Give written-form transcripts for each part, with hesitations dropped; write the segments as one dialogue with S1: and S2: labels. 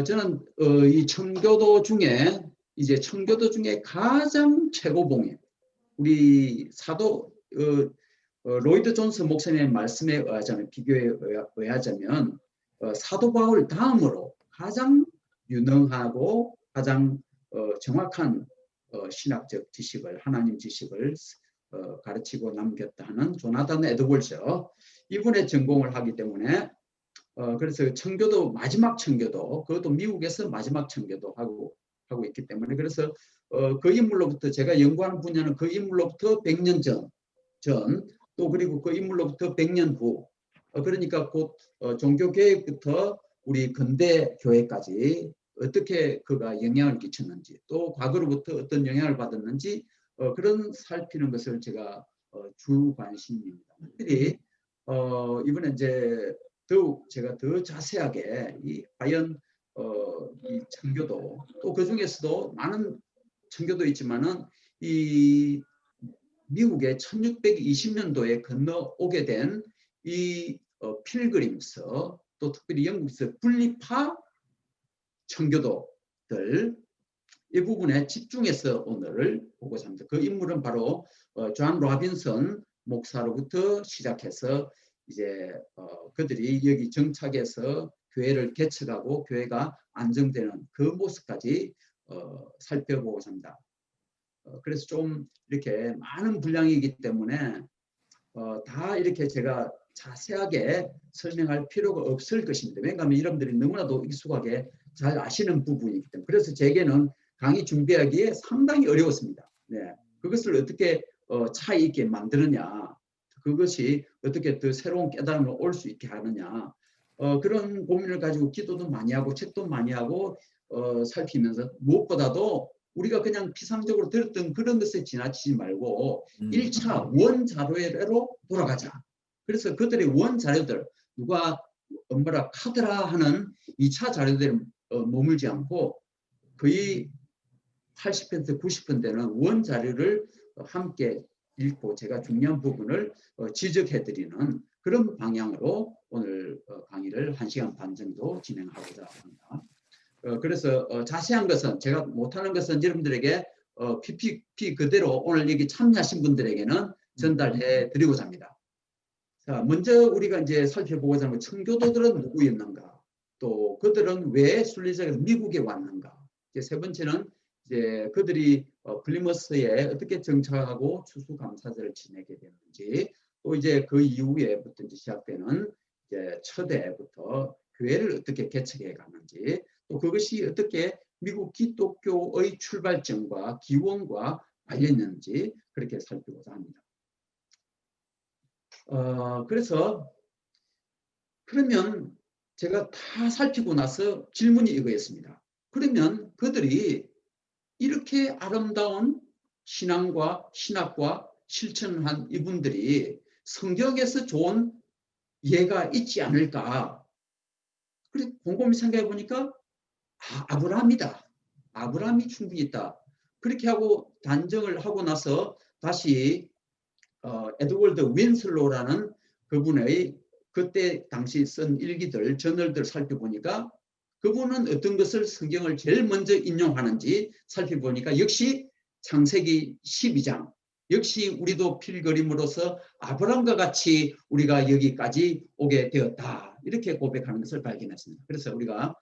S1: 저는 이 청교도 중에 가장 최고봉인 우리 사도 로이드 존스 목사님의 말씀에 의하자면 비교에 의하자면 사도 바울 다음으로 가장 유능하고 가장 정확한 신학적 지식을 하나님 지식을 가르치고 남겼다 하는 조나단 에드월즈 이분의 전공을 하기 때문에 그래서 청교도 마지막 청교도 그것도 미국에서 마지막 청교도 하고 있기 때문에 그래서 그 인물로부터 제가 연구하는 분야는 그 인물로부터 100년 전 또 그리고 그 인물로부터 100년 후 그러니까 곧 종교개혁부터 우리 근대 교회까지 어떻게 그가 영향을 끼쳤는지 또 과거로부터 어떤 영향을 받았는지 그런 살피는 것을 제가 주 관심입니다. 특별히 이번에 이제 더욱 제가 더 자세하게 과연 이 청교도 또 그 중에서도 많은 청교도 있지만은 이 미국의 1620년도에 건너오게 된 이 필그림스 또 특별히 영국에서 분리파 청교도들 이 부분에 집중해서 오늘 보고자 합니다. 그 인물은 바로 존 로빈슨 목사로부터 시작해서 이제 그들이 여기 정착해서 교회를 개척하고 교회가 안정되는 그 모습까지 살펴보고자 합니다. 그래서 좀 이렇게 많은 분량이기 때문에 다 이렇게 제가 자세하게 설명할 필요가 없을 것입니다. 왜냐하면 여러분들이 너무나도 익숙하게 잘 아시는 부분이기 때문에 그래서 제게는 강의 준비하기에 상당히 어려웠습니다. 네. 그것을 어떻게 차이 있게 만드느냐 그것이 어떻게 더 새로운 깨달음을 올 수 있게 하느냐 그런 고민을 가지고 기도도 많이 하고 책도 많이 하고 살피면서 무엇보다도 우리가 그냥 피상적으로 들었던 그런 것에 지나치지 말고 1차 원자료로 돌아가자. 그래서 그들의 원자료들 누가 뭐라 카드라 하는 2차 자료들에 머물지 않고 거의 80% 90%는 원자료를 함께 읽고 제가 중요한 부분을 지적해드리는 그런 방향으로 오늘 강의를 1시간 반 정도 진행하고자 합니다. 그래서 자세한 것은 제가 못하는 것은 여러분들에게 PPT 그대로 오늘 여기 참여하신 분들에게는 전달해 드리고자 합니다. 자, 먼저 우리가 이제 살펴보고자 하는 청교도들은 누구였는가? 또 그들은 왜 순리적으로 미국에 왔는가? 이제 세 번째는 이제 그들이 플리머스에 어떻게 정착하고 추수감사절을 지내게 됐는지, 또 이제 그 이후에부터 이제 시작되는 이제 초대부터 교회를 어떻게 개척해 가는지, 또 그것이 어떻게 미국 기독교의 출발점과 기원과 관련있는지 그렇게 살피고자 합니다. 그래서 그러면 제가 다 살피고 나서 질문이 이거였습니다. 그러면 그들이 이렇게 아름다운 신앙과 신학과 실천을 한 이분들이 성경에서 좋은 예가 있지 않을까? 그래 곰곰이 생각해 보니까 아브라함이다. 아브라함이 충분히 있다. 그렇게 하고 단정을 하고 나서 다시 에드워드 윈슬로라는 그분의 그때 당시 쓴 일기들, 저널들 살펴보니까 그분은 어떤 것을 성경을 제일 먼저 인용하는지 살펴보니까 역시 창세기 12장, 역시 우리도 필그림으로서 아브라함과 같이 우리가 여기까지 오게 되었다. 이렇게 고백하는 것을 발견했습니다. 그래서 우리가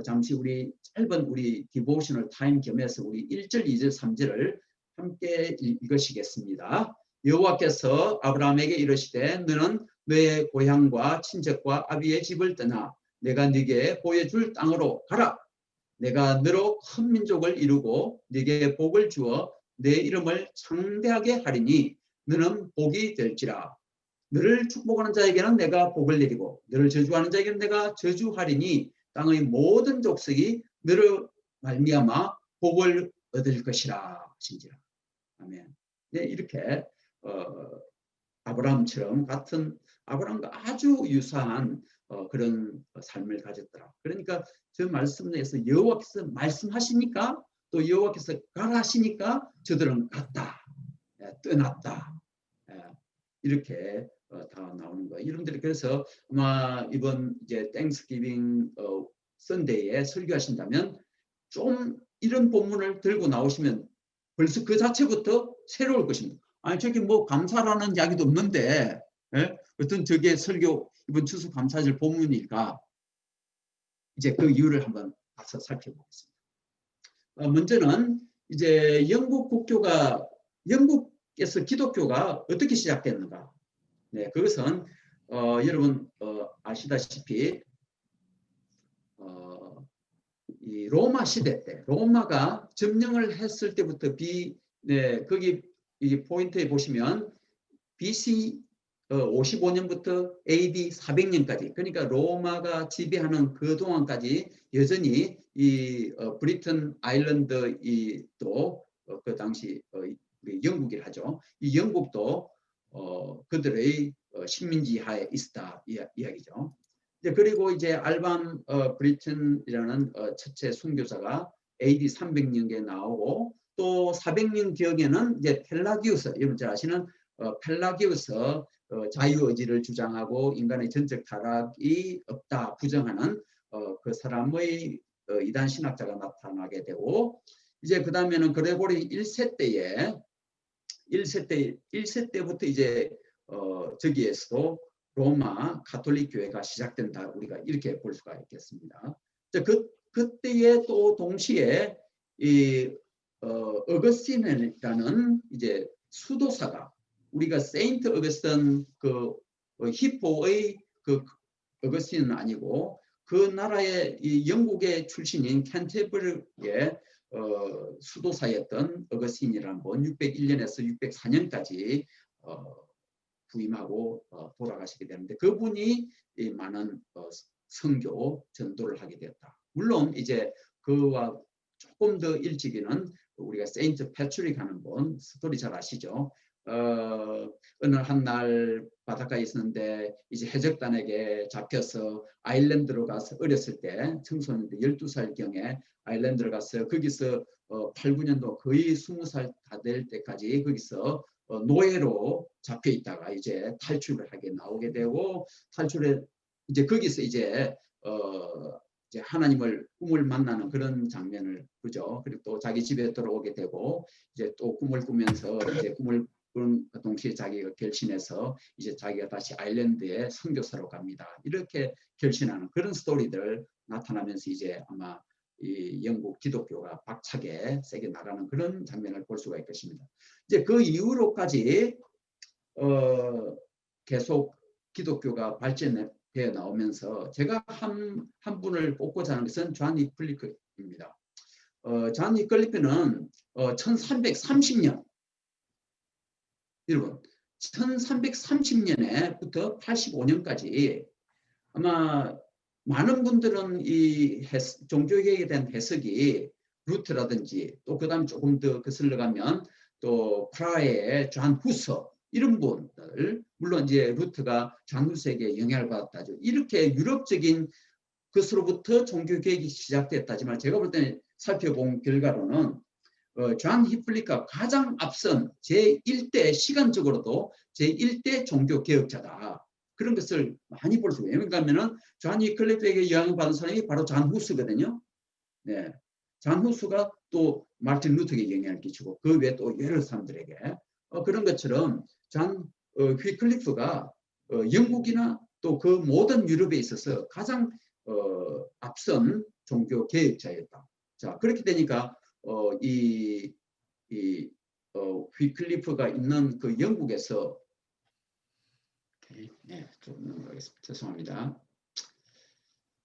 S1: 잠시 우리 짧은 우리 디보셔널 타임 겸해서 우리 1절, 2절, 3절을 함께 읽으시겠습니다. 여호와께서 아브라함에게 이르시되 너는 너의 고향과 친척과 아비의 집을 떠나 내가 네게 보여줄 땅으로 가라. 내가 너로 큰 민족을 이루고 네게 복을 주어 내 이름을 창대하게 하리니 너는 복이 될지라. 너를 축복하는 자에게는 내가 복을 내리고 너를 저주하는 자에게는 내가 저주하리니 땅의 모든 족속이 너를 말미암아 복을 얻을 것이라 하신지라. 아멘. 네, 이렇게 아브라함처럼 같은 아브라함과 아주 유사한 그런 삶을 가졌더라. 그러니까 저 말씀 내에서 여호와께서 말씀하시니까 또 여호와께서 가라 하시니까 저들은 갔다, 떠났다. 이렇게 다 나오는 거예요. 여러분들이 그래서 아마 이번 이제 땡스기빙 선데이에 설교하신다면 좀 이런 본문을 들고 나오시면 벌써 그 자체부터 새로울 것입니다. 아니 저기 뭐 감사라는 이야기도 없는데 어떤 저게 설교 이번 추수 감사절 본문일까? 이제 그 이유를 한번 가서 살펴보겠습니다. 먼저는 이제 영국에서 기독교가 어떻게 시작됐는가? 네, 그것은 여러분 아시다시피 이 로마 시대 때 로마가 점령을 했을 때부터 네, 거기 이 포인트에 보시면 BC 55년부터 AD 400년까지 그러니까 로마가 지배하는 그 동안까지 여전히 이 브리튼 아일랜드 또 그 당시 영국이라 하죠. 이 영국도 그들의 식민지 하에 있었다 이야기죠. 그리고 이제 알반 브리튼이라는 첫째 순교자가 AD 300년경에 나오고 또 400년경에는 이제 펠라기우스 여러분 잘 아시는 펠라기우스 자유의지를 주장하고 인간의 전적 타락이 없다 부정하는 그 사람의 이단 신학자가 나타나게 되고 이제 그 다음에는 그레고리 1세 때부터 이제 저기에서도 로마 가톨릭 교회가 시작된다 우리가 이렇게 볼 수가 있겠습니다. 그때에 또 동시에 이 어거스틴이라는 이제 수도사가 우리가 세인트 어거스틴 그 히포의 그 어거스틴은 아니고 그 나라의 이 영국의 출신인 캔터버리의 수도사였던 어거스틴이라는 분 601년에서 604년까지 부임하고 돌아가시게 되는데 그분이 많은 선교 전도를 하게 되었다. 물론 이제 그와 조금 더 일찍에는 우리가 세인트 패트릭 하는 분 스토리 잘 아시죠? 어느 한 날 바닷가에 있었는데 이제 해적단에게 잡혀서 아일랜드로 가서 어렸을 때 청소년들 12살경에 아일랜드로 가서 거기서 8, 9년도 거의 20살 다 될 때까지 거기서 노예로 잡혀 있다가 이제 탈출을 하게 나오게 되고 탈출에 이제 거기서 이제 하나님을 꿈을 만나는 그런 장면을 보죠. 그리고 또 자기 집에 들어오게 되고 이제 또 꿈을 꾸면서 이제 꿈을 꾸는 동시에 자기가 결심해서 이제 자기가 다시 아일랜드에 선교사로 갑니다. 이렇게 결심하는 그런 스토리들 나타나면서 이제 아마 이 영국 기독교가 박차게 세게 나가는 그런 장면을 볼 수가 있겠습니다. 이제 그 이후로까지 계속 기독교가 발전되어 나오면서 제가 한 분을 뽑고자 하는 것은 존 위클리프입니다. 존 위클리프는 1330년 여러분 1330년에부터 85년까지 아마 많은 분들은 이 종교개혁에 대한 해석이 루트라든지 또 그다음 조금 더 거슬러 가면 또 프라하의 존 후서 이런 분들 물론 이제 루트가 존 후서에게 영향을 받았다죠. 이렇게 유럽적인 것으로부터 종교개혁이 시작됐다지만 제가 볼 때는 살펴본 결과로는 존 히플리가 가장 앞선 제1대 시간적으로도 제1대 종교개혁자다. 그런 것을 많이 볼 수가 있어요. 왜냐하면 존 위클리프에게 영향을 받은 사람이 바로 존 후스거든요. 네. 존 후스가 또 마틴 루터에게 영향을 끼치고 그 외에 또 여러 사람들에게 그런 것처럼 존 위클리프가 영국이나 또 그 모든 유럽에 있어서 가장 앞선 종교 개혁자였다. 자 그렇게 되니까 위클리프가 있는 그 영국에서 네, 좀 넘어가겠습니다. 죄송합니다.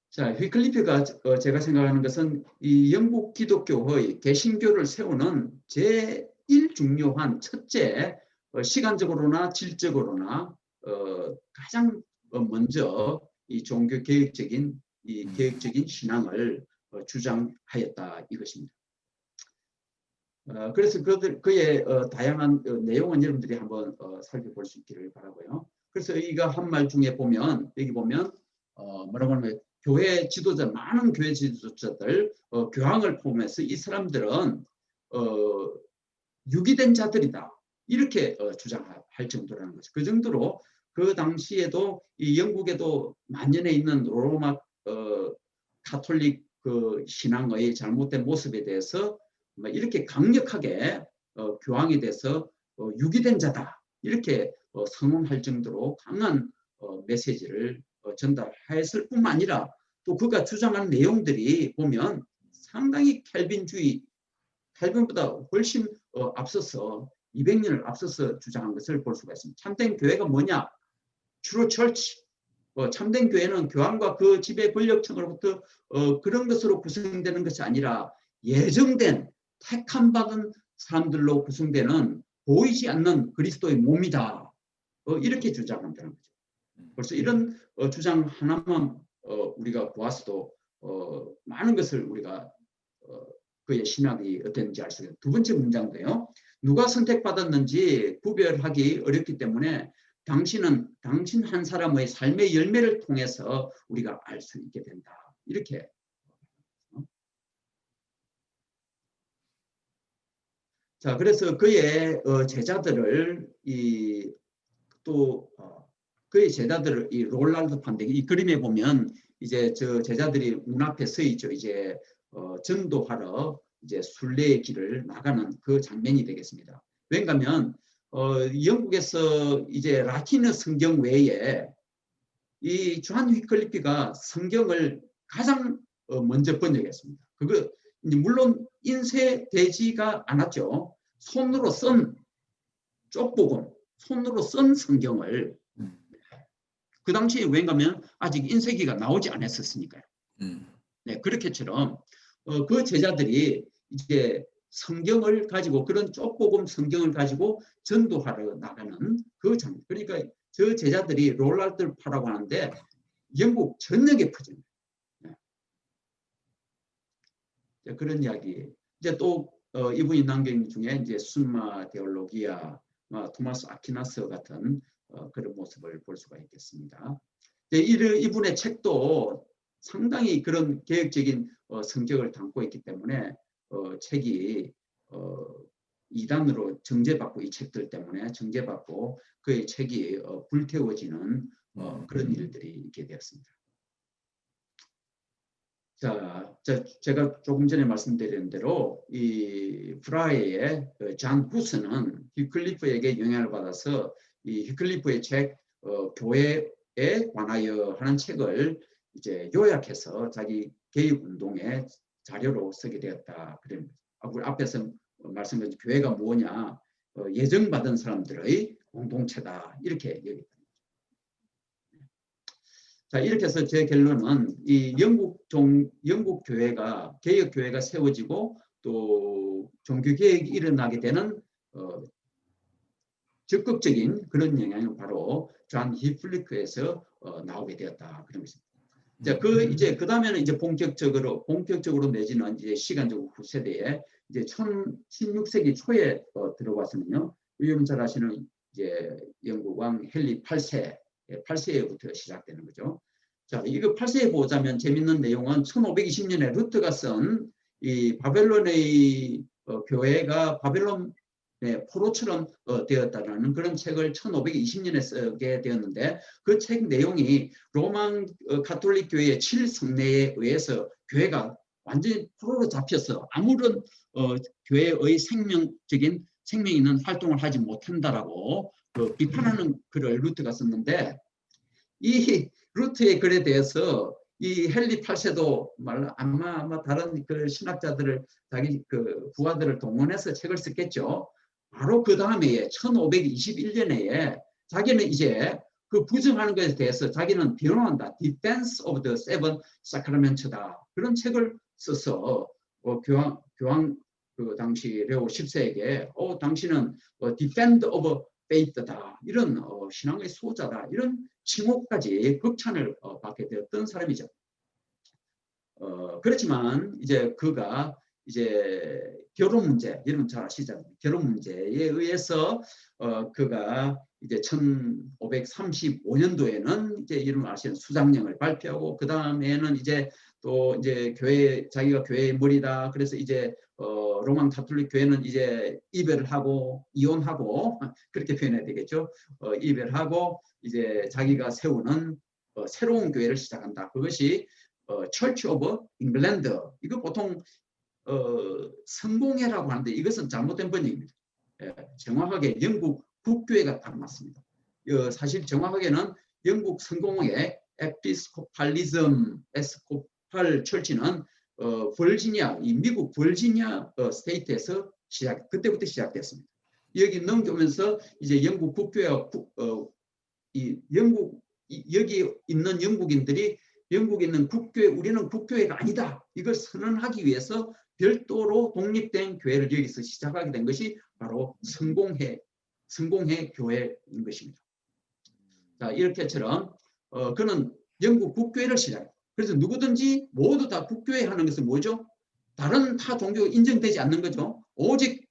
S1: 자, 위클리프가 제가 생각하는 것은 이 영국 기독교의 개신교를 세우는 제일 중요한 첫째 시간적으로나 질적으로나 가장 먼저 이 종교 개혁적인 신앙을 주장하였다 이것입니다. 그래서 그의 다양한 내용은 여러분들이 한번 살펴볼 수 있기를 바라고요. 그래서 이가 한 말 중에 보면 여기 보면 뭐라고 하면 교회 지도자 많은 교회 지도자들 교황을 포함해서 이 사람들은 유기된 자들이다 이렇게 주장할 정도라는 거죠. 그 정도로 그 당시에도 이 영국에도 만연해 있는 로마 가톨릭 그 신앙의 잘못된 모습에 대해서 이렇게 강력하게 교황에 대해서 유기된 자다 이렇게 선언할 정도로 강한 메시지를 전달했을 뿐만 아니라 또 그가 주장하는 내용들이 보면 상당히 캘빈주의, 캘빈보다 훨씬 앞서서 200년을 앞서서 주장한 것을 볼 수가 있습니다. 참된 교회가 뭐냐? True Church. 참된 교회는 교황과 그 지배 권력층으로부터 그런 것으로 구성되는 것이 아니라 예정된 택함 받은 사람들로 구성되는 보이지 않는 그리스도의 몸이다. 이렇게 주장한다는 거죠. 벌써 이런 주장 하나만 우리가 보았어도 많은 것을 우리가 그의 신학이 어땠는지 알 수 있어요. 두 번째 문장도요. 누가 선택받았는지 구별하기 어렵기 때문에 당신 한 사람의 삶의 열매를 통해서 우리가 알 수 있게 된다. 이렇게. 자, 그래서 그의 제자들을 그의 제자들을 이 롤랄드 판데 이 그림에 보면 이제 저 제자들이 문 앞에 서 있죠. 이제 전도하러 이제 순례의 길을 나가는 그 장면이 되겠습니다. 왜냐하면 영국에서 이제 라틴어 성경 외에 이 존 휘클리피가 성경을 가장 먼저 번역했습니다. 그거 물론 인쇄되지가 않았죠. 손으로 쓴 쪽복음, 손으로 쓴 성경을 그 당시에 왜냐하면 아직 인쇄기가 나오지 않았었으니까요. 네, 그렇게처럼 그 제자들이 이제 성경을 가지고 그런 쪽복음 성경을 가지고 전도하러 나가는 그 장면. 그러니까 저 제자들이 롤랄드파라고 하는데 영국 전역에 퍼집니다. 네. 그런 이야기. 이제 또 이분이 남긴 중에 이제 숨마 데올로기아, 토마스 아퀴나스 같은 그런 모습을 볼 수가 있겠습니다. 이분의 책도 상당히 그런 개혁적인 성격을 담고 있기 때문에 책이 이단으로 정죄받고 이 책들 때문에 정죄받고 그의 책이 불태워지는 그런 일들이 있게 되었습니다. 자, 제가 조금 전에 말씀드린 대로 이 프라하의 잔 후스는 휘클리프에게 영향을 받아서 이 휘클리프의 책 교회에 관하여 하는 책을 이제 요약해서 자기 개혁 운동의 자료로 쓰게 되었다. 그런 앞에서 말씀드린 교회가 뭐냐, 예정받은 사람들의 공동체다 이렇게 얘기합니다. 자, 이렇게 해서 제 결론은 이 영국 교회가 개혁 교회가 세워지고 또 종교 개혁이 일어나게 되는 적극적인 그런 영향은 바로 존 휘클리프에서 나오게 되었다 그런 것입니다. 자, 그 다음에는 이제 본격적으로 내지는 이제 시간적 후세대에 이제 16세기 초에 들어왔으면요. 여러분 잘 아시는 이제 영국 왕 헨리 8세부터 시작되는 거죠. 자, 이거 8세에 보자면 재밌는 내용은 1520년에 루트가 쓴 이 바벨론의 교회가 바벨론의 포로처럼 되었다라는 그런 책을 1520년에 쓰게 되었는데 그 책 내용이 로만 가톨릭 교회의 7성례에 의해서 교회가 완전히 포로로 잡혀서 아무런 교회의 생명 있는 활동을 하지 못한다라고 비판하는 글을 루트가 썼는데 이 루트의 글에 대해서 이 헨리 8세도 아마 다른 그 신학자들을 자기 그 부하들을 동원해서 책을 썼겠죠. 바로 그 다음에 1521년에 자기는 이제 그 부정하는 것에 대해서 자기는 변호한다. Defense of the Seven Sacraments다. 그런 책을 써서 교황 그 당시 레오 10세에게 당신은 Defend of Faith다. 이런 신앙의 수호자다. 이런 칭호까지 극찬을 받게 되었던 사람이죠. 그렇지만 이제 그가 이제 결혼 문제, 여러분 잘 아시잖아요. 결혼 문제에 의해서 그가 이제 1535년도에는 이제 이름 아시는 수장령을 발표하고 그 다음에는 이제 또 이제 자기가 교회의 머리다. 그래서 이제 로만 가톨릭 교회는 이제 이별을 하고 이혼하고 그렇게 표현해야 되겠죠. 이별하고 이제 자기가 세우는 새로운 교회를 시작한다. 그것이 Church of England. 이거 보통 성공회라고 하는데 이것은 잘못된 번역입니다. 예, 정확하게 영국 국교회가 딱 맞습니다. 사실 정확하게는 영국 성공회 에피스코팔리즘 에스코팔 철치는 버지니아, 이 미국 버지니아 스테이트에서 그때부터 시작됐습니다. 여기 넘겨오면서 이제 영국 국교회와 여기 있는 영국인들이 영국에 있는 국교회, 우리는 국교회가 아니다. 이걸 선언하기 위해서 별도로 독립된 교회를 여기서 시작하게 된 것이 바로 성공회 교회인 것입니다. 자, 이렇게처럼 그는 영국 국교회를 시작해요. 그래서 누구든지 모두 다 국교회 하는 것은 뭐죠? 다른 타 종교가 인정되지 않는 거죠. 오직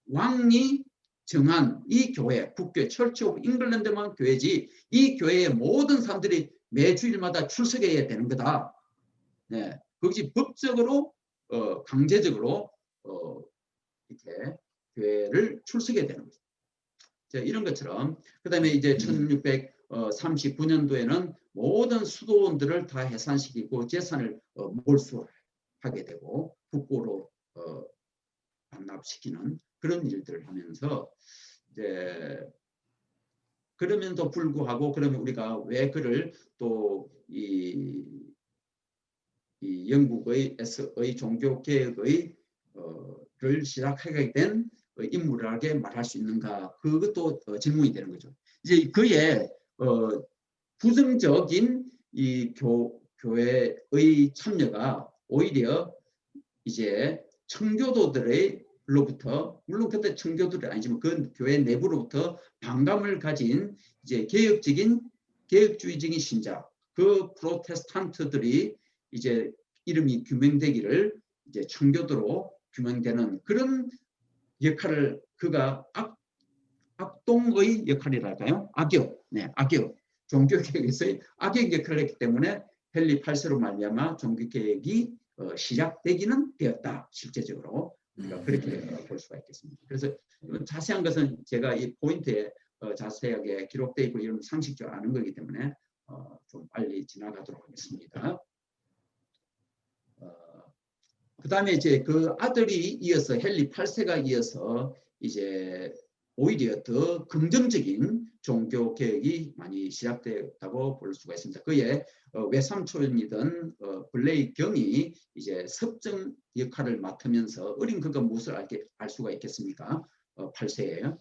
S1: 왕이 정한 이 교회, 국교회, 철치 오브 잉글랜드만 교회지 이 교회의 모든 사람들이 매주일마다 출석해야 되는 거다. 네, 그것이 법적으로 강제적으로 이렇게 교회를 출석해야 되는 거죠. 자, 이런 것처럼 그다음에 이제 1639년도에는 모든 수도원들을 다 해산시키고 재산을 몰수하게 되고 국고로 반납시키는 그런 일들을 하면서 이제 그러면도 불구하고 그러면 우리가 왜 그를 또 이 영국의 종교개혁의 를 시작하게 된 인물에게 말할 수 있는가? 그것도 질문이 되는 거죠. 이제 그의 부정적인 이 교회의 참여가 오히려 이제 청교도들로부터 물론 그때 청교도들이 아니지만 그 교회 내부로부터 반감을 가진 이제 개혁주의적인 신자 그 프로테스탄트들이 이제 이름이 규명되기를 이제 청교도로 규명되는 그런 역할을 그가 악동의 역할이랄까요? 악역, 네, 악역. 종교개혁에서의 악역 역할을 했기 때문에 헨리 8세로 말미암아 종교개혁이 시작되기는 되었다. 실제적으로 우리가 그렇게 볼 수가 있겠습니다. 그래서 자세한 것은 제가 이 포인트에 자세하게 기록되어 있고 이런 상식적으로 아는 거기 때문에 좀 빨리 지나가도록 하겠습니다. 그 다음에 이제 그 아들이 이어서 헨리 8세가 이어서 이제 오히려 더 긍정적인 종교 개혁이 많이 시작되었다고 볼 수가 있습니다. 그의 외삼촌이던 블레이 경이 이제 섭정 역할을 맡으면서 어린 그가 무엇을 알 수가 있겠습니까? 8세에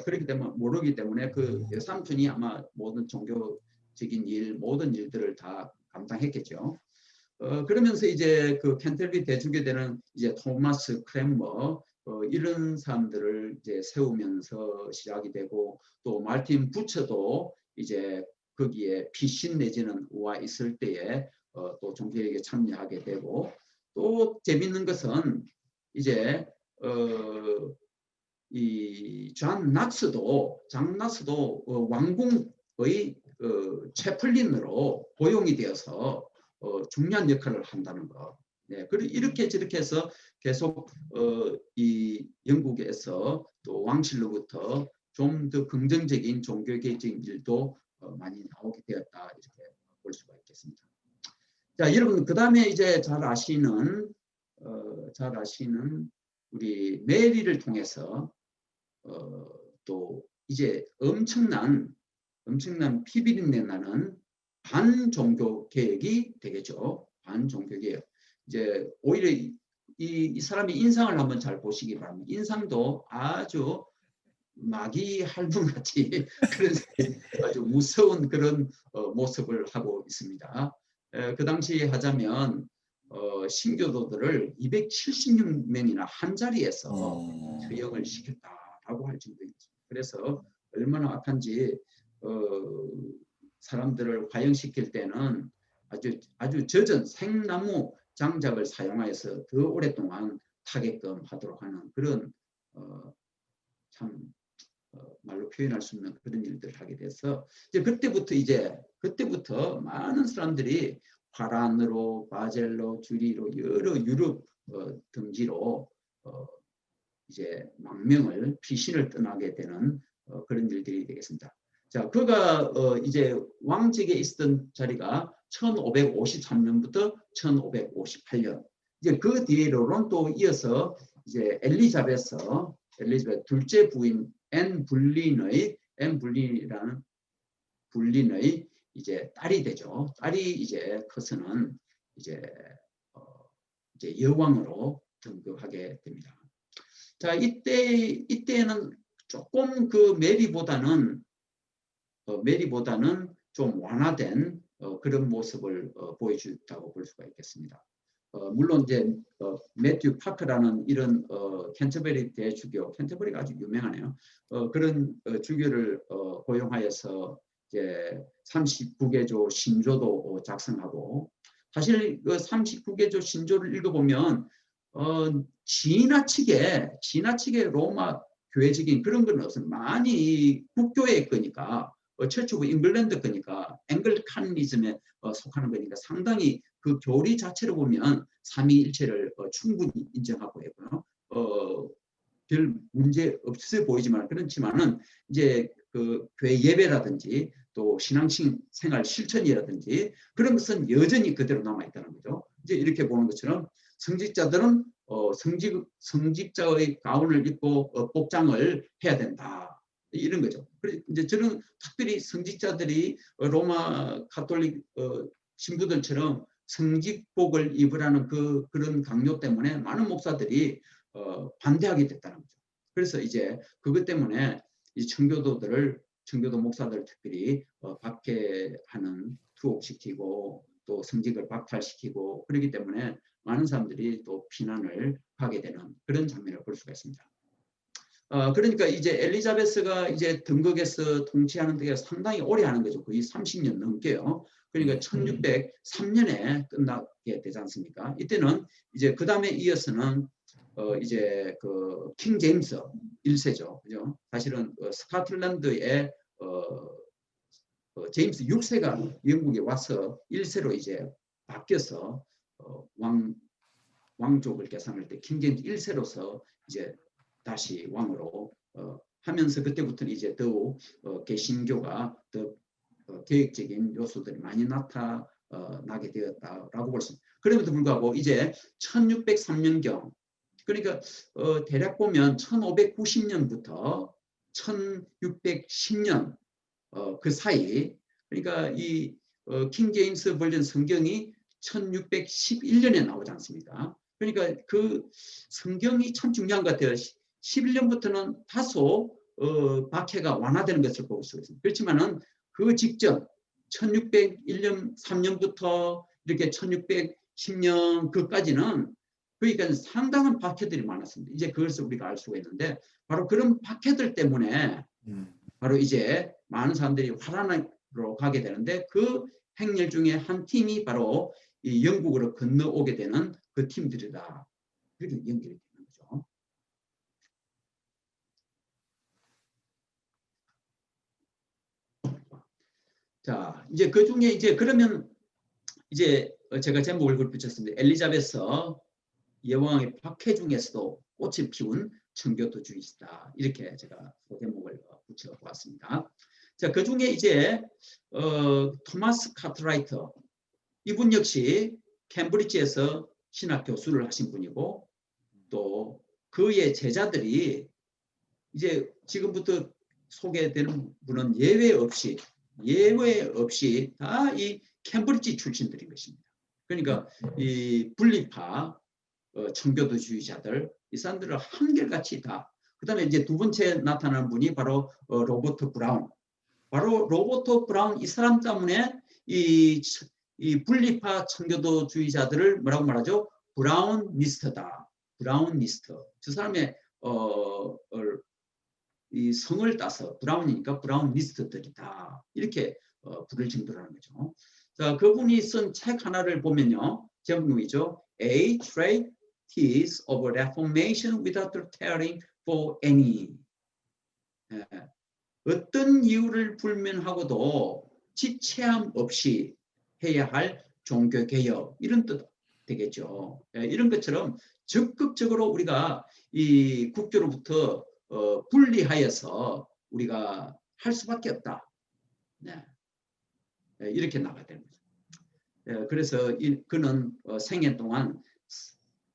S1: 그렇기 때문에 모르기 때문에 그 외삼촌이 아마 모든 종교적인 모든 일들을 다 감당했겠죠. 그러면서 이제 그 캔터버리 대주교 되는 이제 토마스 크랜머 이런 사람들을 이제 세우면서 시작이 되고 또 말틴 부처도 이제 거기에 피신 내지는 와 있을 때에 또 종교개혁에 참여하게 되고 또 재밌는 것은 이제 이 잔 낙스도 왕궁의 채플린으로 고용이 되어서 중요한 역할을 한다는 거. 네, 그리고 이렇게 저렇게 해서 계속 이 영국에서 또 왕실로부터 좀 더 긍정적인 종교개혁적인 일도 많이 나오게 되었다 이렇게 볼 수가 있겠습니다. 자, 여러분 그 다음에 이제 잘 아시는 우리 메리를 통해서 또 이제 엄청난 피비린내 나는 반종교 개혁이 되겠죠. 반종교 개혁. 이제 오히려 이 사람의 인상을 한번 잘 보시기 바랍니다. 인상도 아주 마귀 할멈같이 그런 아주 무서운 그런 모습을 하고 있습니다. 그 당시 하자면 신교도들을 276명이나 한 자리에서 처형을 시켰다라고 할 정도입니다. 그래서 얼마나 악한지 사람들을 화형시킬 때는 아주 젖은 생나무 장작을 사용하여서 더 오랫동안 타게끔 하도록 하는 그런 참 말로 표현할 수 없는 그런 일들을 하게 돼서 그때부터 많은 사람들이 화란으로, 바젤로, 주리로 여러 유럽 등지로 이제 망명을 피신을 떠나게 되는 그런 일들이 되겠습니다. 자, 그가 이제 왕직에 있었던 자리가 1553년부터 1558년. 이제 그 뒤로는 또 이어서 이제 엘리자베스 둘째 부인 앤 불린이라는 불린의 이제 딸이 되죠. 딸이 이제 커서는 이제 여왕으로 등극하게 됩니다. 자, 이때는 조금 그 메리보다는 좀 완화된 그런 모습을 보여준다고 볼 수가 있겠습니다. 물론 이제 매튜 파커라는 이런 캔터베리 대주교, 캔터베리가 아주 유명하네요. 그런 주교를 고용하여서 이제 39개조 신조도 작성하고, 사실 그 39개조 신조를 읽어보면 지나치게 로마 교회적인 그런 건 없어요. 많이 국교의 거니까, 처치 오브 잉글랜드 거니까, 앵글카니즘에 속하는 거니까 상당히 그 교리 자체로 보면 삼위일체를 충분히 인정하고 있고요. 별 문제 없어 보이지만, 그렇지만은 이제 그 교회 예배라든지 또 신앙생활 실천이라든지 그런 것은 여전히 그대로 남아 있다는 거죠. 이제 이렇게 보는 것처럼 성직자들은 성직자의 가운을 입고 복장을 해야 된다. 이런 거죠. 이제 저는 특별히 성직자들이 로마 가톨릭 신부들처럼 성직복을 입으라는 그런 강요 때문에 많은 목사들이 반대하게 됐다는 거죠. 그래서 이제 그것 때문에 이 청교도 목사들 특별히 박해하는, 투옥시키고 또 성직을 박탈시키고 그렇기 때문에 많은 사람들이 또 피난을 하게 되는 그런 장면을 볼 수가 있습니다. 그러니까 이제 엘리자베스가 이제 등극에서 통치하는 데 상당히 오래 하는 거죠. 거의 30년 넘게요. 그러니까 1603년에 끝나게 되지 않습니까? 이때는 이제 그 다음에 이어서는 이제 그 킹 제임스 1세죠. 그죠? 사실은 스코틀랜드의 제임스 6세가 영국에 와서 1세로 이제 바뀌어서 왕족을 계산할 때 킹 제임스 1세로서 이제 다시 왕으로 하면서 그때부터는 이제 더욱 개신교가 더 계획적인 요소들이 많이 나타나게 되었다라고 볼 수 있습니다. 그럼에도 불구하고 이제 1603년경, 그러니까 대략 보면 1590년부터 1610년 그 사이, 그러니까 이 킹 제임스 버전 성경이 1611년에 나오지 않습니까? 그러니까 그 성경이 참 중요한 것 같아요. 11년부터는 다소 박해가 완화되는 것을 볼 수 있습니다. 그렇지만은 그 직전 1601년 3년부터 이렇게 1610년 그까지는 그러니까 상당한 박해들이 많았습니다. 이제 그것을 우리가 알 수가 있는데, 바로 그런 박해들 때문에 바로 이제 많은 사람들이 화란으로 가게 되는데, 그 행렬 중에 한 팀이 바로 이 영국으로 건너오게 되는 그 팀들이다. 이렇게 연결이 되는 거죠. 자, 이제 그 중에 이제 그러면 이제 제가 제목을 그렇게 붙였습니다. 엘리자베스 여왕의 박해 중에서도 꽃을 피운 청교도주의시다. 이렇게 제가 제목을 붙여보았습니다. 자, 그 중에 이제 토마스 카트라이터, 이분 역시 캠브리지에서 신학 교수를 하신 분이고, 또 그의 제자들이 이제 지금부터 소개되는 분은 예외 없이 다 이 캠브리지 출신들인 것입니다. 그러니까 이 분리파 청교도주의자들, 이 사람들을 한결같이 다. 그다음에 이제 두 번째 나타나는 분이 바로 로버트 브라운. 바로 로버트 브라운, 이 사람 때문에 이 분리파 청교도주의자들을 뭐라고 말하죠? 브라운니스트다. 브라운니스트. 저 사람의 이 성을 따서 브라운이니까 브라운니스트들이다. 이렇게 부를 정도라는 거죠. 자, 그분이 쓴 책 하나를 보면요, 제목이죠. A Treatise of Reformation Without Caring for Any. 어떤 이유를 불면하고도 지체함 없이 해야 할 종교개혁, 이런 뜻 되겠죠. 이런 것처럼 적극적으로 우리가 이 국교로부터 분리하여서 우리가 할 수밖에 없다. 네. 이렇게 나가야 되는 거죠. 그래서 그는 생애 동안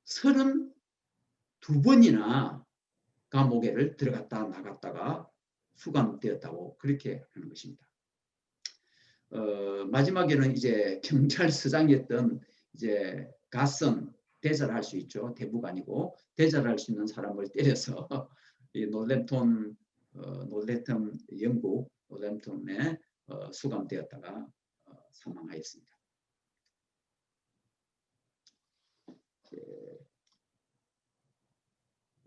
S1: 32번이나 감옥에를 들어갔다 나갔다가 수감되었다고 그렇게 하는 것입니다. 마지막에는 이제 경찰서장이었던 이제 갓선 대자를 할 수 있죠. 대부가 아니고 대자를 할 수 있는 사람을 때려서 이 놀램톤 영국 놀램톤에 수감되었다가 사망하였습니다.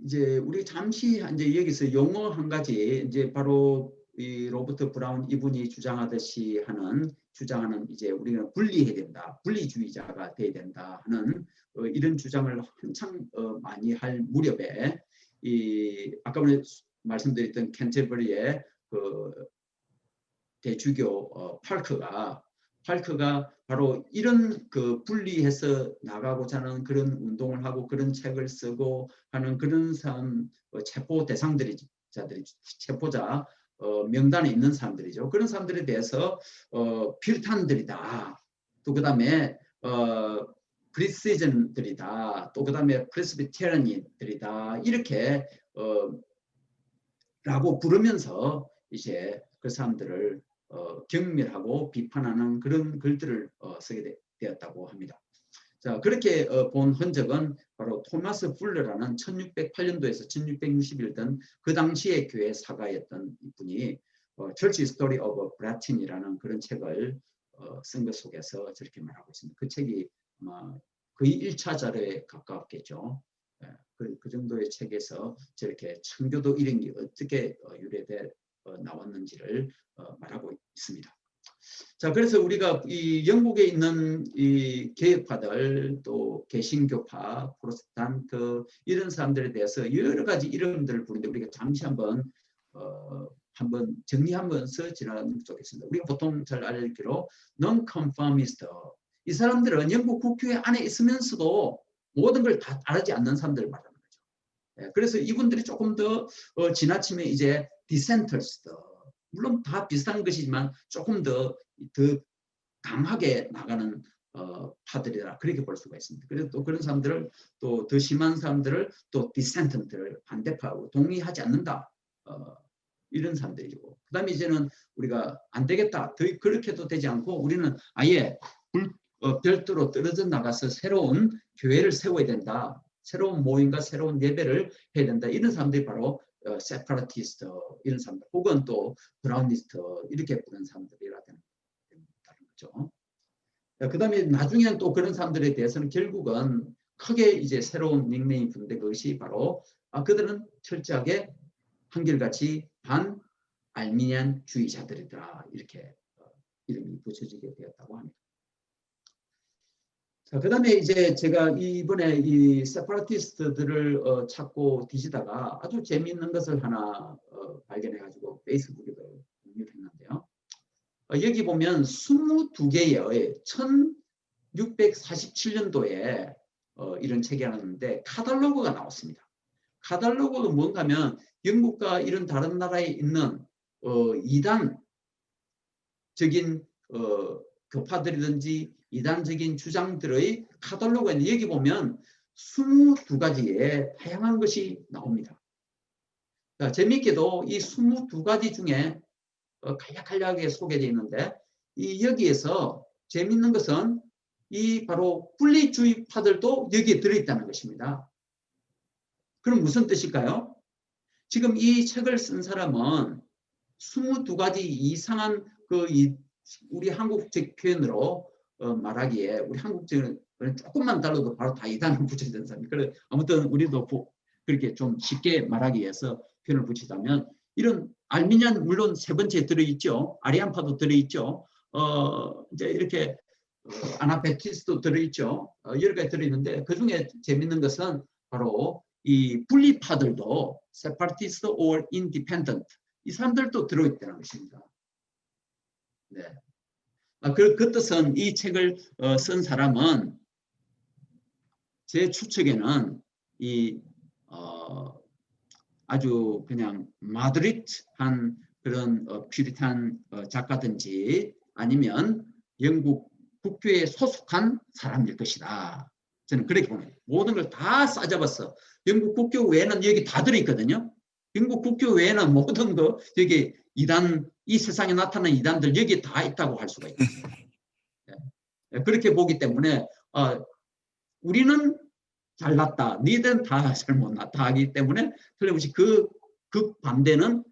S1: 이제 우리 잠시 이제 여기서 용어 한 가지 이제 바로 이 로버트 브라운 이분이 주장하는 이제 우리는 분리해야 된다, 분리주의자가 돼야 된다 하는 이런 주장을 한창 많이 할 무렵에 이 아까 말씀드렸던 캔터버리의 그 대주교 팔크가 바로 이런 그 분리해서 나가고자 하는 그런 운동을 하고 그런 책을 쓰고 하는 그런 사람 체포 대상들이 체포자 명단에 있는 사람들이죠. 그런 사람들에 대해서 퓨리탄들이다. 또 그다음에 프리시즌들이다. 또 그다음에 프레스비테리안들이다. 이렇게 라고 부르면서 이제 그 사람들을 경멸하고 비판하는 그런 글들을 쓰게 되었다고 합니다. 자, 그렇게 본 흔적은 바로 토마스 풀러라는 1608년도에서 1661년 그 당시의 교회 사가였던 분이 Church Story of Brattin이라는 그런 책을 쓴 것 속에서 저렇게 말하고 있습니다. 그 책이 아마 거의 1차 자료에 가깝겠죠. 그 정도의 책에서 저렇게 청교도 일행이 어떻게 유래돼 나왔는지를 말하고 있습니다. 자, 그래서 우리가 이 영국에 있는 이 개혁파들 또 개신교파, 프로테스탄트 이런 사람들에 대해서 여러 가지 이름들을 부르는데 우리가 잠시 한번 정리하면서 지나가면 좋겠습니다. 우리가 보통 잘 알기로 non-conformist, 이 사람들은 영국 국교회 안에 있으면서도 모든 걸 다 따르지 않는 사람들을 말하는 거죠. 그래서 이분들이 조금 더 지나치면 이제 dissenters, 물론 다 비슷한 것이지만 조금 더 강하게 나가는 파들이라 그렇게 볼 수가 있습니다. 그래서 또 그런 사람들을 또 더 심한 사람들을 또 디센트들을 반대파하고 동의하지 않는다. 이런 사람들이고 그다음에 이제는 우리가 안 되겠다. 더 그렇게도 되지 않고 우리는 아예 별도로 떨어져 나가서 새로운 교회를 세워야 된다. 새로운 모임과 새로운 예배를 해야 된다. 이런 사람들이 바로 세파라티스트 이런 사람들 혹은 또 브라우니스트 이렇게 부르는 사람들이라 되는 거죠. 그 다음에 나중에는 또 그런 사람들에 대해서는 결국은 크게 이제 새로운 닉네임이 붙는데 그것이 바로 그들은 철저하게 한결같이 반알미니안주의자들이다. 이렇게 이름이 붙여지게 되었다고 합니다. 자, 그 다음에 이제 제가 이번에 이 세파라티스트들을 찾고 뒤지다가 아주 재미있는 것을 하나 발견해가지고 페이스북에도 공유했는데요. 여기 보면 22개의 1647년도에 이런 책이 하나 있는데 카탈로그가 나왔습니다. 카탈로그가 뭔가 하면 영국과 이런 다른 나라에 있는 이단적인 교파들이든지 이단적인 주장들의 카탈로그가 있는데 여기 보면 22가지의 다양한 것이 나옵니다. 자, 재미있게도 이 22가지 중에 간략하게 소개되어 있는데 이 여기에서 재미있는 것은 이 바로 분리주의파들도 여기에 들어있다는 것입니다. 그럼 무슨 뜻일까요? 지금 이 책을 쓴 사람은 22가지 이상한 우리 한국적 표현으로 말하기에 우리 한국적은 조금만 달라도 바로 다 이단을 붙여주는 사람이. 그래 아무튼 우리도 그렇게 좀 쉽게 말하기 위해서 표현을 붙이자면 이런 알미니안 물론 세 번째 들어있죠. 아리안파도 들어있죠. 이제 이렇게 아나베티스도 들어있죠. 여러 가지 들어있는데 그 중에 재밌는 것은 바로 이 분리파들도 세파라티스트 or independent 이 사람들도 들어있다는 것입니다. 네. 그 뜻은 이 책을 쓴 사람은 제 추측에는 이 아주 그냥 마드릿한 그런 퓨리탄 작가든지 아니면 영국 국교에 소속한 사람일 것이다. 저는 그렇게 봅니다. 모든 걸 다 싸잡았어. 영국 국교 외에는 여기 다 들어있거든요. 영국 국교 외에는 모든 거 여기 이단, 이 세상에 나타난 이단들 여기 다 있다고 할 수가 있겠어요. 그렇게 보기 때문에 우리는 잘났다. 니들은 다 잘못났다 하기 때문에 틀림없이 그 반대는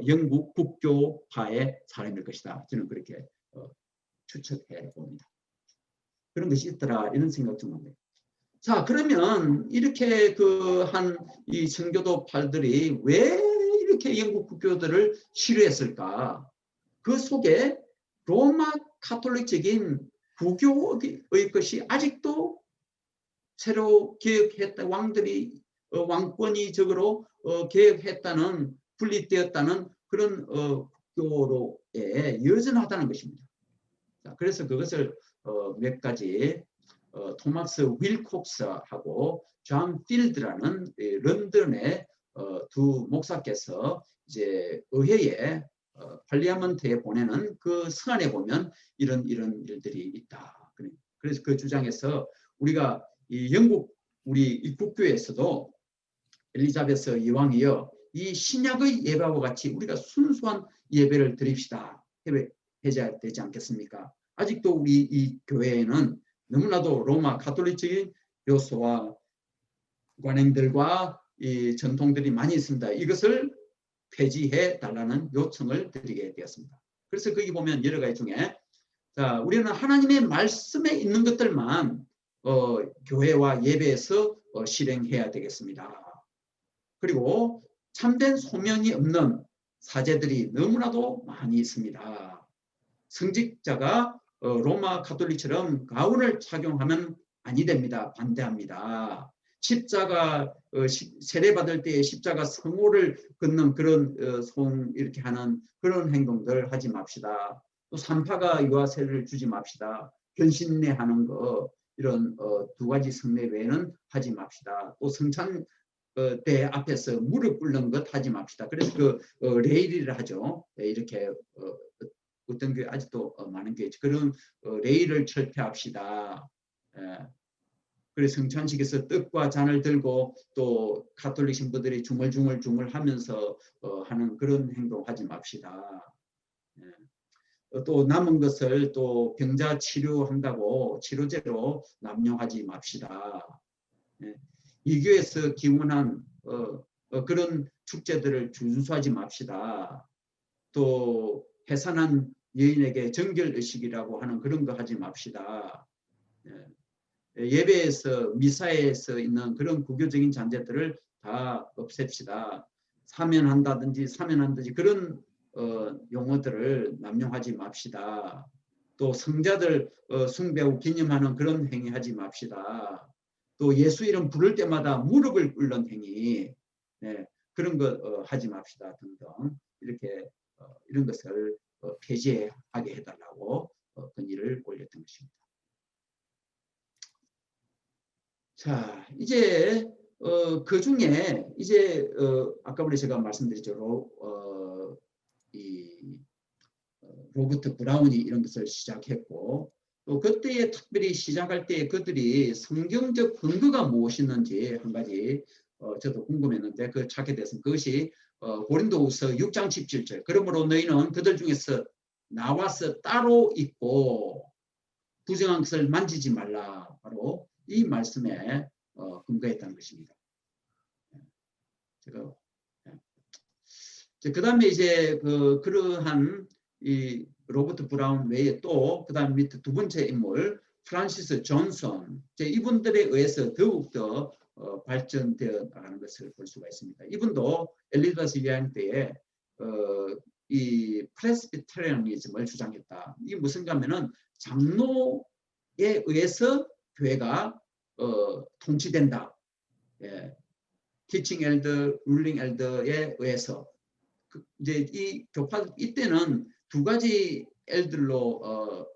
S1: 영국 국교파의 사람일 것이다. 저는 그렇게 추측해 봅니다. 그런 것이 있더라 이런 생각 좀 합니다. 자, 그러면 이렇게 이 청교도파들이 왜 이렇게 영국 국교들을 싫어했을까? 그 속에 로마 카톨릭적인 부교의 것이 아직도 새로 개혁했다. 왕권이 적으로 개혁했다는, 분립되었다는 그런 국교로에 여전하다는 것입니다. 자, 그래서 그것을 몇 가지 토마스 윌콕스하고 존 필드라는 런던의 두 목사께서 이제 의회에 팔리아먼트에 보내는 그 서한에 보면 이런 일들이 있다. 그래서 그 주장에서 우리가 이 영국 우리 이 국교에서도 엘리자베스 여왕이여 이 신약의 예배와 같이 우리가 순수한 예배를 드립시다. 해야 되지 않겠습니까? 아직도 우리 이 교회에는 너무나도 로마 가톨릭적인 요소와 관행들과 이 전통들이 많이 있습니다. 이것을 폐지해 달라는 요청을 드리게 되었습니다. 그래서 거기 보면 여러 가지 중에 자, 우리는 하나님의 말씀에 있는 것들만 교회와 예배에서 실행해야 되겠습니다. 그리고 참된 소명이 없는 사제들이 너무나도 많이 있습니다. 성직자가 로마 가톨릭처럼 가운을 착용하면 아니 됩니다. 반대합니다. 십자가 세례받을 때 십자가 성호를 걷는 그런 손 이렇게 하는 그런 행동들 하지 맙시다. 또 산파가 유아세를 주지 맙시다. 견신례 하는 거 이런 두 가지 성례 외에는 하지 맙시다. 또 성찬 때 앞에서 무릎 꿇는 것 하지 맙시다. 그래서 레일을 하죠. 이렇게 어떤 게 아직도 많은 게 그런 레일을 철폐합시다. 그래서 성찬식에서 떡과 잔을 들고 또 가톨릭 신부들이 중얼중얼 하면서 하는 그런 행동 하지 맙시다. 또 남은 것을 또 병자 치료한다고 치료제로 남용하지 맙시다. 이교에서 기원한 그런 축제들을 준수하지 맙시다. 또 해산한 여인에게 정결의식이라고 하는 그런 거 하지 맙시다. 예배에서 미사에서 있는 그런 구교적인 잔재들을 다 없앱시다. 사면한다든지 그런 용어들을 남용하지 맙시다. 또 성자들 숭배하고 기념하는 그런 행위 하지 맙시다. 또 예수 이름 부를 때마다 무릎을 꿇는 행위 그런 거 하지 맙시다 등등 이렇게 이런 것을 폐지하게 해달라고 건의를 올렸던 것입니다. 자, 이제 그 중에 이제 아까 우리 제가 말씀드렸죠. 로버트 브라운이 이런 것을 시작했고 또 그때에 특별히 시작할 때 그들이 성경적 근거가 무엇이었는지 한 가지 저도 궁금했는데 그 찾게 됐습니다. 그것이 고린도후서 6장 17절. 그러므로 너희는 그들 중에서 나와서 따로 있고 부정한 것을 만지지 말라. 바로 이 말씀에 근거했다는 것입니다. 그 다음에 이제 그러한 이 로버트 브라운 외에 또 그다음 밑에 두 번째 인물 프란시스 존슨 이분들에 의해서 더욱더 발전되어 나가는 것을 볼 수가 있습니다. 이분도 엘리자베스 여왕 때에 이 프레스비테리아니즘을 주장했다. 이게 무슨가 하면은 장로에 의해서 교회가 통치된다. 티칭 엘더, 룰링 엘더에 의해서 이제 이 교파 이때는 두 가지 엘들로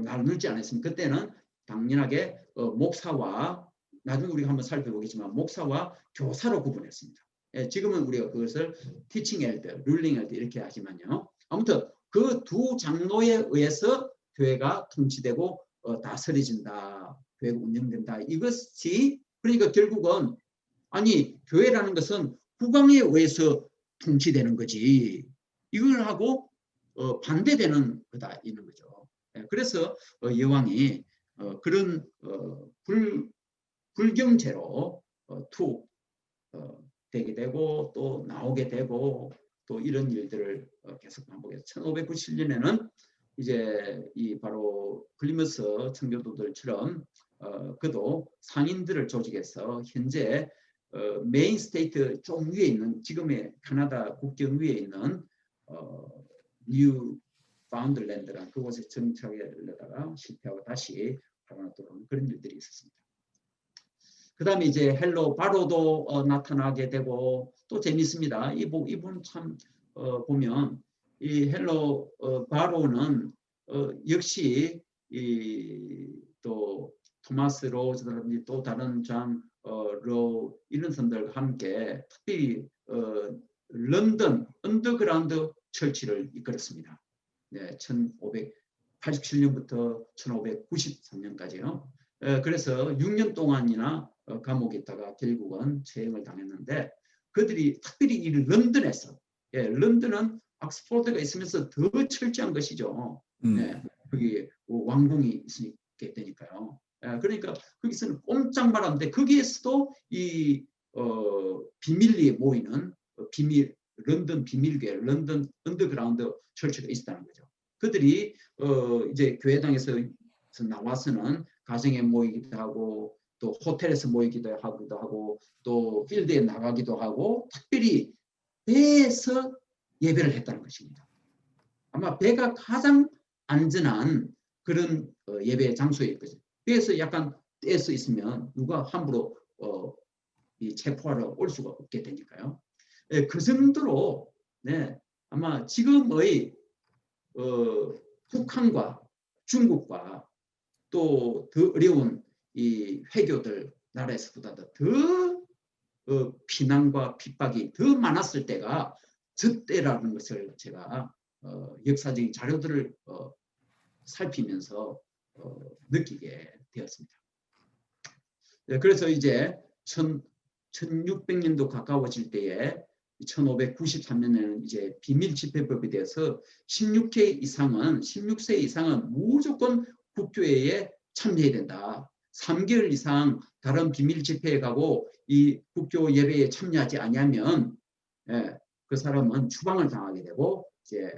S1: 나누지 않았습니다. 그때는 당연하게 목사와 나중에 우리가 한번 살펴보겠지만 목사와 교사로 구분했습니다. 지금은 우리가 그것을 티칭 엘더, 룰링 엘더 이렇게 하지만요. 아무튼 그 두 장로에 의해서 교회가 통치되고 다스려진다, 교회가 운영된다. 이것이 그러니까 결국은 아니 교회라는 것은 국왕에 의해서 통치되는 거지. 이걸 하고 반대되는 거다 이런 거죠. 그래서 여왕이 그런 불경제로 투 되게 되고 또 나오게 되고 또 이런 일들을 계속 반복해서 1597년에는 이제 이 바로 플리머스 청교도들처럼 그도 상인들을 조직해서 현재 메인 스테이트 좀 위에 있는 지금의 캐나다 국경 위에 있는 뉴 파운드랜드라는 그곳에 정착하려다가 실패하고 다시 하나 들어오는 그런 일들이 있었습니다. 그 다음에 이제 헬로 바로도 나타나게 되고 또 재밌습니다. 이분 참 보면 이 헬로 바로는 역시 또 토마스 로즈라든지 또 다른 로 이런 선들과 함께 특히 런던 언더그라운드 철치를 이끌었습니다. 네, 1587년부터 1593년까지요. 그래서 6년 동안이나 감옥에 있다가 결국은 처형을 당했는데 그들이 특별히 이 런던에서 런던은 옥스포드가 있으면서 더 철저한 것이죠. 네, 거기 왕궁이 있게 되니까요. 그러니까 거기서는 꼼짝 말았는데 거기에서도 이 비밀리에 모이는 런던 비밀교회, 런던 언더그라운드 철치가 있었다는 거죠. 그들이 이제 교회당에서 나와서는 가정에 모이기도 하고 또 호텔에서 모이기도 하고 또 필드에 나가기도 하고 특별히 배에서 예배를 했다는 것입니다. 아마 배가 가장 안전한 그런 예배 장소일 거죠. 배에서 약간 떼서 있으면 누가 함부로 이 체포하러 올 수가 없게 되니까요. 그 정도로 네, 아마 지금의 북한과 중국과 또 더 어려운 이 회교들 나라에서보다도 더 피난과 핍박이 더 많았을 때가 저 때라는 것을 제가 역사적인 자료들을 살피면서 느끼게 되었습니다. 네, 그래서 이제 1600년도 가까워질 때에 1593년에는 이제 비밀 집회법에 대해서 16세 이상은 무조건 국교회에 참여해야 된다. 3개월 이상 다른 비밀 집회에 가고 이 국교 예배에 참여하지 않으면 그 사람은 추방을 당하게 되고 이제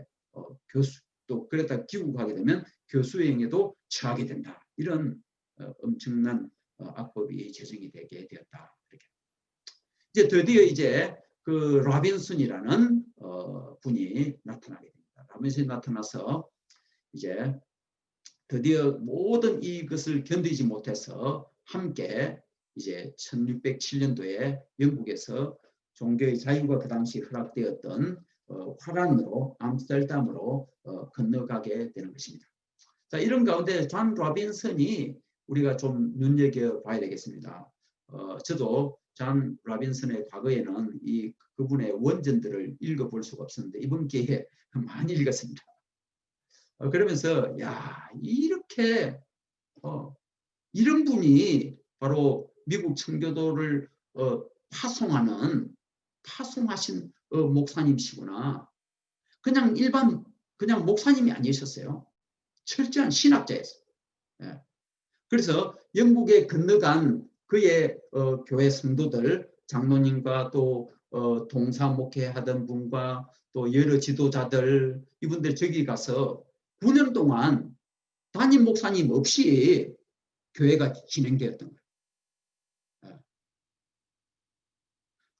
S1: 교수 또 그랬다 귀국하게 되면 교수행에도 처하게 된다. 이런 엄청난 악법이 제정이 되게 되었다. 이렇게. 이제 드디어 이제 그 라빈슨이라는 분이 나타나게 됩니다. 라빈슨이 나타나서 이제 드디어 모든 이것을 견디지 못해서 함께 이제 1607년도에 영국에서 종교의 자유가 그 당시 허락되었던 화란으로 암스테르담으로 건너가게 되는 것입니다. 자, 이런 가운데 존 라빈슨이 우리가 좀 눈여겨봐야 되겠습니다. 저도 존 라빈슨의 과거에는 그분의 원전들을 읽어볼 수가 없었는데 이번 기회에 많이 읽었습니다. 그러면서 야 이렇게 이런 분이 바로 미국 청교도를 파송하신 목사님이시구나. 그냥 목사님이 아니셨어요. 철저한 신학자였어요. 예. 그래서 영국에 건너간 그의 교회 성도들, 장로님과 또 동사 목회하던 분과 또 여러 지도자들 이분들 저기 가서 9년 동안 담임 목사님 없이 교회가 진행되었던 거예요.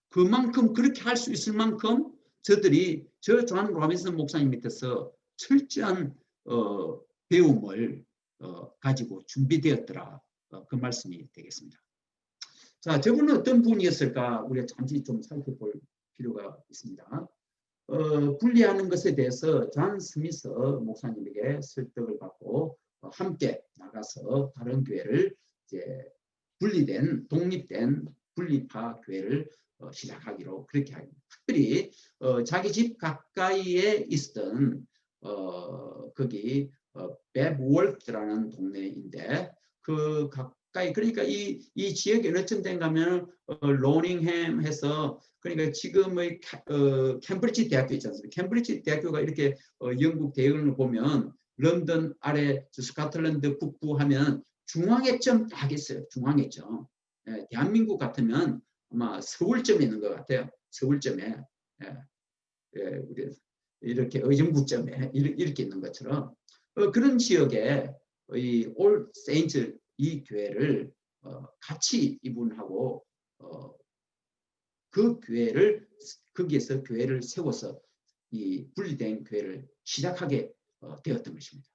S1: 그만큼 그렇게 할 수 있을 만큼 저들이 존 라빈슨 목사님 밑에서 철저한 배움을 가지고 준비되었더라. 그 말씀이 되겠습니다. 자, 저분은 어떤 분이었을까? 우리가 잠시 좀 살펴볼 필요가 있습니다. 분리하는 것에 대해서 존 스미스 목사님에게 설득을 받고 함께 나가서 다른 교회를 이제 독립된 분리파 교회를 시작하기로 그렇게 합니다. 특별히 자기 집 가까이에 있었던 거기 웹월드라는 동네인데 그 가까이 그러니까 이 지역에 어떤 데인가 하면 로닝햄 해서 그러니까 지금의 캠브리지 대학교 있지 않습니까? 캠브리지 대학교가 이렇게 영국 대응을 보면 런던 아래 스코틀랜드 북부 하면 중앙에점 딱 있어요. 중앙에점. 예, 대한민국 같으면 아마 서울점에 있는 것 같아요. 서울점에. 예, 예, 우리 이렇게 의정부점에 이렇게 있는 것처럼 그런 지역에 이 올 세인트 이 교회를 같이 이분하고 그 교회를 거기에서 교회를 세워서 이 분리된 교회를 시작하게 되었던 것입니다.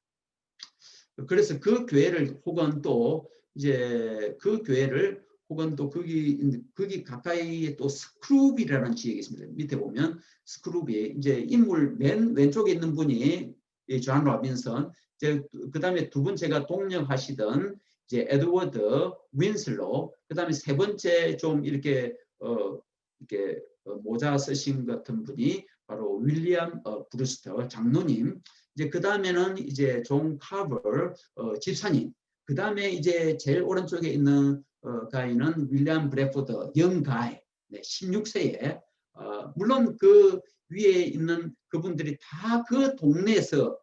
S1: 그래서 그 교회를 혹은 또 이제 그 교회를 혹은 또 거기 가까이에 또 스크루비라는 지역이 있습니다. 밑에 보면 스크루비 이제 인물 맨 왼쪽에 있는 분이 존 로빈슨, 이제 그 다음에 두 번째가 동력하시던 이제 에드워드 윈슬로, 그 다음에 세 번째 좀 이렇게 이렇게 모자 쓰신 같은 분이 바로 윌리엄 브루스터 장로님. 이제 그 다음에는 이제 존 카버 집사님. 그 다음에 이제 제일 오른쪽에 있는 가이는 윌리엄 브래포드 영가이, 네, 16세에 물론 그 위에 있는 그분들이 다 그 동네에서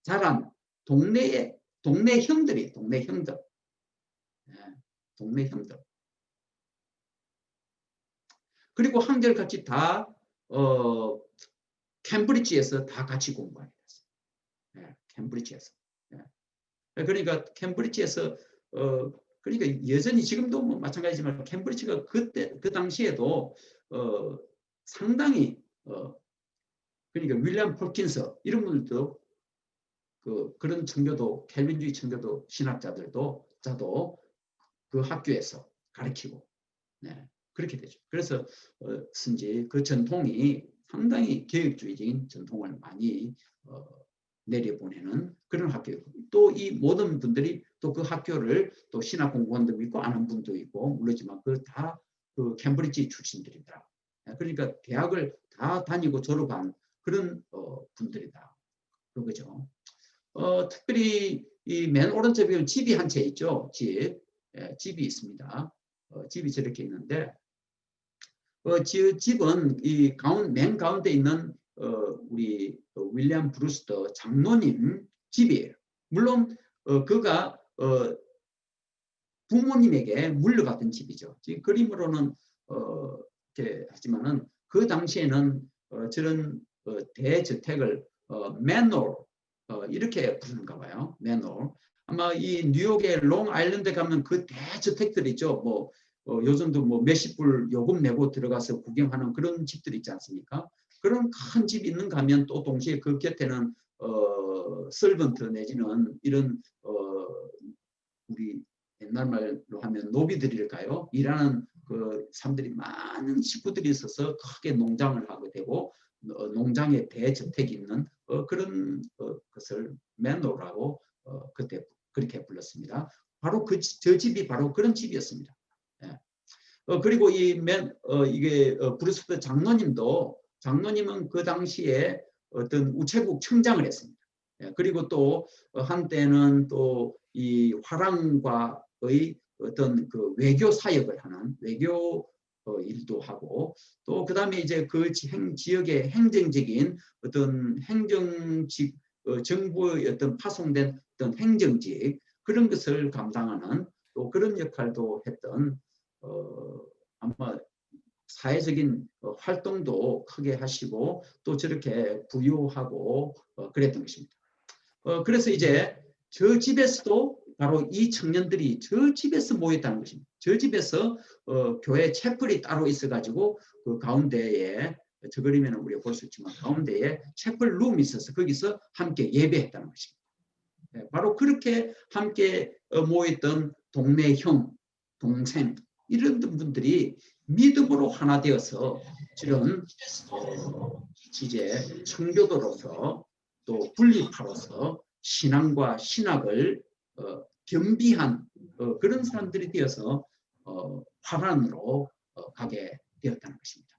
S1: 자란 동네 형들, 네, 동네 형들. 그리고 한결같이 다 캠브리지에서 다 같이 공부하게 됐어요. 네, 캠브리지에서. 네. 그러니까 캠브리지에서 그러니까 여전히 지금도 뭐 마찬가지지만 캠브리지가 그때 그 당시에도 상당히 그러니까 윌리엄 폴킨스 이런 분들도 그런 청교도 켈빈주의 청교도 신학자들도 자도 그 학교에서 가르치고 네, 그렇게 되죠. 그래서 선지 그 전통이 상당히 개혁주의적인 전통을 많이 내려보내는 그런 학교이고 또 이 모든 분들이 또 그 학교를 또 신학 공부원도 있고 아는 분도 있고 모르지만 그 다 그 캠브리지 출신들이다. 그러니까 대학을 다 다니고 졸업한 그런 분들이다. 그거죠. 특별히 이 맨 오른쪽에 보면 집이 한 채 있죠. 집이 있습니다. 집이 저렇게 있는데 집은 이 맨 가운데 있는 우리 윌리엄 브루스터 장로님 집이에요. 물론 그가 부모님에게 물려받은 집이죠. 지금 그림으로는 이렇게 하지만은 그 당시에는 저런 대저택을 매노 이렇게 부르는가 봐요. 매노. 아마 이 뉴욕의 롱아일랜드 가면 그 대저택들 있죠. 뭐 요즘도 뭐 몇십 불 요금 내고 들어가서 구경하는 그런 집들 있지 않습니까? 그런 큰 집 있는가 하면 또 동시에 그 곁에는 설번트 내지는 이런 우리 옛날 말로 하면 노비들일까요? 일하는 그 사람들이 많은 식구들이 있어서 크게 농장을 하게 되고 농장에 대저택이 있는 그런 것을 매노라고 그때 그렇게 불렀습니다. 바로 저 집이 바로 그런 집이었습니다. 예. 그리고 이게 브루스 장로님은 그 당시에 어떤 우체국 청장을 했습니다. 예. 그리고 또 한때는 또 이 화랑과의 어떤 그 외교 사역을 하는 외교 일도 하고 또 그다음에 이제 그 지역의 행정적인 어떤 행정직 정부의 어떤 파송된 어떤 행정직 그런 것을 감당하는 또 그런 역할도 했던 아마 사회적인 활동도 크게 하시고 또 저렇게 부유하고 그랬던 것입니다. 그래서 이제 저 집에서도 바로 이 청년들이 저 집에서 모였다는 것입니다. 저 집에서 교회 채플이 따로 있어가지고 그 가운데에 저 그림에는 우리가 볼 수 있지만 가운데에 채플 룸이 있어서 거기서 함께 예배했다는 것입니다. 네, 바로 그렇게 함께 모였던 동네 형, 동생 이런 분들이 믿음으로 하나 되어서 저런 이제 청교도로서 또 분립하로서 신앙과 신학을 겸비한 그런 사람들이 되어서 화란으로 가게 되었다는 것입니다.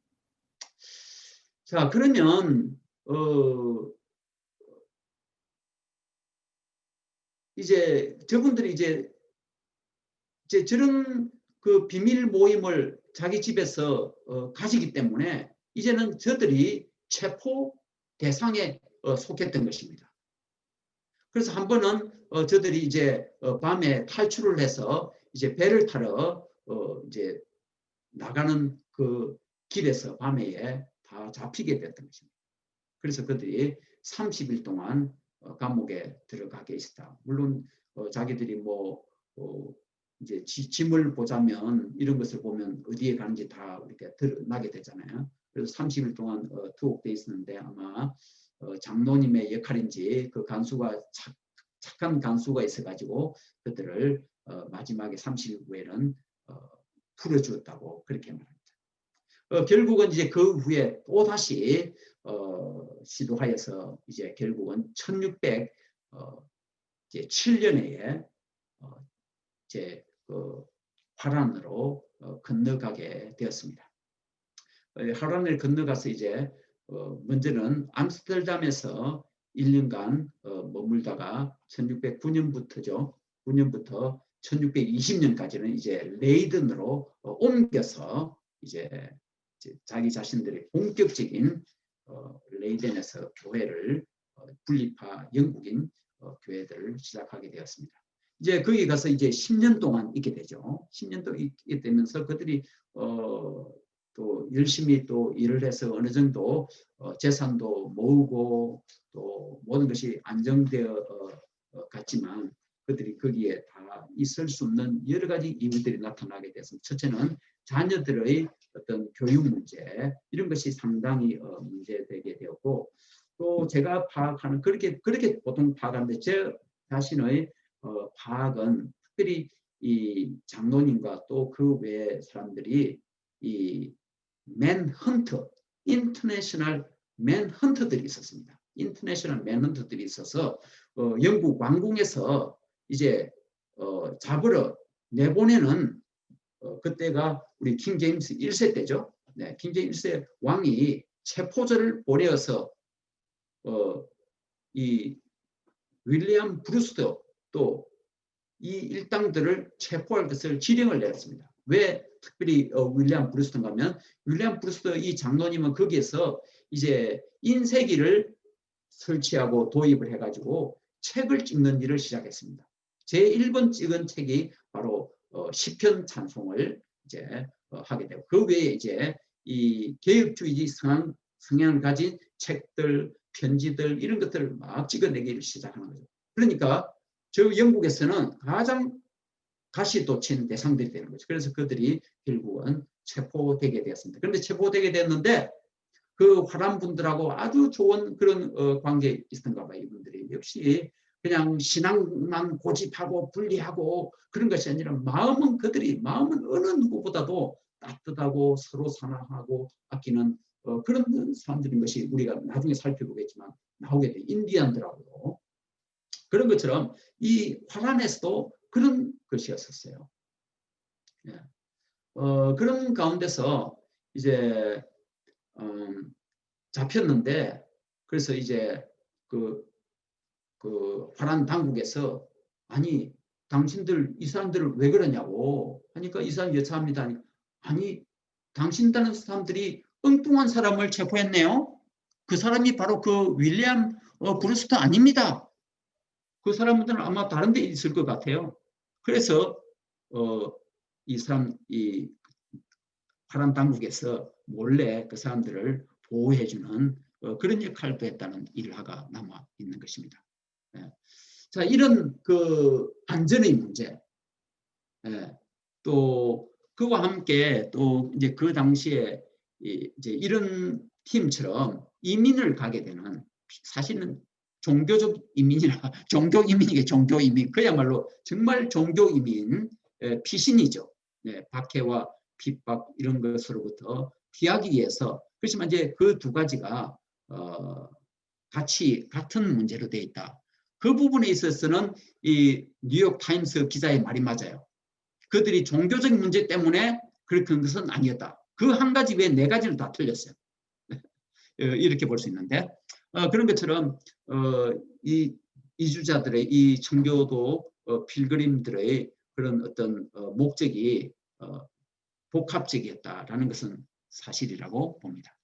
S1: 자, 그러면 이제 저분들이 이제 저런 그 비밀 모임을 자기 집에서 가지기 때문에 이제는 저들이 체포 대상에 속했던 것입니다. 그래서 한 번은 저들이 이제 밤에 탈출을 해서 이제 배를 타러 이제 나가는 그 길에서 밤에 다 잡히게 됐던 것입니다. 그래서 그들이 30일 동안 감옥에 들어가게 있었다. 물론 자기들이 뭐 이제 짐을 보자면 이런 것을 보면 어디에 가는지 다 이렇게 드러나게 되잖아요. 그래서 30일 동안 투옥돼 있었는데 아마 장로님의 역할인지 그 간수가 착한 간수가 있어가지고 그들을 마지막에 30일 후에는 풀어주었다고 그렇게 말합니다. 결국은 이제 그 후에 또 다시 시도하여서 이제 결국은 1607년에 이제 그 화란으로 건너가게 되었습니다. 화란을 건너가서 이제 먼저는 암스테르담에서 1년간 머물다가 1609년부터죠. 9년부터 1620년까지는 이제 레이든으로 옮겨서 이제 자기 자신들의 본격적인 레이덴에서 교회를 분립파 영국인 교회들을 시작하게 되었습니다. 이제 거기 가서 이제 10년 동안 있게 되죠. 10년 동안 있게 되면서 그들이 또 열심히 또 일을 해서 어느 정도 재산도 모으고 또 모든 것이 안정되어 갔지만 그들이 거기에 다 있을 수 없는 여러 가지 이유들이 나타나게 돼서 첫째는 자녀들의 어떤 교육 문제 이런 것이 상당히 문제되게 되었고 또 제가 파악하는 그렇게 보통 파악하는데 제 자신의 파악은 특별히 이 장로님과 또 그 외의 사람들이 이 맨헌터, 인터내셔널 맨헌터들이 있었습니다. 인터내셔널 맨헌터들이 있어서 영국 왕궁에서 이제 잡으러 내보내는 그때가 우리 킹 제임스 1세 때죠. 네, 킹 제임스 1세 왕이 체포자를 보내어서 이 윌리엄 브루스터 또 이 일당들을 체포할 것을 지령을 내렸습니다. 왜 특별히 윌리엄 브루스터인가 하면 윌리엄 브루스터 이 장로님은 거기에서 이제 인쇄기를 설치하고 도입을 해가지고 책을 찍는 일을 시작했습니다. 제 1번 찍은 책이 바로 시편 찬송을 이제 하게 되고 그 외에 이제 이 개혁주의 성향을 가진 책들, 편지들 이런 것들을 막 찍어내기를 시작하는 거죠. 그러니까 저 영국에서는 가장 가시돋친 대상들이 되는 거죠. 그래서 그들이 결국은 체포되게 되었습니다. 그런데 체포되게 됐는데 그 화란 분들하고 아주 좋은 그런 관계에 있었던가 봐요. 이분들이 역시 그냥 신앙만 고집하고 분리하고 그런 것이 아니라 마음은 어느 누구보다도 따뜻하고 서로 사랑하고 아끼는 그런 사람들인 것이 우리가 나중에 살펴보겠지만 나오게 돼. 인디안들하고 그런 것처럼 이 화란에서도 그런 것이었었어요. 예. 그런 가운데서 이제 잡혔는데 그래서 이제 그 화란 당국에서 아니 당신들 이 사람들을 왜 그러냐고 하니까 이 사람 여차합니다. 아니 당신다는 사람들이 엉뚱한 사람을 체포했네요. 그 사람이 바로 그 윌리엄 브루스터 아닙니다. 그 사람들은 아마 다른 데 있을 것 같아요. 그래서 이 사람 이 화란 당국에서 몰래 그 사람들을 보호해주는 그런 역할도 했다는 일화가 남아 있는 것입니다. 예. 자, 이런 그 안전의 문제, 예. 또 그와 함께 또 이제 그 당시에 이제 이런 팀처럼 이민을 가게 되는 사실은 종교적 이민이나 종교 이민이게 종교 이민 그야말로 정말 종교 이민 피신이죠. 네, 박해와 핍박 이런 것으로부터 피하기 위해서 그렇지만 이제 그 두 가지가 같은 문제로 되어 있다. 그 부분에 있어서는 이 뉴욕 타임스 기자의 말이 맞아요. 그들이 종교적 문제 때문에 그렇게 한 것은 아니었다. 그 한 가지 외에 네 가지는 다 틀렸어요. 이렇게 볼 수 있는데 그런 것처럼 이 이주자들의 이 청교도 필그림들의 그런 어떤 목적이 복합적이었다라는 것은 사실이라고 봅니다.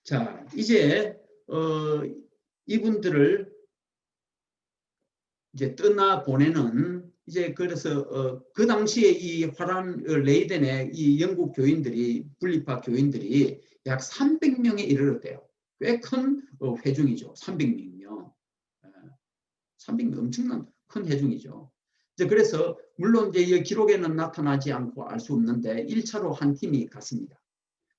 S1: 자, 이제 이분들을 이제 떠나 보내는 이제 그래서 그 당시에 이 화란 레이덴의 이 영국 교인들이 분리파 교인들이 약 300명에 이르렀대요. 꽤 큰 회중이죠. 300명. 300명 엄청난 큰 회중이죠. 이제 그래서 물론 이제 이 기록에는 나타나지 않고 알 수 없는데 1차로 한 팀이 갔습니다.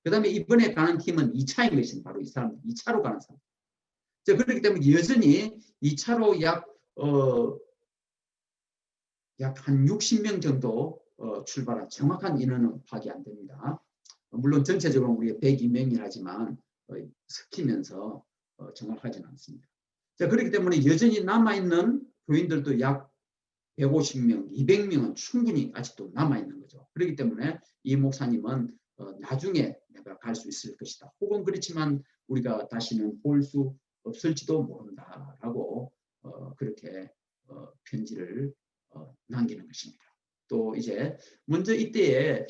S1: 그 다음에 이번에 가는 팀은 2차인 것입니다. 바로 이 사람 2차로 가는 사람. 자, 그렇기 때문에 여전히 2차로 약 한 60명 정도 출발한 정확한 인원은 파악이 안 됩니다. 물론 전체적으로 우리가 102명이라지만 섞이면서 정확하지는 않습니다. 자, 그렇기 때문에 여전히 남아있는 교인들도 약 150명, 200명은 충분히 아직도 남아있는 거죠. 그렇기 때문에 이 목사님은 나중에 내가 갈 수 있을 것이다. 혹은 그렇지만 우리가 다시는 볼 수 없을지도 모른다라고 그렇게 편지를 남기는 것입니다. 또 이제 먼저 이때에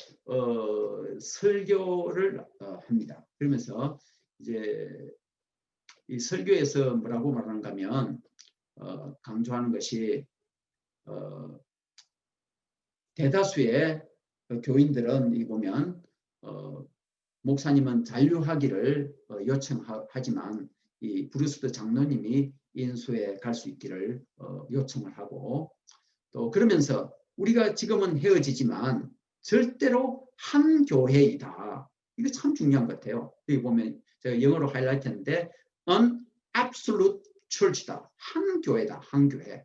S1: 설교를 합니다. 그러면서 이제 이 설교에서 뭐라고 말하는가 하면 강조하는 것이 대다수의 교인들은 이 보면 목사님은 잔류하기를 요청하지만 이 브루스드 장로님이 인수에 갈 수 있기를 요청을 하고 또 그러면서 우리가 지금은 헤어지지만 절대로 한 교회이다. 이거 참 중요한 것 같아요. 여기 보면 제가 영어로 하이라이트 했는데 an absolute church다. 한 교회다. 한 교회.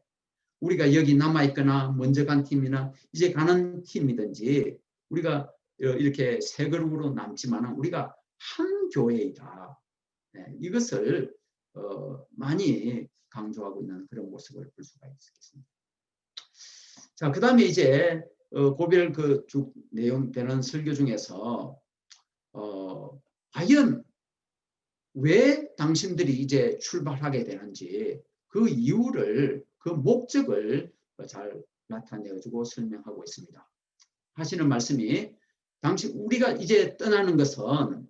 S1: 우리가 여기 남아있거나 먼저 간 팀이나 이제 가는 팀이든지 우리가 이렇게 세 그룹으로 남지만 우리가 한 교회이다. 네, 이것을 많이 강조하고 있는 그런 모습을 볼 수가 있겠습니다. 자, 그 다음에 이제 고별 그 쭉 내용되는 설교 중에서 과연 왜 당신들이 이제 출발하게 되는지 그 이유를 그 목적을 잘 나타내가지고 설명하고 있습니다. 하시는 말씀이 당시 우리가 이제 떠나는 것은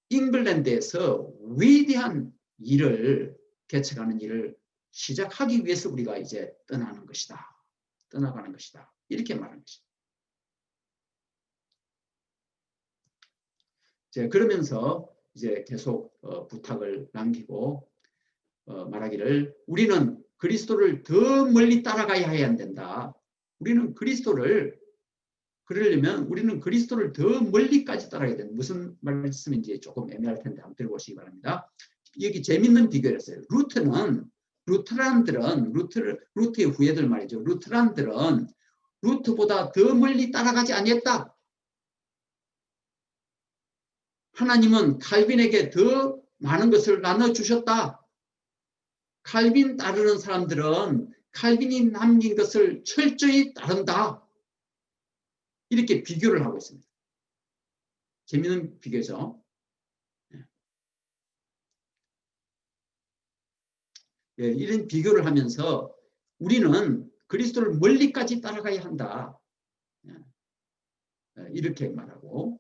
S1: 잉글랜드에서 위대한 일을 개척하는 일을 시작하기 위해서 우리가 이제 떠나는 것이다. 떠나가는 것이다. 이렇게 말하는 것이다. 이제 그러면서 이제 계속 부탁을 남기고 말하기를 우리는 그리스도를 더 멀리 따라가야 해야 된다. 우리는 그리스도를 그러려면 우리는 그리스도를 더 멀리까지 따라가야 된다. 무슨 말씀인지 조금 애매할 텐데 한번 들어보시기 바랍니다. 여기 재밌는 비교를 했어요. 루트란들은 루트의 후예들 말이죠. 루트란들은 루트보다 더 멀리 따라가지 아니했다. 하나님은 칼빈에게 더 많은 것을 나눠주셨다. 칼빈 따르는 사람들은 칼빈이 남긴 것을 철저히 따른다. 이렇게 비교를 하고 있습니다. 재미있는 비교죠. 예, 이런 비교를 하면서 우리는 그리스도를 멀리까지 따라가야 한다. 이렇게 말하고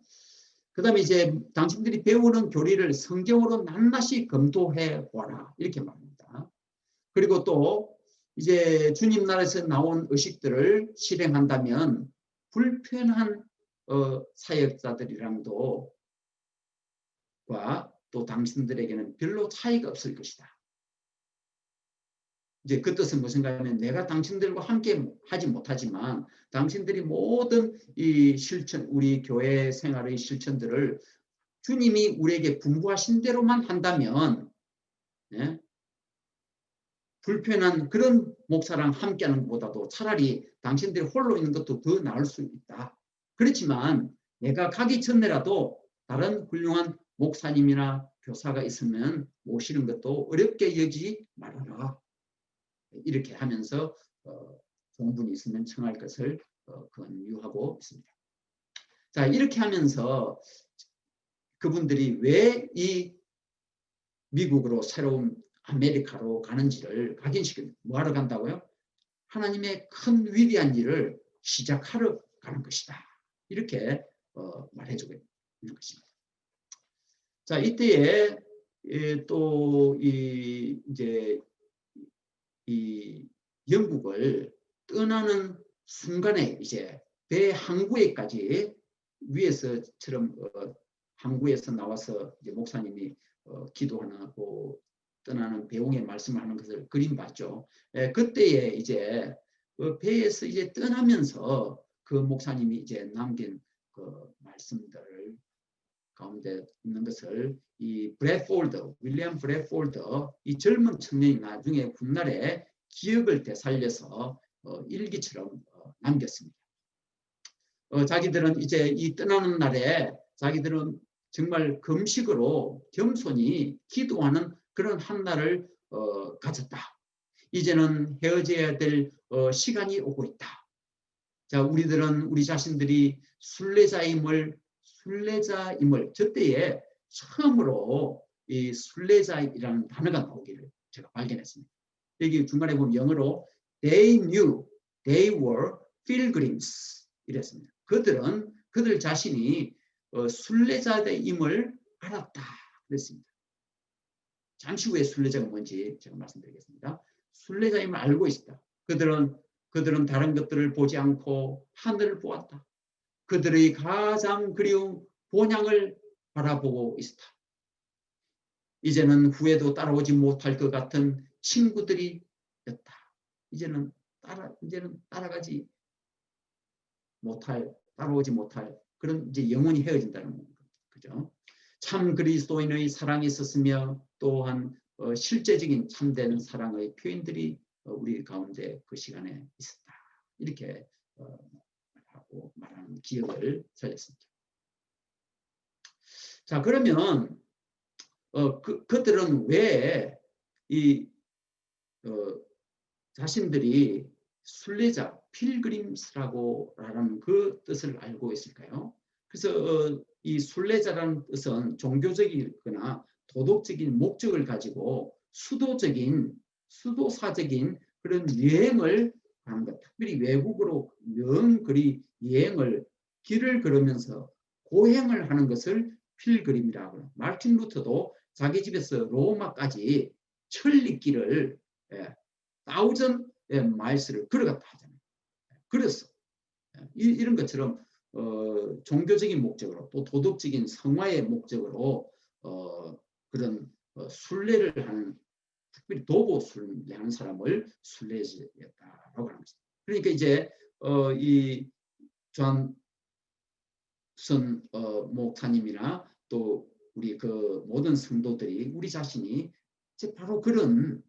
S1: 그 다음에 이제 당신들이 배우는 교리를 성경으로 낱낱이 검토해 보라. 이렇게 말합니다. 그리고 또 이제 주님 나라에서 나온 의식들을 실행한다면 불편한 사역자들이랑도 또 당신들에게는 별로 차이가 없을 것이다. 이제 그 뜻은 무슨가 하면 내가 당신들과 함께 하지 못하지만 당신들이 모든 이 실천, 우리 교회 생활의 실천들을 주님이 우리에게 분부하신 대로만 한다면 예? 불편한 그런 목사랑 함께하는 것보다도 차라리 당신들이 홀로 있는 것도 더 나을 수 있다. 그렇지만 내가 가기 전에라도 다른 훌륭한 목사님이나 교사가 있으면 모시는 것도 어렵게 여기지 말아라. 이렇게 하면서 종분이 있으면 청할 것을 권유하고 있습니다. 자, 이렇게 하면서 그분들이 왜 이 미국으로 새로운 아메리카로 가는지를 각인시킵니다. 뭐하러 간다고요? 하나님의 큰 위대한 일을 시작하러 가는 것이다. 이렇게 말해주고 있는 것입니다. 자, 이때에 또 이제 이 영국을 떠나는 순간에 이제 배 항구에까지 위에서처럼 항구에서 나와서 이제 목사님이 기도하고 떠나는 배웅의 말씀하는 것을 그림봤죠. 그때에 이제 배에서 이제 떠나면서 그 목사님이 이제 남긴 그 말씀들을 가운데 있는 것을 이 브래폴더, 윌리엄 브래폴더, 이 젊은 청년이 나중에 훗날에 기억을 되살려서 일기처럼 남겼습니다. 자기들은 이제 이 떠나는 날에 자기들은 정말 금식으로 겸손히 기도하는 그런 한 날을 가졌다. 이제는 헤어져야 될 시간이 오고 있다. 자, 우리 자신들이 순례자임을 저때에 처음으로 이 순례자이라는 단어가 나오기를 제가 발견했습니다. 여기 중간에 보면 영어로 they knew they were pilgrims 이랬습니다. 그들 자신이 순례자임을 알았다 그랬습니다. 잠시 후에 순례자가 뭔지 제가 말씀드리겠습니다. 순례자임을 알고 있다. 그들은 다른 것들을 보지 않고 하늘을 보았다. 그들의 가장 그리운 본향을 바라보고 있다. 이제는 후에도 따라오지 못할 것 같은 친구들이었다. 이제는 따라가지 못할, 따라오지 못할 그런 이제 영원히 헤어진다는 거죠. 그죠? 참 그리스도인의 사랑이 있었으며 또한 실제적인 참된 사랑의 표현들이 우리 가운데 그 시간에 있었다. 이렇게 하고 말하는 기억을 살렸습니다. 자, 그러면 그들은 왜 이 자신들이 순례자, 필그림스라고 하는 그 뜻을 알고 있을까요? 그래서 이 순례자라는 뜻은 종교적이거나 도덕적인 목적을 가지고 수도사적인 그런 여행을 하는 것. 특별히 외국으로 여행을 길을 걸으면서 고행을 하는 것을 필그림이라고 해요. 마르틴 루터도 자기 집에서 로마까지 천리길을 1000 마일스를 걸어갔다 하잖아요. 그래서 이런 것처럼 종교적인 목적으로 또 도덕적인 성화의 목적으로 그런 순례를 하는 특별히 도보 순례하는 사람을 순례자였다라고 하는 것입니다. 그러니까 이제 이 존슨 목사님이나 또 우리 그 모든 성도들이 우리 자신이 이제 바로 그런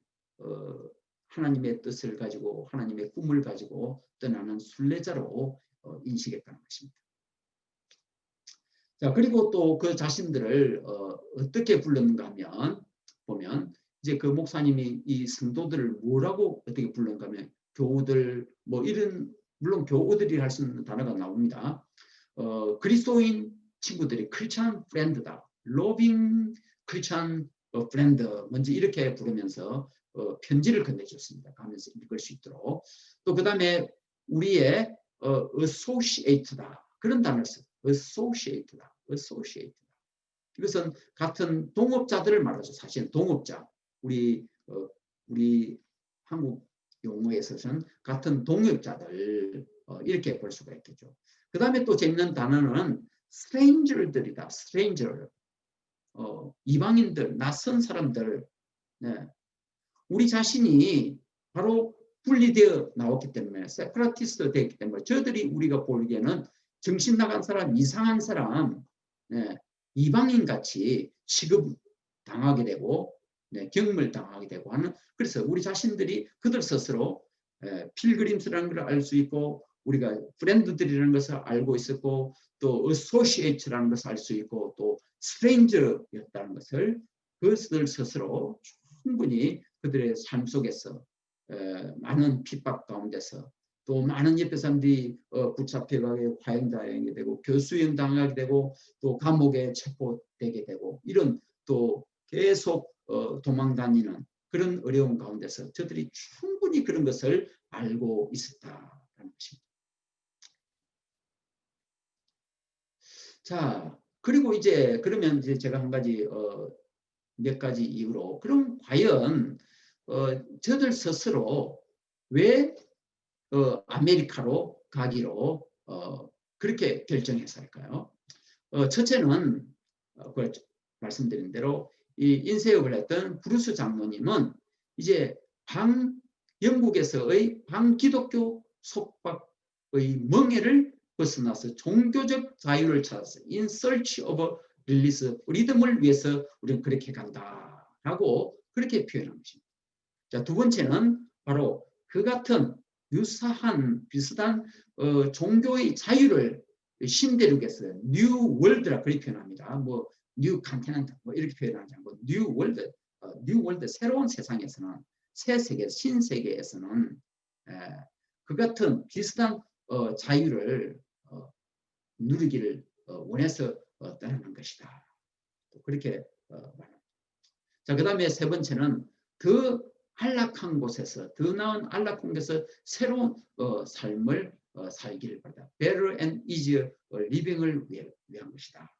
S1: 하나님의 뜻을 가지고 하나님의 꿈을 가지고 떠나는 순례자로 인식했다는 것입니다. 자, 그리고 또 그 자신들을 어떻게 불렀는가 보면 이제 그 목사님이 이 성도들을 뭐라고 어떻게 불렀는가 하면 교우들 뭐 이런 물론 교우들이 할 수 있는 단어가 나옵니다. 그리스도인 친구들이 크리스찬 프렌드다. 러빙 크리스찬 프렌드 먼저 이렇게 부르면서 편지를 건네줬습니다. 가면서 읽을 수 있도록. 또 그 다음에 우리의 associate다. 그런 단어를 써요. associate다. 이것은 같은 동업자들을 말하죠. 사실은 동업자. 우리 한국 용어에서는 같은 동업자들 이렇게 볼 수가 있겠죠. 그 다음에 또 재밌는 단어는 stranger들이다. stranger. 이방인들, 낯선 사람들. 네. 우리 자신이 바로 분리되어 나왔기 때문에 세퍼라티스트 되었기 때문에 저들이 우리가 보기에는 정신 나간 사람, 이상한 사람, 네, 이방인같이 취급당하게 되고 네, 경멸당하게 되고 하는 그래서 우리 자신들이 그들 스스로 필그림스라는 걸 알 수 있고 우리가 프렌드들이라는 것을 알고 있었고 또 어소시에이트라는 것을 알 수 있고 또 스트레인저였다는 것을 그것을 스스로 충분히 그들의 삶 속에서 많은 핍박 가운데서 또 많은 옆에 사람들이 붙잡혀가게 화형당하게 되고 교수형 당하게 되고 또 감옥에 체포되게 되고 이런 또 계속 도망다니는 그런 어려운 가운데서 저들이 충분히 그런 것을 알고 있었다라는 것입니다. 자, 그리고 이제 그러면 이제 제가 한 가지 몇 가지 이유로 그럼 과연 저들 스스로 왜 아메리카로 가기로 그렇게 결정했을까요? 첫째는 말씀드린 대로 이 인쇄업을 했던 브루스 장로님은 이제 영국에서의 반기독교 속박의 멍에를 벗어나서 종교적 자유를 찾아서 in search of release, 리듬을 위해서 우리는 그렇게 간다라고 그렇게 표현한 것입니다. 자, 두 번째는 바로 그 같은 유사한 비슷한 종교의 자유를 신대륙에서 뉴 월드라 그렇게 표현합니다. 뭐 뉴 컨티넨트 뭐 이렇게 표현하지 않고 뉴 월드 새로운 세상에서는 새 세계 신세계에서는 그 같은 비슷한 자유를 누리기를 원해서 떠나는 것이다. 그렇게 말합니다. 자, 그다음에 세 번째는 더 안락한 곳에서 더 나은 안락한 곳에서 새로운 삶을 살기를 바란다. Better and easier living을 위한 것이다.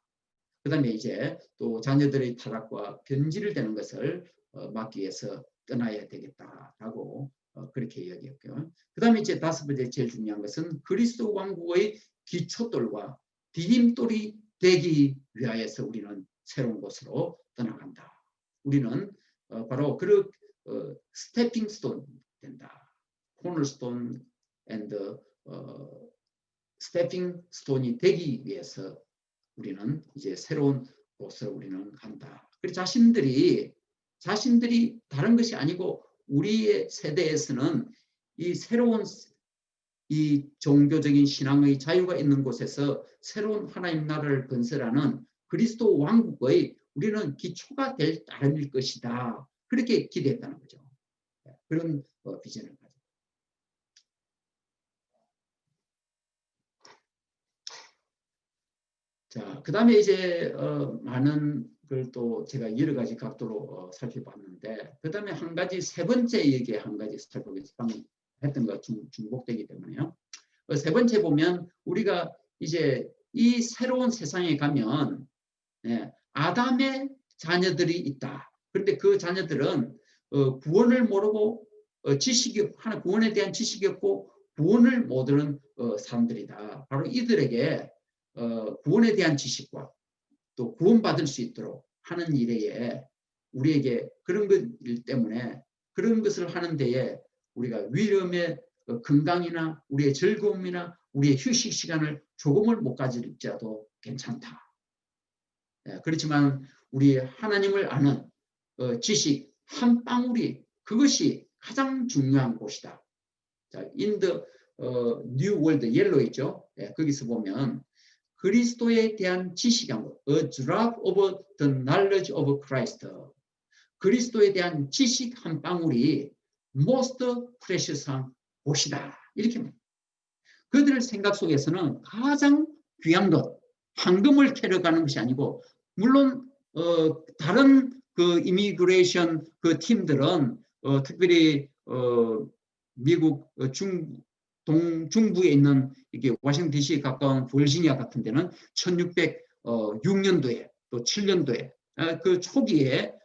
S1: 그 다음에 이제 또 자녀들의 타락과 변질을 되는 것을 막기 위해서 떠나야 되겠다라고 그렇게 이야기했고요. 그 다음에 이제 다섯 번째 제일 중요한 것은 그리스도 왕국의 기초돌과 디딤돌이 되기 위하여서 우리는 새로운 곳으로 떠나간다. 우리는 바로 그 스태핑 스톤 된다. 코너스톤 앤드 스태핑 스톤이 되기 위해서 우리는 이제 새로운 곳을 우리는 간다. 그래서 자신들이 다른 것이 아니고 우리의 세대에서는 이 새로운 이 종교적인 신앙의 자유가 있는 곳에서 새로운 하나님 나라를 건설하는 그리스도 왕국의 우리는 기초가 될 따름일 것이다. 그렇게 기대했다는 거죠. 그런 비전을 가지고. 자, 그 다음에 이제 많은 걸 또 제가 여러 가지 각도로 살펴봤는데, 그 다음에 한 가지 세 번째 얘기 한 가지 살펴보겠습니다. 했던 거 중복되기 때문에요. 세 번째 보면 우리가 이제 이 새로운 세상에 가면 아담의 자녀들이 있다. 그런데 그 자녀들은 구원을 모르고 지식이 하나 구원에 대한 지식이 없고 구원을 모르는 사람들이다. 바로 이들에게 구원에 대한 지식과 또 구원받을 수 있도록 하는 일에 우리에게 그런 것 때문에 그런 것을 하는 데에 우리가 위험의 건강이나 우리의 즐거움이나 우리의 휴식 시간을 조금을 못 가질지라도 괜찮다. 그렇지만 우리 하나님을 아는 지식 한 방울이 그것이 가장 중요한 곳이다. 자, in the new world, 옐로 있죠. 거기서 보면 그리스도에 대한 지식이 a drop of the knowledge of Christ. 그리스도에 대한 지식 한 방울이 most precious한 곳이다. 이렇게 말합니다. 그들의 생각 속에서는 가장 귀한 것, 황금을 캐러 가는 것이 아니고, 물론 다른 그 이미그레이션 그 팀들은 특별히 미국 중부에 있는 이게 워싱턴 DC 가까운 버지니아 같은 데는 1606년도에 또 7년도에 그 초기에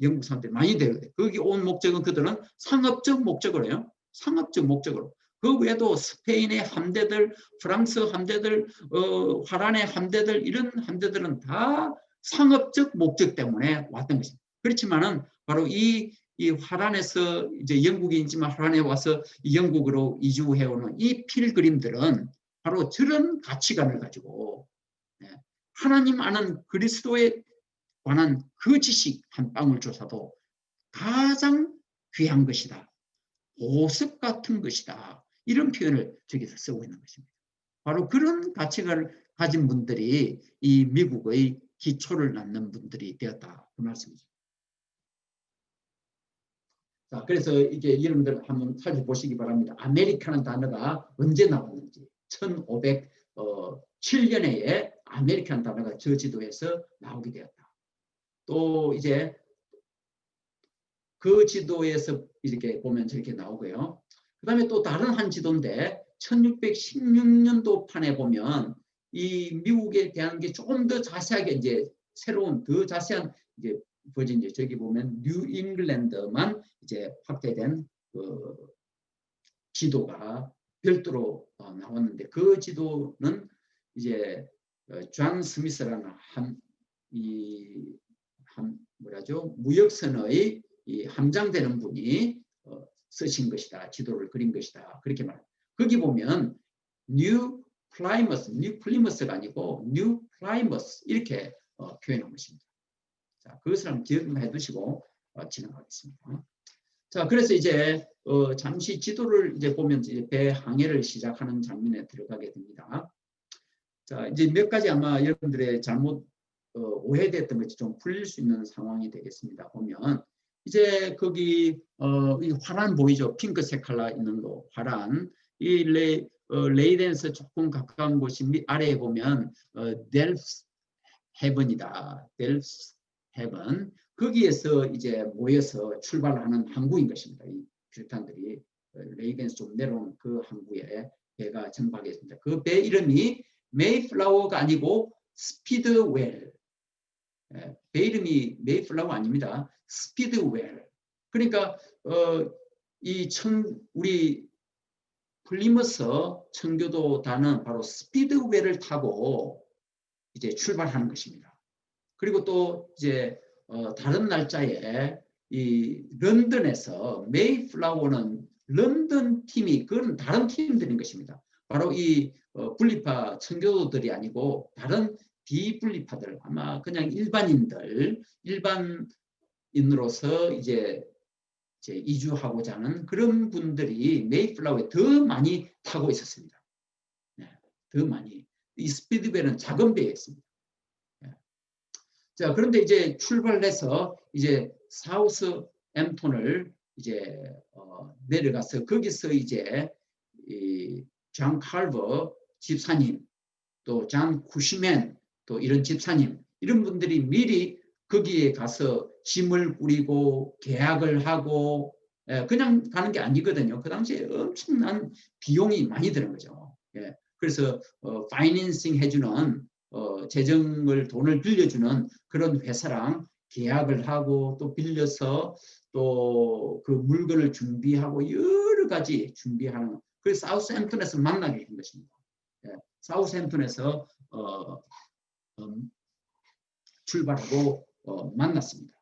S1: 영국 사람들이 많이 되거든요. 거기 온 목적은 그들은 상업적 목적으로 해요. 상업적 목적으로. 그 외에도 스페인의 함대들, 프랑스 함대들, 화란의 함대들 이런 함대들은 다 상업적 목적 때문에 왔던 것입니다. 그렇지만은 바로 이 화란에서 이제 영국인이지만 화란에 와서 영국으로 이주해오는 이 필그림들은 바로 저런 가치관을 가지고 하나님 아는 그리스도에 관한 그 지식 한 방울 조사도 가장 귀한 것이다. 보석 같은 것이다. 이런 표현을 저기서 쓰고 있는 것입니다. 바로 그런 가치관을 가진 분들이 이 미국의 기초를 낳는 분들이 되었다. 그 말씀이죠. 자, 그래서 이게 여러분들 한번 살펴보시기 바랍니다. 아메리카는 단어가 언제 나왔는지 1507년에 아메리칸 단어가 저 지도에서 나오게 되었다. 또 이제 그 지도에서 이렇게 보면 저렇게 나오고요. 그 다음에 또 다른 한 지도인데 1616년도 판에 보면 이 미국에 대한 게 조금 더 자세하게 이제 새로운 더 자세한 이제 버전 이제 저기 보면 뉴 잉글랜드만 이제 확대된 그 지도가 별도로 나왔는데 그 지도는 이제 존 스미스라는 뭐라죠 무역선의 이 함장되는 분이 쓰신 것이다. 지도를 그린 것이다. 그렇게 말합니다. 거기 보면 뉴 플리머스가 아니고 뉴 플라이머스 이렇게 표현한 것입니다. 자, 그것을 한번 기억해 두시고 진행하겠습니다. 자, 그래서 이제 잠시 지도를 이제 보면 이제 배 항해를 시작하는 장면에 들어가게 됩니다. 자, 이제 몇 가지 아마 여러분들의 잘못 오해됐던 것이 좀 풀릴 수 있는 상황이 되겠습니다. 보면 이제 거기 이 화란 보이죠? 핑크 색깔 있는 거 화란 이 레이덴에서 조금 가까운 곳이 아래에 보면 델프스 헤븐이다. 델프스 헤븐 거기에서 이제 모여서 출발하는 항구인 것입니다. 이 퓨리탄들이 레이덴에서 좀 내려온 그 항구에 배가 정박했습니다. 그 배 이름이 메이플라워가 아니고 스피드웰. 배 이름이 메이플라워 아닙니다. 스피드웰. 그러니까 우리 플리머스 청교도단은 바로 스피드웰을 타고 이제 출발하는 것입니다. 그리고 또 이제 다른 날짜에 이 런던에서 메이플라워는 런던 팀이 그건 다른 팀들인 것입니다. 바로 이 분리파 청교도들이 아니고 다른 비분리파들 아마 그냥 일반인으로서 이제 이주하고자 하는 그런 분들이 메이플라워에 더 많이 타고 있었습니다. 네, 더 많이. 이 스피드벨은 작은 배였습니다. 네. 자, 그런데 이제 출발해서 이제 사우스 앰프톤을 이제 내려가서 거기서 이제 존 칼버 집사님 또 존 쿠시맨 또 이런 집사님 이런 분들이 미리 거기에 가서 짐을 뿌리고 계약을 하고 그냥 가는 게 아니거든요. 그 당시에 엄청난 비용이 많이 드는 거죠. 그래서 파이낸싱 해주는 재정을 돈을 빌려주는 그런 회사랑 계약을 하고 또 빌려서 또 그 물건을 준비하고 여러 가지 준비하는 그래서 사우스햄튼에서 만나게 된 것입니다. 사우스햄튼에서 출발하고 만났습니다.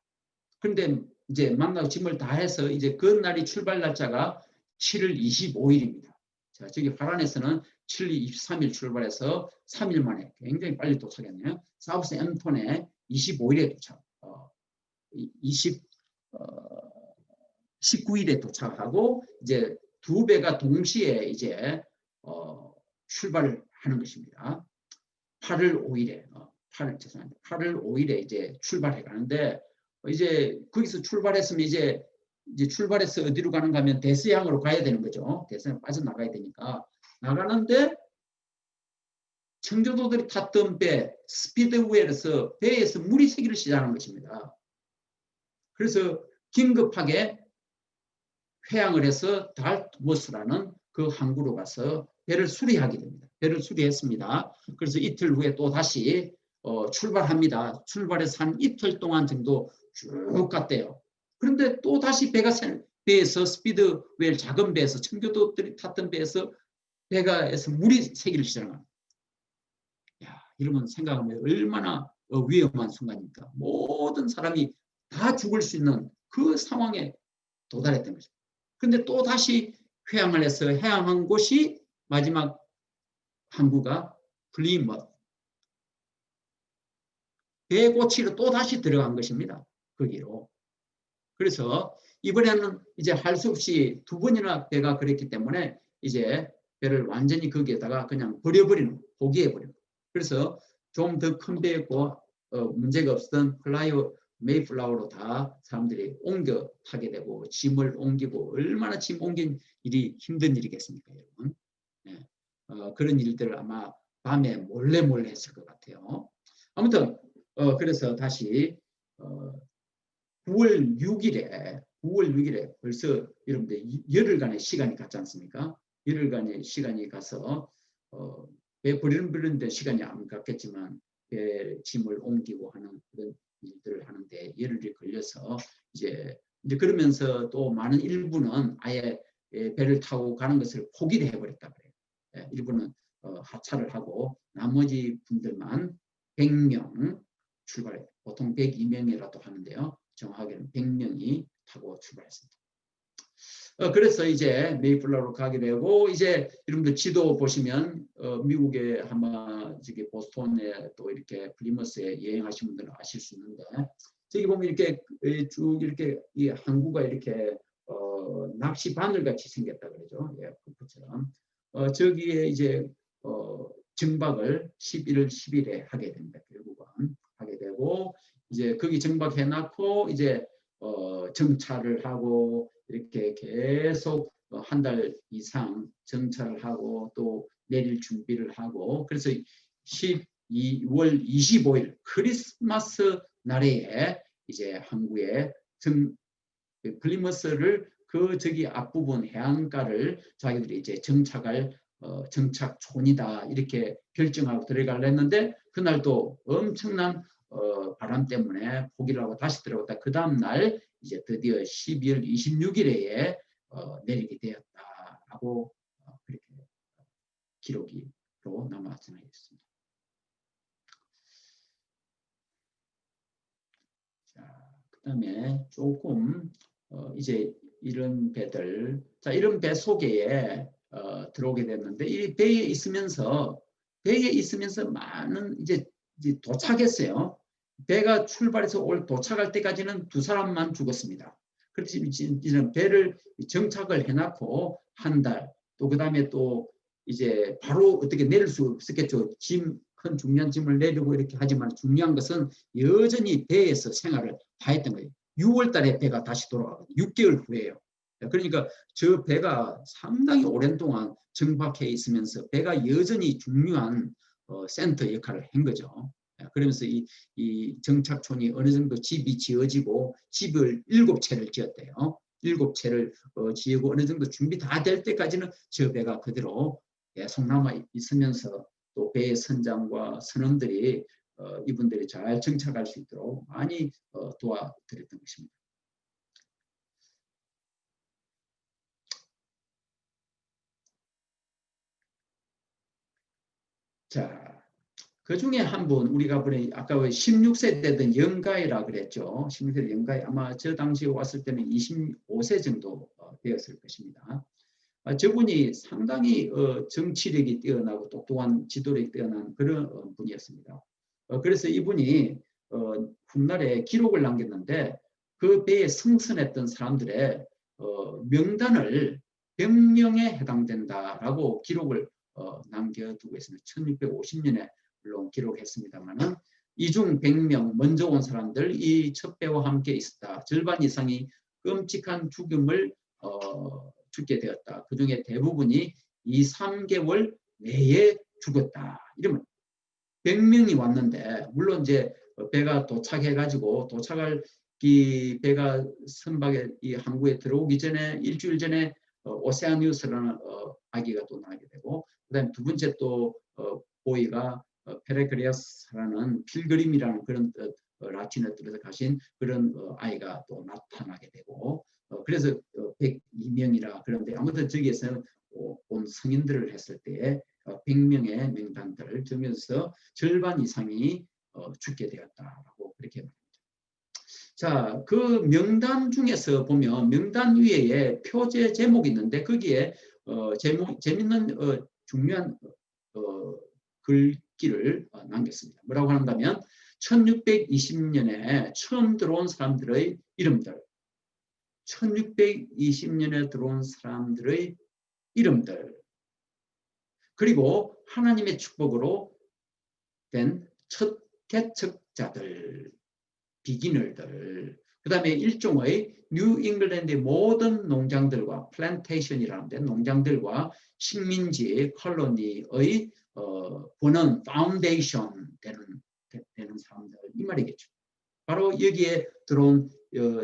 S1: 그런데 이제 만나고 짐을 다 해서 이제 그 날이 출발 날짜가 7월 25일입니다. 자, 저기 화란에서는 7월 23일 출발해서 3일 만에 굉장히 빨리 도착했네요. 사우스햄튼에 25일에 도착, 19일에 도착하고 이제 두 배가 동시에 이제 출발을 하는 것입니다. 8월 5일에 8월 5일에 이제 출발해 가는데 이제 거기서 출발했으면 이제 출발해서 어디로 가는가 하면 대서양으로 가야 되는 거죠. 대서양 빠져나가야 되니까 나가는데 청교도들이 탔던 배 스피드웰에서 배에서 물이 새기를 시작하는 것입니다. 그래서 긴급하게 회항을 해서 달트머스라는 그 항구로 가서 배를 수리하게 됩니다. 배를 수리했습니다. 그래서 이틀 후에 또 다시 출발합니다. 출발해서 한 이틀 동안 정도 쭉 갔대요. 그런데 또 다시 배에서 스피드웰 작은 배에서 청교도들이 탔던 배에서 물이 새기를 시작합니다. 야, 이러면 생각하면 얼마나 위험한 순간입니까? 모든 사람이 다 죽을 수 있는 그 상황에 도달했던 거죠. 근데 또 다시 회항을 해서 해항한 곳이 마지막 항구가 플리머스. 배 고치러 또 다시 들어간 것입니다. 거기로. 그래서 이번에는 이제 할 수 없이 두 번이나 배가 그랬기 때문에 이제 배를 완전히 거기에다가 그냥 버려버리는, 포기해버리는. 그래서 좀 더 큰 배였고 문제가 없었던 메이플라워로 다 사람들이 옮겨 타게 되고 짐을 옮기고 얼마나 짐 옮긴 일이 힘든 일이겠습니까, 여러분? 네. 그런 일들을 아마 밤에 몰래 했을 것 같아요. 아무튼 그래서 다시 9월 6일에 벌써 여러분들 열흘간의 시간이 갔지 않습니까? 열흘간의 시간이 가서 배 부르는데 시간이 안 갔겠지만 배 짐을 옮기고 하는 그런 일들을 하는데 열흘이 걸려서 이제 그러면서 또 많은 일부는 아예 배를 타고 가는 것을 포기를 해버렸다 그래요. 일부는 하차를 하고 나머지 분들만 100명 출발해요. 보통 102명이라도 하는데요. 정확하게는 100명이 타고 출발했습니다. 그래서 이제 메이플라워로 가게 되고 이제 여러분들 지도 보시면 미국의 아마 저기 보스턴에 또 이렇게 플리머스에 여행하신 분들은 아실 수 있는데 저기 보면 이렇게 쭉 이렇게 이 항구가 이렇게 낚시 바늘 같이 생겼다 그러죠. 예, 그처럼 저기에 이제 정박을 11월 10일에 하게 됩니다. 결국은 하게 되고 이제 거기 정박해놓고 이제 정찰을 하고 이렇게 계속 한 달 이상 정찰을 하고 또 내릴 준비를 하고 그래서 12월 25일 크리스마스 날에 이제 항구에 플리머스를 그 저기 앞부분 해안가를 자기들이 이제 정착할 정착촌이다 이렇게 결정하고 들어가려 했는데 그날도 엄청난 바람 때문에 포기를 하고 다시 들어갔다. 그 다음 날 이제 드디어 12월 26일에 내리게 되었다라고 그렇게 기록으로 남아있습니다. 자, 그다음에 조금 이제 이런 배들, 자 이런 배 속에 들어오게 됐는데 이 배에 있으면서 많은 이제 도착했어요. 배가 출발해서 도착할 때까지는 2사람만 죽었습니다. 그렇지 이제 배를 정착을 해놓고 한 달, 또 그다음에 또 이제 바로 어떻게 내릴 수 없었겠죠. 큰 중요한 짐을 내리고 이렇게 하지만 중요한 것은 여전히 배에서 생활을 다 했던 거예요. 6월 달에 배가 다시 돌아가거든요. 6개월 후에요. 그러니까 저 배가 상당히 오랜 동안 정박해 있으면서 배가 여전히 중요한 센터 역할을 한 거죠. 그러면서 이 정착촌이 어느 정도 집이 지어지고 집을 7채를 지었대요. 7채를 지으고 어느 정도 준비 다 될 때까지는 저 배가 그대로 계속 남아 있으면서 또 배의 선장과 선원들이 이분들이 잘 정착할 수 있도록 많이 도와드렸던 것입니다. 자, 그 중에 한 분 우리가 아까 16세 되던 영가이라 그랬죠. 16세 영가이 아마 저 당시에 왔을 때는 25세 정도 되었을 것입니다. 저분이 상당히 정치력이 뛰어나고 똑똑한 지도력이 뛰어난 그런 분이었습니다. 그래서 이분이 훗날에 기록을 남겼는데 그 배에 승선했던 사람들의 명단을 100명에 해당된다라고 기록을 남겨두고 있습니다. 1650년에 물론 기록했습니다만은 이중 100명 먼저 온 사람들 이 첫 배와 함께 있었다. 절반 이상이 끔찍한 죽음을 죽게 되었다. 그 중에 대부분이 2, 3개월 내에 죽었다. 이러면 100명이 왔는데 물론 이제 배가 도착해가지고 도착할 이 배가 선박에 이 항구에 들어오기 전에 일주일 전에 오세아니우스라는 아기가 또 나게 되고 그다음에 두 번째 또 보이가 페레그레아스라는 필그림이라는 그런 라틴어 뜻에서 가신 그런 아이가 또 나타나게 되고 그래서 102명이라 그런데 아무튼 저기에서 온 성인들을 했을 때 100명의 명단들을 적면서 절반 이상이 죽게 되었다라고 그렇게 말합니다. 자, 그 명단 중에서 보면 명단 위에 표제 제목이 있는데 거기에 재밌는 중요한 글귀를 남겼습니다. 뭐라고 한다면 1620년에 처음 들어온 사람들의 이름들 1620년에 들어온 사람들의 이름들 그리고 하나님의 축복으로 된 첫 개척자들 비기너들, 그 다음에 일종의 뉴 잉글랜드의 모든 농장들과 플랜테이션이라는데 농장들과 식민지 컬러니의 본원 파운데이션 되는 사람들 이 말이겠죠. 바로 여기에 들어온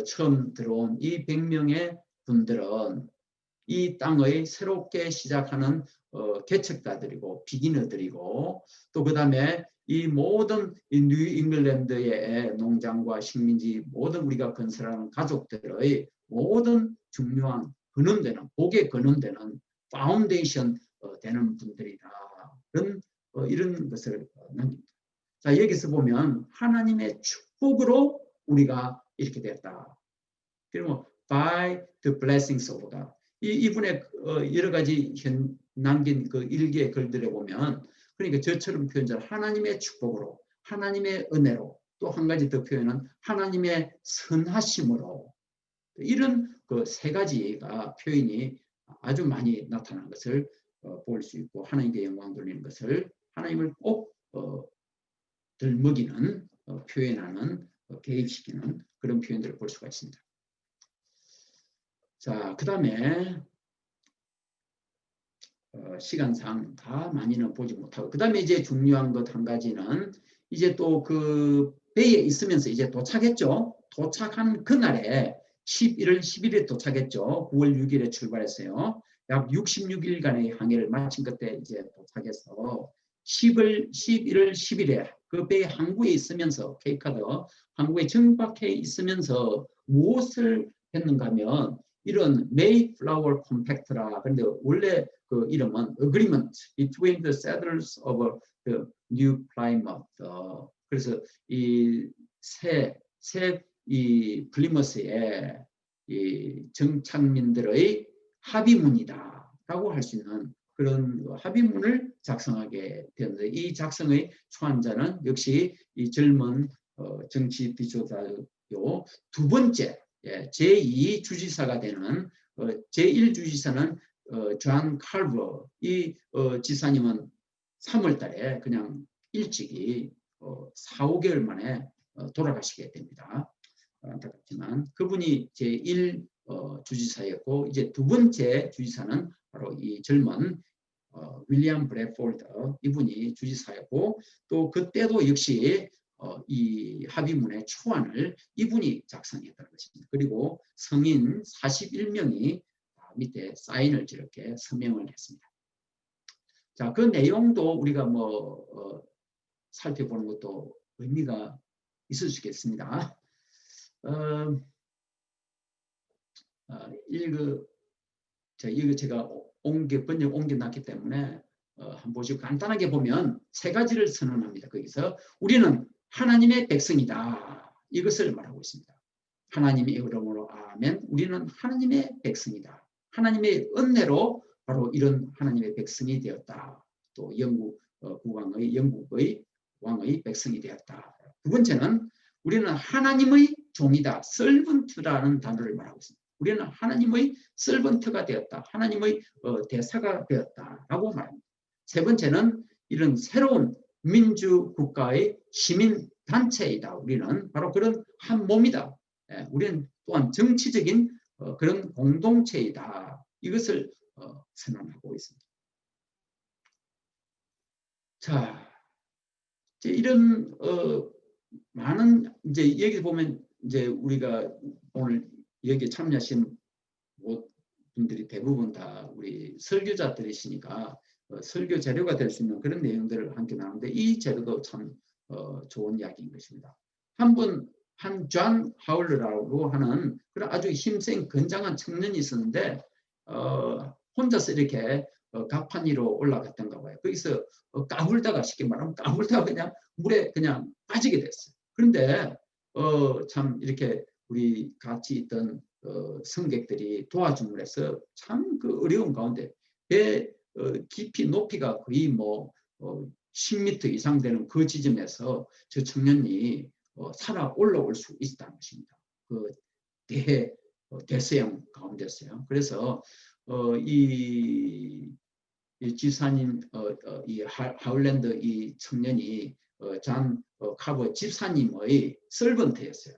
S1: 처음 들어온 이 100명의 분들은 이 땅의 새롭게 시작하는 개척가들이고 비기너들이고 또 그 다음에 이 모든 뉴 잉글랜드의 농장과 식민지 모든 우리가 건설하는 가족들의 모든 중요한 근원되는 복에 근원되는 파운데이션 되는 분들이다. 이런 것을 남깁니다. 자, 여기서 보면 하나님의 축복으로 우리가 이렇게 됐다. 그리고 by the blessings of God. 이분의 여러 가지 남긴 그 일기의 글들에 보면 그러니까 저처럼 표현자 하나님의 축복으로 하나님의 은혜로 또 한 가지 더 표현은 하나님의 선하심으로 이런 그 세 가지가 표현이 아주 많이 나타나는 것을 볼 수 있고 하나님께 영광 돌리는 것을 하나님을 꼭 들먹이는 표현하는 개입시키는 그런 표현들을 볼 수가 있습니다. 자, 그 다음에 시간상 다 많이는 보지 못하고 그 다음에 이제 중요한 것 한 가지는 이제 또 그 배에 있으면서 이제 도착했죠. 도착한 그날에 11월 10일에 도착했죠. 9월 6일에 출발했어요. 약 66일간의 항해를 마친 그때 이제 도착해서 11월 10일에 그 배 항구에 있으면서 케이카드 항구에 정박해 있으면서 무엇을 했는가 하면 이런 Mayflower Compact라 그런데 원래 그 이름은 Agreement between the settlers of the New Plymouth. 그래서 이 이 플리머스의 이 정착민들의 합의문이다라고 할 수 있는 그런 합의문을 작성하게 되었는데 이 작성의 초안자는 역시 이 젊은 정치 비조자요 두 번째 제2 주지사가 되는 제1 주지사는 존 칼버 이 지사님은 3월 달에 그냥 일찍이 4, 5개월 만에 돌아가시게 됩니다. 안타깝지만 그분이 제1 주지사였고 이제 두 번째 주지사는 바로 이 젊은 윌리엄 브래폴드 이분이 주지사였고 또 그때도 역시 이 합의문의 초안을 이분이 작성했다는 것입니다. 그리고 성인 41명이 밑에 사인을 이렇게 서명을 했습니다. 자, 그 내용도 우리가 살펴보는 것도 의미가 있을 수 있겠습니다. 이거 제가 번역 옮겨놨기 때문에 한번 보시고 간단하게 보면 세 가지를 선언합니다. 거기서 우리는 하나님의 백성이다. 이것을 말하고 있습니다. 하나님의 이름으로 아멘. 우리는 하나님의 백성이다. 하나님의 은혜로 바로 이런 하나님의 백성이 되었다. 또 영국의 왕의 백성이 되었다. 두 번째는 우리는 하나님의 종이다. servant라는 단어를 말하고 있습니다. 우리는 하나님의 servant가 되었다. 하나님의 대사가 되었다라고 말합니다. 세 번째는 이런 새로운 민주국가의 시민단체이다. 우리는 바로 그런 한 몸이다. 우리는 또한 정치적인 그런 공동체이다. 이것을 선언하고 있습니다. 자, 이런 많은 이제 여기 보면 이제 우리가 오늘 여기 참여하신 분들이 대부분 다 우리 설교자들이시니까 설교 재료가 될 수 있는 그런 내용들을 함께 나누는데 이 재료도 참 좋은 이야기인 것입니다. 한 존 하울러라고 하는 그런 아주 힘센 건장한 청년이 있었는데 혼자서 이렇게 갑판 위로 올라갔던가 봐요. 거기서 까불다가 쉽게 말하면 까불다가 그냥 물에 그냥 빠지게 됐어요. 그런데 참 이렇게 우리 같이 있던 승객들이 도와줌으로 해서 참 그 어려운 가운데 배 깊이 높이가 거의 10m 이상 되는 그 지점에서 저 청년이 살아 올라올 수 있다는 것입니다. 그 대서양 가운데서요. 그래서 이 지사님 이 하울랜드 이 청년이 존 카버 집사님의 설번트였어요.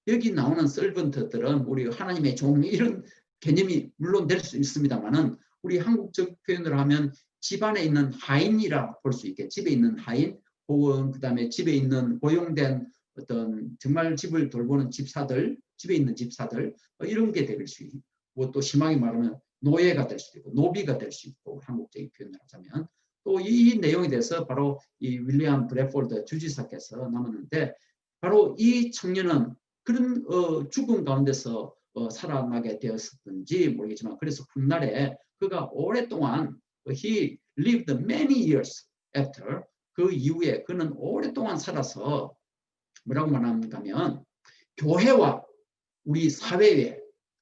S1: 여기 나오는 설번트들은 우리 하나님의 종 이런 개념이 물론 될 수 있습니다만은 우리 한국적 표현으로 하면 집안에 있는 하인이라 볼 수 있게 집에 있는 하인 혹은 그다음에 집에 있는 고용된 어떤 정말 집을 돌보는 집사들, 집에 있는 집사들 이런 게 될 수 있고 또 심하게 말하면 노예가 될 수도 있고 노비가 될 수 있고 한국적인 표현을 하자면 또 이 내용에 대해서 바로 이 윌리엄 브래폴드 주지사께서 남았는데 바로 이 청년은 그런 죽음 가운데서 살아나게 되었든지 모르겠지만 그래서 훗날에 그가 오랫동안 he lived many years after 그 이후에 그는 오랫동안 살아서 뭐라고 말합니까 하면 교회와 우리 사회에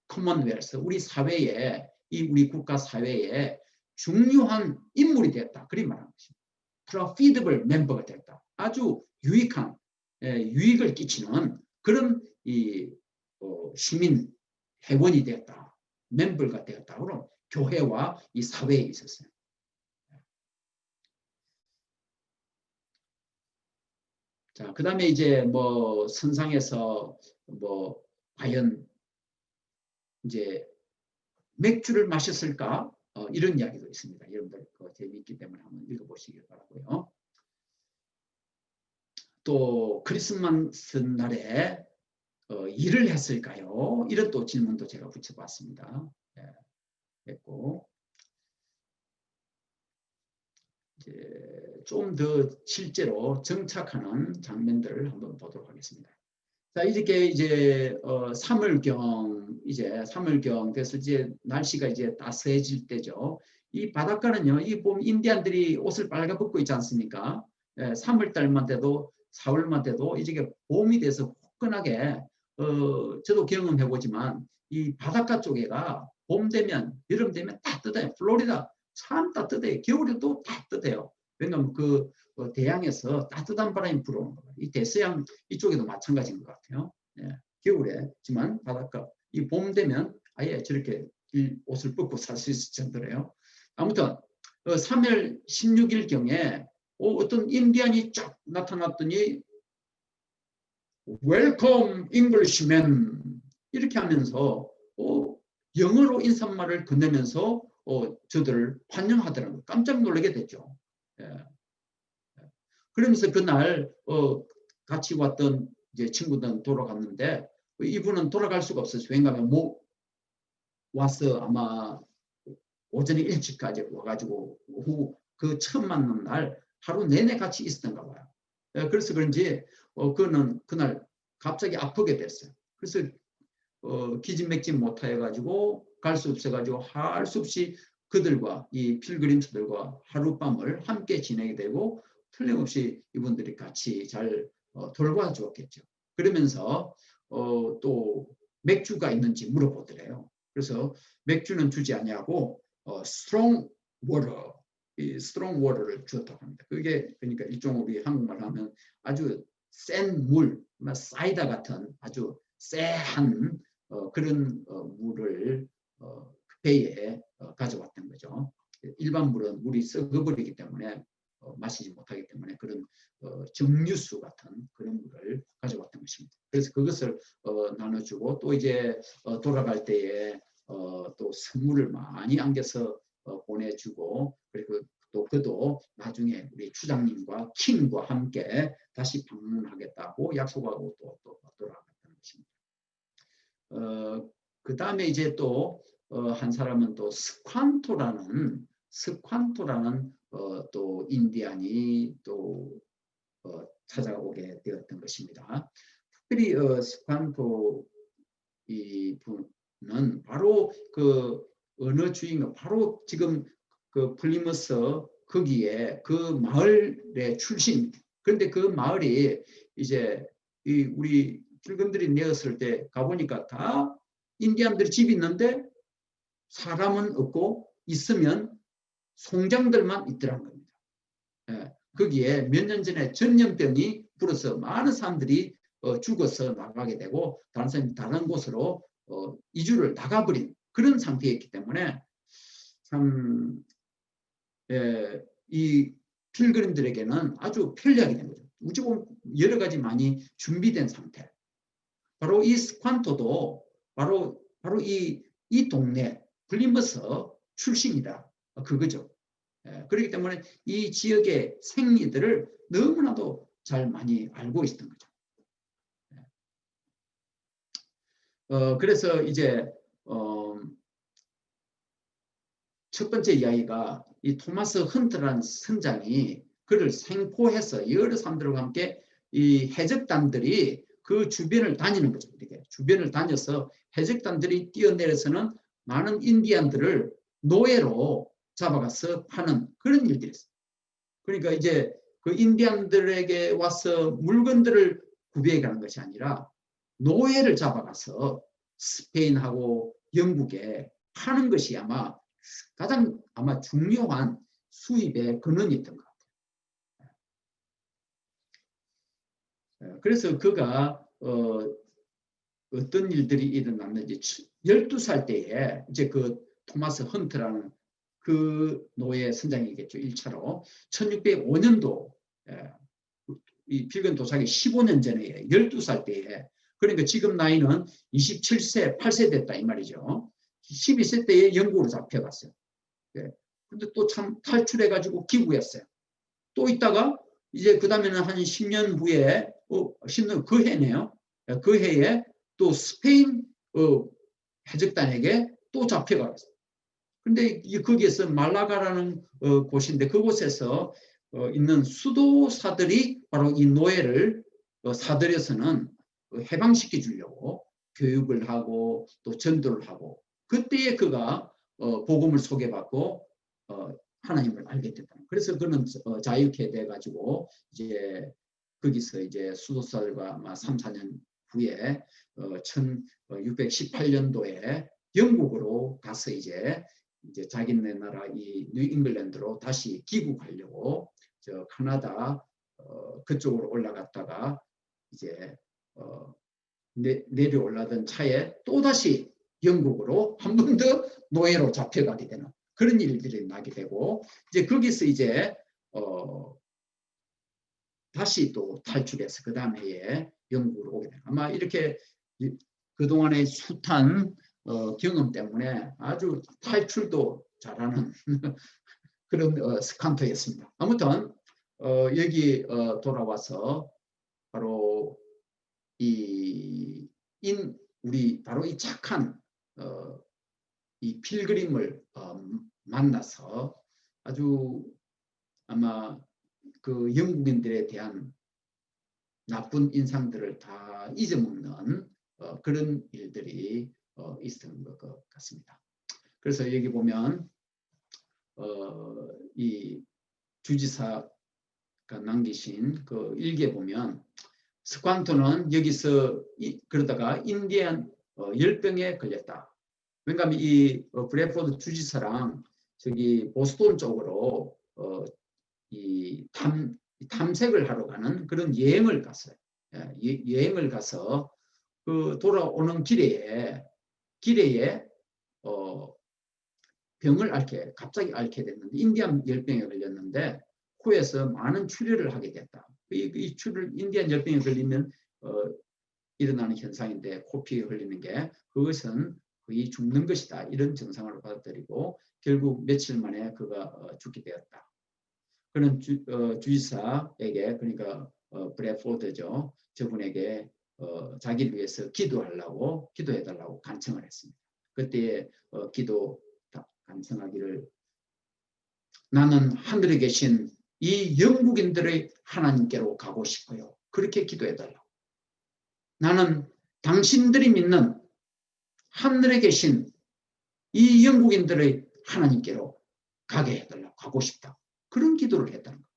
S1: 커먼웰스 우리 사회에 이 우리 국가 사회에 중요한 인물이 되었다. 그리 말하는 것입니다. profitable 멤버가 됐다. 아주 유익한 유익을 끼치는 그런 이 시민 회원이 되었다. 멤버가 되었다. 그럼 교회와 이 사회에 있었어요. 자, 그다음에 이제 뭐 선상에서 뭐 과연 이제 맥주를 마셨을까? 이런 이야기도 있습니다. 여러분들 재미있기 때문에 한번 읽어보시기 바라고요. 또 크리스마스 날에 일을 했을까요? 이런 또 질문도 제가 붙여봤습니다. 네, 했고 좀 더 실제로 정착하는 장면들을 한번 보도록 하겠습니다. 자, 이렇게 이제 3월경 이제 3월경 돼서 이제 날씨가 이제 따스해질 때죠. 이 바닷가는요, 이 보면 인디안들이 옷을 빨가벗고 있지 않습니까? 3월 달만 돼도 4월만 돼도 이제 봄이 돼서 후끈하게 저도 경험해 보지만 이 바닷가 쪽에가 봄 되면 여름 되면 따뜻해요. 플로리다 참 따뜻해요. 겨울에도 따뜻해요. 왜냐하면 그 대양에서 따뜻한 바람이 불어오는 거예요. 이 대서양 이쪽에도 마찬가지인 것 같아요. 예, 겨울에지만 바닷가 이 봄 되면 아예 저렇게 옷을 벗고 살 수 있을 정도래요. 아무튼 3월 16일경에 어떤 인디안이 쫙 나타났더니 Welcome Englishman 이렇게 하면서 영어로 인사말을 건네면서 저들을 환영하더라고요. 깜짝 놀라게 됐죠. 예. 그러면서 그날 같이 왔던 이제 친구들은 돌아갔는데 이분은 돌아갈 수가 없었어요. 왜냐하면 뭐 와서 아마 오전에 일찍까지 와가지고 오후 그 처음 만난 날 하루 내내 같이 있었던가 봐요. 그래서 그런지 그는 그날 갑자기 아프게 됐어요. 그래서 기진맥진 못해가지고 갈 수 없어가지고 할 수 없이 그들과 이 필그림스들과 하룻밤을 함께 지내게 되고 틀림없이 이분들이 같이 잘 돌봐주었겠죠. 그러면서 또 맥주가 있는지 물어보더래요. 그래서 맥주는 주지 아니하고 strong water, 이 strong water를 주었다고 합니다. 그게 그러니까 일종으로 우리 한국말 하면 아주 센 물, 사이다 같은 아주 쎄한 그런 물을 배에 가져왔던 거죠. 일반 물은 물이 썩어버리기 때문에 마시지 못하기 때문에 그런 정류수 같은 그런 물을 가져왔던 것입니다. 그래서 그것을 나눠주고 또 이제 돌아갈 때에 또 선물을 많이 안겨서 보내주고 그리고 또 그도 나중에 우리 추장님과 킹과 함께 다시 방문하겠다고 약속하고 또 돌아갔다는 것입니다. 그 다음에 이제 또 한 사람은 또 스콴토라는 또 인디안이 또 찾아오게 되었던 것입니다. 특별히 스콴토 이 분은 바로 그 어느 주인공 바로 지금 그 플리머스 거기에 그 마을의 출신입니다. 그런데 그 마을이 이제 이 우리 pilgrim들이 내었을 때 가보니까 다 인디안들이 집이 있는데 사람은 없고 있으면 송장들만 있더라는 겁니다. 거기에 몇 년 전에 전염병이 불어서 많은 사람들이 죽어서 나가게 되고 다른 사람이 다른 곳으로 이주를 나가버린 그런 상태였기 때문에 참 이 필그림들에게는 아주 편리하게 된 거죠. 무조건 여러 가지 많이 준비된 상태. 바로 이 스퀀토도 바로 이 동네 플리머스 출신이다. 그거죠. 그렇기 때문에 이 지역의 생리들을 너무나도 잘 많이 알고 있었던 거죠. 그래서 이제 첫 번째 이야기가 이 토마스 헌트라는 선장이 그를 생포해서 여러 사람들과 함께 이 해적단들이 그 주변을 다니는 거죠. 이렇게 주변을 다녀서 해적단들이 뛰어내려서는 많은 인디안들을 노예로 잡아가서 파는 그런 일들이 있어요. 그러니까 이제 그 인디안들에게 와서 물건들을 구비해 가는 것이 아니라 노예를 잡아가서 스페인하고 영국에 파는 것이 가장 중요한 수입의 근원이었던 것 같아요. 그래서 그가 어떤 일들이 일어났는지 12살 때에 이제 그 토마스 헌트라는 그 노예 선장이겠죠. 1차로 1605년도 이 필금 도착이 15년 전에 12살 때에 그러니까 지금 나이는 27세, 8세 됐다 이 말이죠. 12세 때에 영국으로 잡혀갔어요. 근데 또 참 탈출해가지고 귀국했어요. 또 있다가 이제 그 다음에는 한 10년 후에 10년 그 해네요. 그 해에 또 스페인 해적단에게 또 잡혀갔어요. 근데 거기에서 말라가라는 곳인데 그곳에서 있는 수도사들이 바로 이 노예를 사들여서는 해방시켜 주려고 교육을 하고 또 전도를 하고 그때에 그가 복음을 소개받고 하나님을 알게 됐다. 그래서 그는 자유케 돼가지고 이제 거기서 이제 수도사들과 아마 3, 4년 후에 1618년도에 영국으로 가서 이제 자기네 나라 이 뉴잉글랜드로 다시 귀국하려고 저 캐나다 그쪽으로 올라갔다가 이제 내려올라던 차에 또다시 영국으로 한 번 더 노예로 잡혀가게 되는 그런 일들이 나게 되고 이제 거기서 이제 다시 또 탈출해서 그 다음 해에 영국으로 오게 되는 아마 이렇게 그동안의 숱한 경험 때문에 아주 탈출도 잘하는 그런 스칸터였습니다. 아무튼 여기 돌아와서 바로 우리 바로 이 착한 이 필그림을 만나서 아주 아마 그 영국인들에 대한 나쁜 인상들을 다 잊어먹는 그런 일들이 있었던 것 같습니다. 그래서 여기 보면 이 주지사가 남기신 그 일기에 보면 스퀀토는 여기서 그러다가 인디안 열병에 걸렸다. 왜냐하면 이 브래포드 주지사랑 저기 보스턴 쪽으로 이 탐색을 하러 가는 그런 여행을 갔어요. 여행을 가서 그 돌아오는 길에 병을 갑자기 앓게 됐는데 인디안 열병에 걸렸는데 코에서 많은 출혈을 하게 됐다. 이 인디안 열병에 걸리면 일어나는 현상인데 코피에 흘리는 게 그것은 거의 죽는 것이다. 이런 증상을 받아들이고 결국 며칠 만에 그가 죽게 되었다. 그는 주지사에게 그러니까 브래포드죠. 저분에게 자기를 위해서 기도해달라고 간청을 했습니다. 그때 간청하기를 나는 하늘에 계신 이 영국인들의 하나님께로 가고 싶어요. 그렇게 기도해달라고. 나는 당신들이 믿는 하늘에 계신 이 영국인들의 하나님께로 가게 해달라고 가고 싶다. 그런 기도를 했다는 거예요.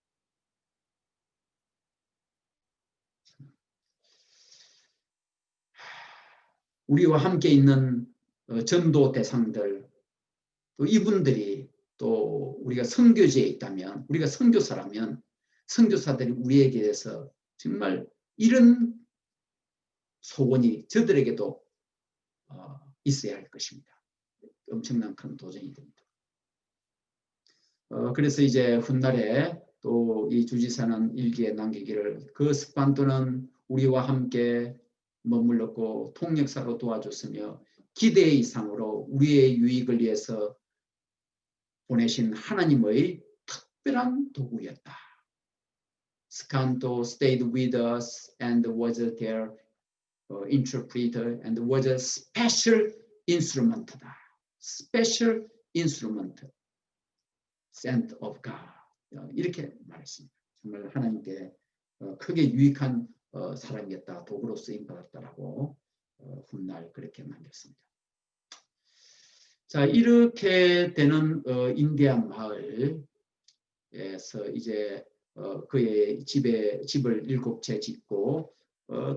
S1: 우리와 함께 있는 전도 대상들, 또 이분들이 또 우리가 선교지에 있다면, 우리가 선교사라면 선교사들이 우리에게 대해서 정말 이런 소원이 저들에게도 있어야 할 것입니다. 엄청난 큰 도전이 됩니다. 그래서 이제 훗날에 또 이 주지사는 일기에 남기기를 그 습관도는 우리와 함께 머물렀고 통역사로 도와줬으며 기대 이상으로 우리의 유익을 위해서 보내신 하나님의 특별한 도구였다. Scanto stayed with us and was their interpreter and was a special instrument다. Special instrument sent of God. 이렇게 말했습니다. 정말 하나님께 크게 유익한 사람이었다. 도구로 쓰임받았다라고 훗날 그렇게 남겼습니다. 자, 이렇게 되는 인디안 마을에서 이제 그의 집을 7채 짓고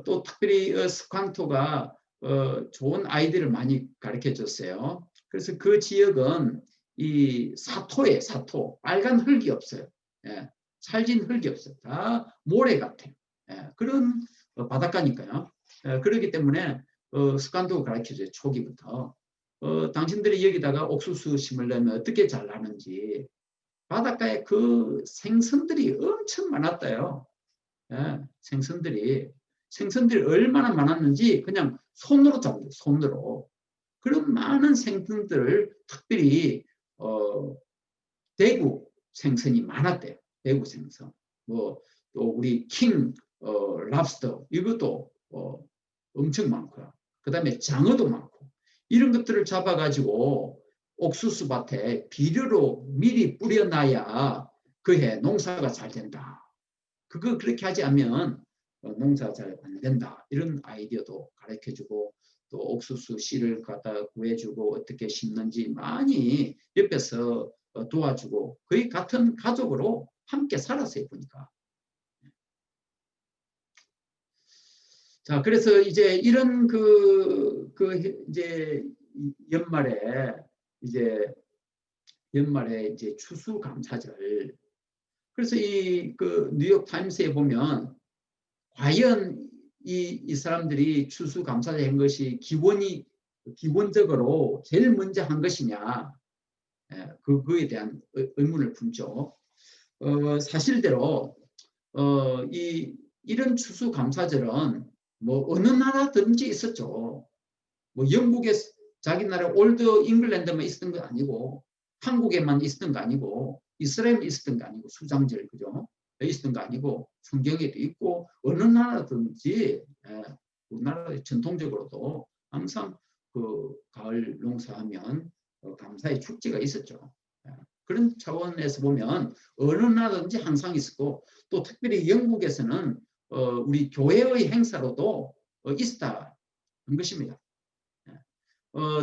S1: 또 특별히 스칸토가 좋은 아이들을 많이 가르쳐 줬어요. 그래서 그 지역은 이 사토에 사토 빨간 흙이 없어요. 예, 찰진 흙이 없어요. 다 모래 같아요. 예, 그런 바닷가니까요. 그렇기 때문에 스칸토가 가르쳐줘요. 초기부터. 당신들이 여기다가 옥수수 심으려면 어떻게 잘 나는지 바닷가에 그 생선들이 엄청 많았대요. 예, 생선들이 얼마나 많았는지 그냥 손으로 잡아요. 손으로. 그런 많은 생선들을 특별히 대구 생선이 많았대요. 대구 생선. 뭐 또 우리 킹 랍스터 이것도 엄청 많고요. 그다음에 장어도 많고 이런 것들을 잡아가지고 옥수수 밭에 비료로 미리 뿌려놔야 그해 농사가 잘 된다. 그거 그렇게 하지 않으면 농사가 잘 안 된다. 이런 아이디어도 가르쳐주고 또 옥수수 씨를 갖다 구해주고 어떻게 심는지 많이 옆에서 도와주고 거의 같은 가족으로 함께 살았어요. 보니까. 자, 그래서 이제 이런 이제 연말에 이제 추수감사절. 그래서 그 뉴욕 타임스에 보면 과연 이 사람들이 추수감사절 한 것이 기본적으로 제일 먼저 한 것이냐, 그거에 대한 의문을 품죠. 사실대로 이런 추수감사절은 뭐 어느 나라든지 있었죠. 뭐 영국에 자기 나라 올드 잉글랜드만 있었던 거 아니고 한국에만 있었던 거 아니고 이스라엘에 있었던 거 아니고 수장절 그죠? 있었던 거 아니고 성경에도 있고 어느 나라든지 우리나라 전통적으로도 항상 그 가을 농사하면 감사의 축제가 있었죠. 그런 차원에서 보면 어느 나라든지 항상 있었고 또 특별히 영국에서는 우리 교회의 행사로도 있었다는 것입니다.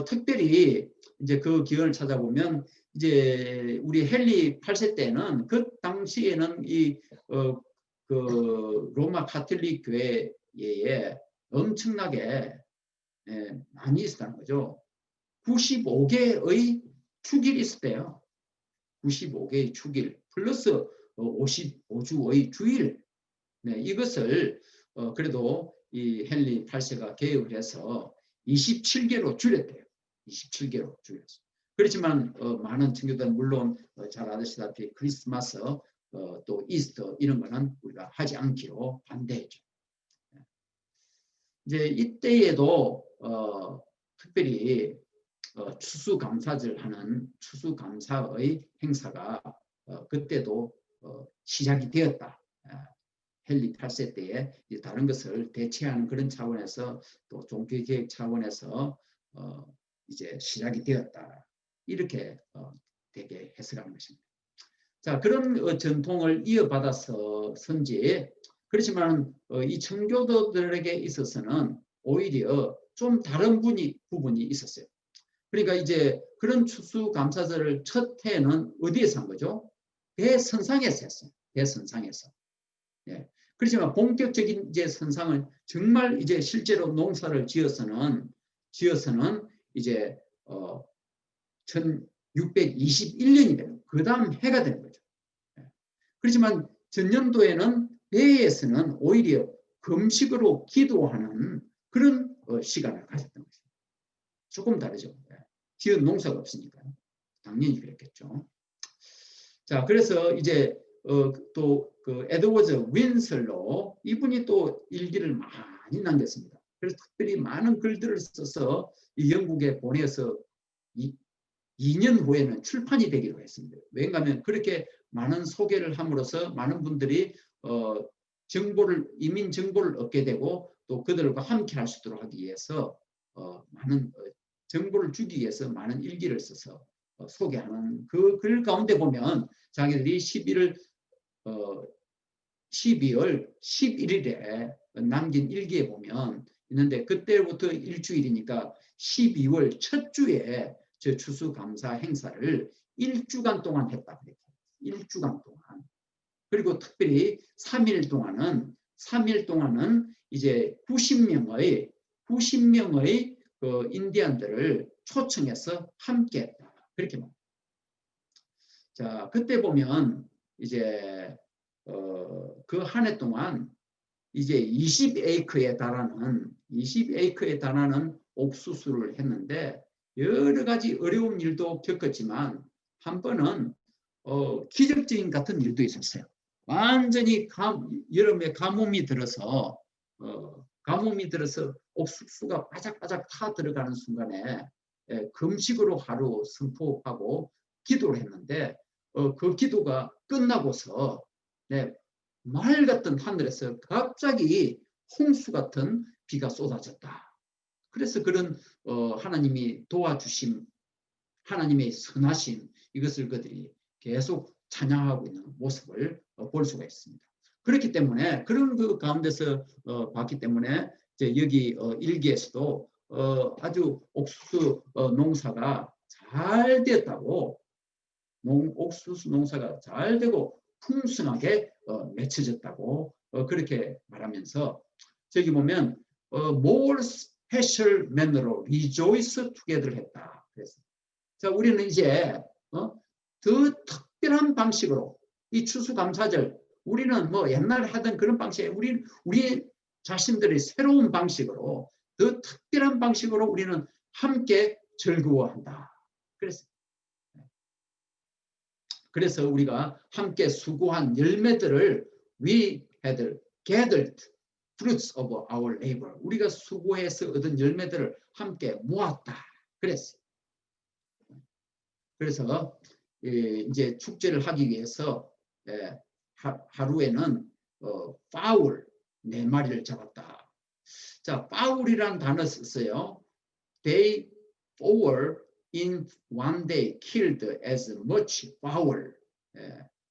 S1: 특별히 이제 그 기원을 찾아보면 이제 우리 헨리 8세 때는 그 당시에는 그 로마 카톨릭 교회에 엄청나게 많이 있었다는 거죠. 95개의 축일이 있었대요. 95개의 축일 플러스 55주의 주일. 네, 이것을 그래도 이 헨리 8세가 개혁을 해서 27개로 줄였대요. 27개로 줄였어요. 그렇지만 많은 청교도는 물론 잘 아시다시피 크리스마스 또 이스터 이런 거는 우리가 하지 않기로 반대했죠. 이제 이때에도 특별히 추수감사절 하는 추수감사의 행사가 그때도 시작이 되었다. 헨리 8세 때에 다른 것을 대체하는 그런 차원에서 또 종교개혁 차원에서 이제 시작이 되었다. 이렇게 되게 해석하는 것입니다. 자, 그런 전통을 이어받아서선지 그렇지만 이 청교도들에게 있어서는 오히려 좀 다른 부분이 있었어요. 그러니까 이제 그런 추수감사절을 첫 해는 어디에서 한 거죠? 대선상에서 했어요. 대선상에서. 예. 그렇지만 본격적인 이제 선상을 정말 이제 실제로 농사를 지어서는 이제 1621년이 되는 그 다음 해가 되는 거죠. 예. 그렇지만 전년도에는 배에서는 오히려 금식으로 기도하는 그런 시간을 가졌던 거죠. 조금 다르죠. 예. 지은 농사가 없으니까요. 당연히 그랬겠죠. 자, 그래서 이제 또 그 에드워드 윈슬로 이분이 또 일기를 많이 남겼습니다. 그래서 특별히 많은 글들을 써서 이 영국에 보내서 2년 후에는 출판이 되기로 했습니다. 왜냐하면 그렇게 많은 소개를 함으로써 많은 분들이 이민 정보를 얻게 되고 또 그들과 함께 할 수 있도록 하기 위해서 많은 정보를 주기 위해서 많은 일기를 써서 소개하는 그 글 가운데 보면 자기들이 12월 11일에 남긴 일기에 보면 있는데 그때부터 일주일이니까 12월 첫 주에 저 추수감사 행사를 1주간 동안 했다. 1주간 동안. 그리고 특별히 3일 동안은 이제 90명의 그 인디언들을 초청해서 함께했다. 그렇게 말합니다. 자, 그때 보면 이제 그 한 해 동안 이제 20에이크에 달하는 옥수수를 했는데 여러 가지 어려운 일도 겪었지만 한 번은 기적적인 같은 일도 있었어요. 완전히 여름에 가뭄이 들어서 옥수수가 바짝바짝 타 들어가는 순간에 금식으로 하루 선포하고 기도를 했는데 그 기도가 끝나고서 말 같은 하늘에서 갑자기 홍수 같은 비가 쏟아졌다. 그래서 그런 하나님이 도와주심, 하나님의 선하심 이것을 그들이 계속 찬양하고 있는 모습을 볼 수가 있습니다. 그렇기 때문에 그런 그 가운데서 봤기 때문에 이제 여기 일기에서도 아주 옥수수 농사가 잘 되었다고 옥수수 농사가 잘 되고 풍성하게 맺혀졌다고 그렇게 말하면서 저기 보면 more special manner로 rejoice together 했다. 그래서 자 우리는 이제 더 특별한 방식으로 이 추수감사절 우리는 뭐 옛날에 하던 그런 방식에 우리 자신들의 새로운 방식으로 더 특별한 방식으로 우리는 함께 즐거워한다. 그래서 우리가 함께 수고한 열매들을 we had gathered fruits of our labor. 우리가 수고해서 얻은 열매들을 함께 모았다. 그래서 이제 축제를 하기 위해서 하루에는 파울 4마리를 잡았다. 자, 파울이라는 단어 썼어요. They four in one day killed as much fowl.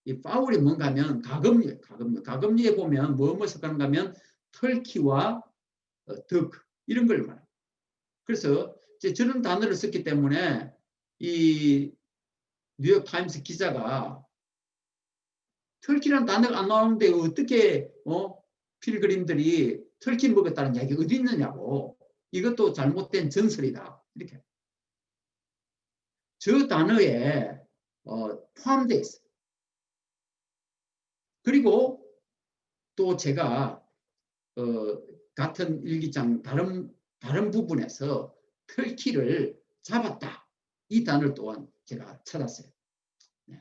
S1: 이 파울이 뭔가 하면 가금류에 보면 뭐뭐 섞는가 하면 터키와 덕 이런 걸 말합니다. 그래서 이제 저런 단어를 썼기 때문에 이 뉴욕 타임스 기자가 터키라는 단어가 안 나오는데 어떻게 필그림들이 터키 먹었다는 이야기 어디 있느냐고. 이것도 잘못된 전설이다. 이렇게. 저 단어에 포함되어 있어요. 그리고 또 제가 같은 일기장 다른 부분에서 터키를 잡았다. 이 단어를 또한 제가 찾았어요. 네.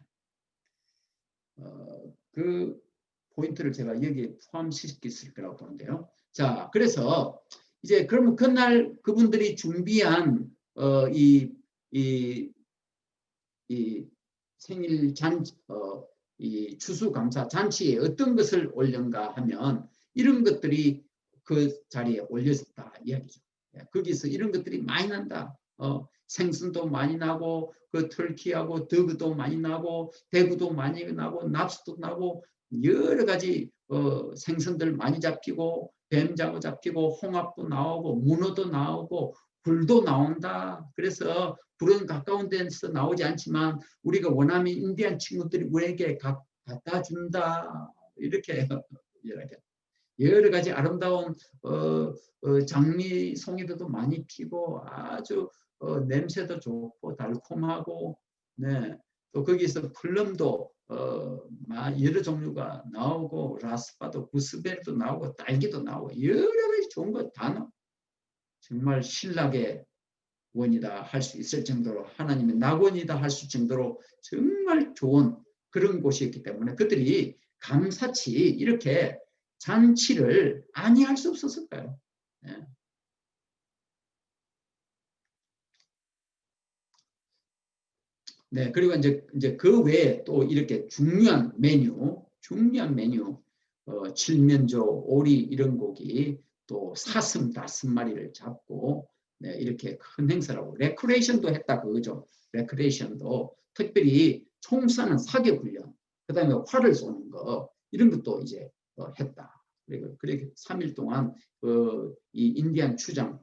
S1: 그 포인트를 제가 여기에 포함시켰을 거라고 보는데요. 자, 그래서 이제 그러면 그날 그분들이 준비한 이 생일 이 추수감사 잔치에 어떤 것을 올렸는가 하면 이런 것들이 그 자리에 올려졌다 이야기죠. 거기서 이런 것들이 많이 난다. 생선도 많이 나고 그 터키하고 더그도 많이 나고 대구도 많이 나고 납스도 나고 여러 가지 생선들 많이 잡히고 뱀장어 잡히고 홍합도 나오고 문어도 나오고 굴도 나온다. 그래서 굴은 가까운 데서 나오지 않지만 우리가 원하면 인디안 친구들이 우리에게 갖다 준다. 이렇게 여러 가지 아름다운 장미 송이들도 많이 피고 아주 냄새도 좋고 달콤하고 네. 또 거기서 플럼도 여러 종류가 나오고 라스파도 구스베리도 나오고 딸기도 나오고 여러 가지 좋은 거 다 나와. 정말 신락의 원이다 할 수 있을 정도로 하나님의 낙원이다 할 수 정도로 정말 좋은 그런 곳이었기 때문에 그들이 감사치 이렇게 잔치를 아니할 수 없었을 거예요. 예. 네, 그리고 이제 그 외에 또 이렇게 중요한 메뉴, 칠면조, 오리 이런 고기, 또 사슴 5마리를 잡고, 네, 이렇게 큰 행사라고. 레크레이션도 했다 그거죠. 레크레이션도 특별히 총 쏘는 사격 훈련, 그다음에 활을 쏘는 거 이런 것도 이제 했다. 그리고 3일 동안 이 인디안 추장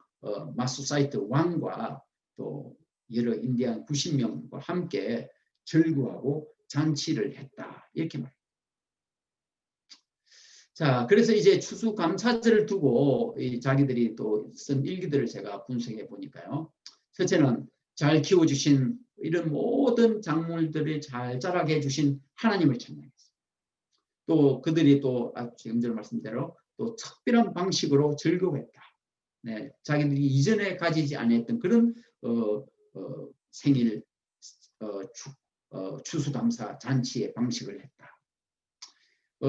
S1: 마수사이트 왕과 또 여러 인디안 90명과 함께 절구하고 잔치를 했다. 이렇게 말합니다. 자, 그래서 이제 추수감사절을 두고 자기들이 또 쓴 일기들을 제가 분석해 보니까요. 첫째는 잘 키워주신 이런 모든 작물들을 잘 자라게 해주신 하나님을 찬양했어요. 또 그들이 또 지금 전 말씀대로 또 특별한 방식으로 즐거워했다. 네, 자기들이 이전에 가지지 않았던 그런 생일 추수감사 잔치의 방식을 했다.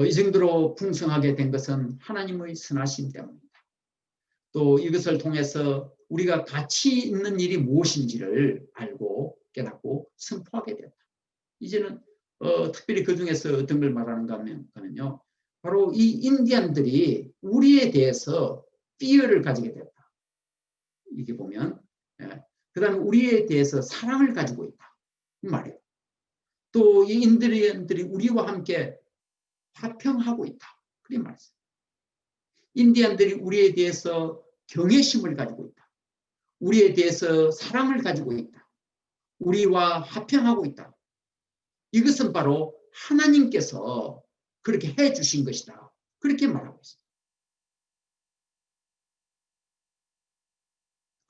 S1: 이 정도로 풍성하게 된 것은 하나님의 선하심 때문이다. 또 이것을 통해서 우리가 가치 있는 일이 무엇인지를 알고 깨닫고 선포하게 되었다. 이제는 특별히 그 중에서 어떤 걸 말하는가 하면요. 바로 이 인디안들이 우리에 대해서 fear를 가지게 되었다. 이게 보면 그 다음에 우리에 대해서 사랑을 가지고 있다. 이 말이에요. 또 이 인디언들이 우리와 함께 화평하고 있다. 그런 말이죠. 인디언들이 우리에 대해서 경외심을 가지고 있다. 우리에 대해서 사랑을 가지고 있다. 우리와 화평하고 있다. 이것은 바로 하나님께서 그렇게 해주신 것이다. 그렇게 말하고 있습니다.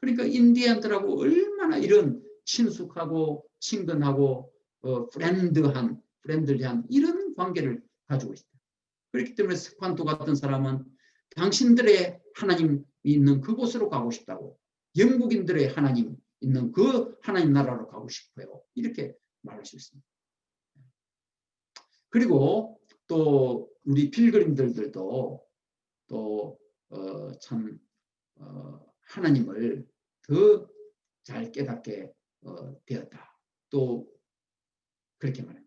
S1: 그러니까 인디언들하고 얼마나 이런 친숙하고 친근하고 프렌들리한 이런 관계를 가지고 있다. 그렇기 때문에 스판토 같은 사람은 당신들의 하나님 있는 그곳으로 가고 싶다고, 영국인들의 하나님 있는 그 하나님 나라로 가고 싶어요. 이렇게 말할 수 있습니다. 그리고 또 우리 필그림들도 또 참 하나님을 더 잘 깨닫게 되었다. 또 그렇게 말해요.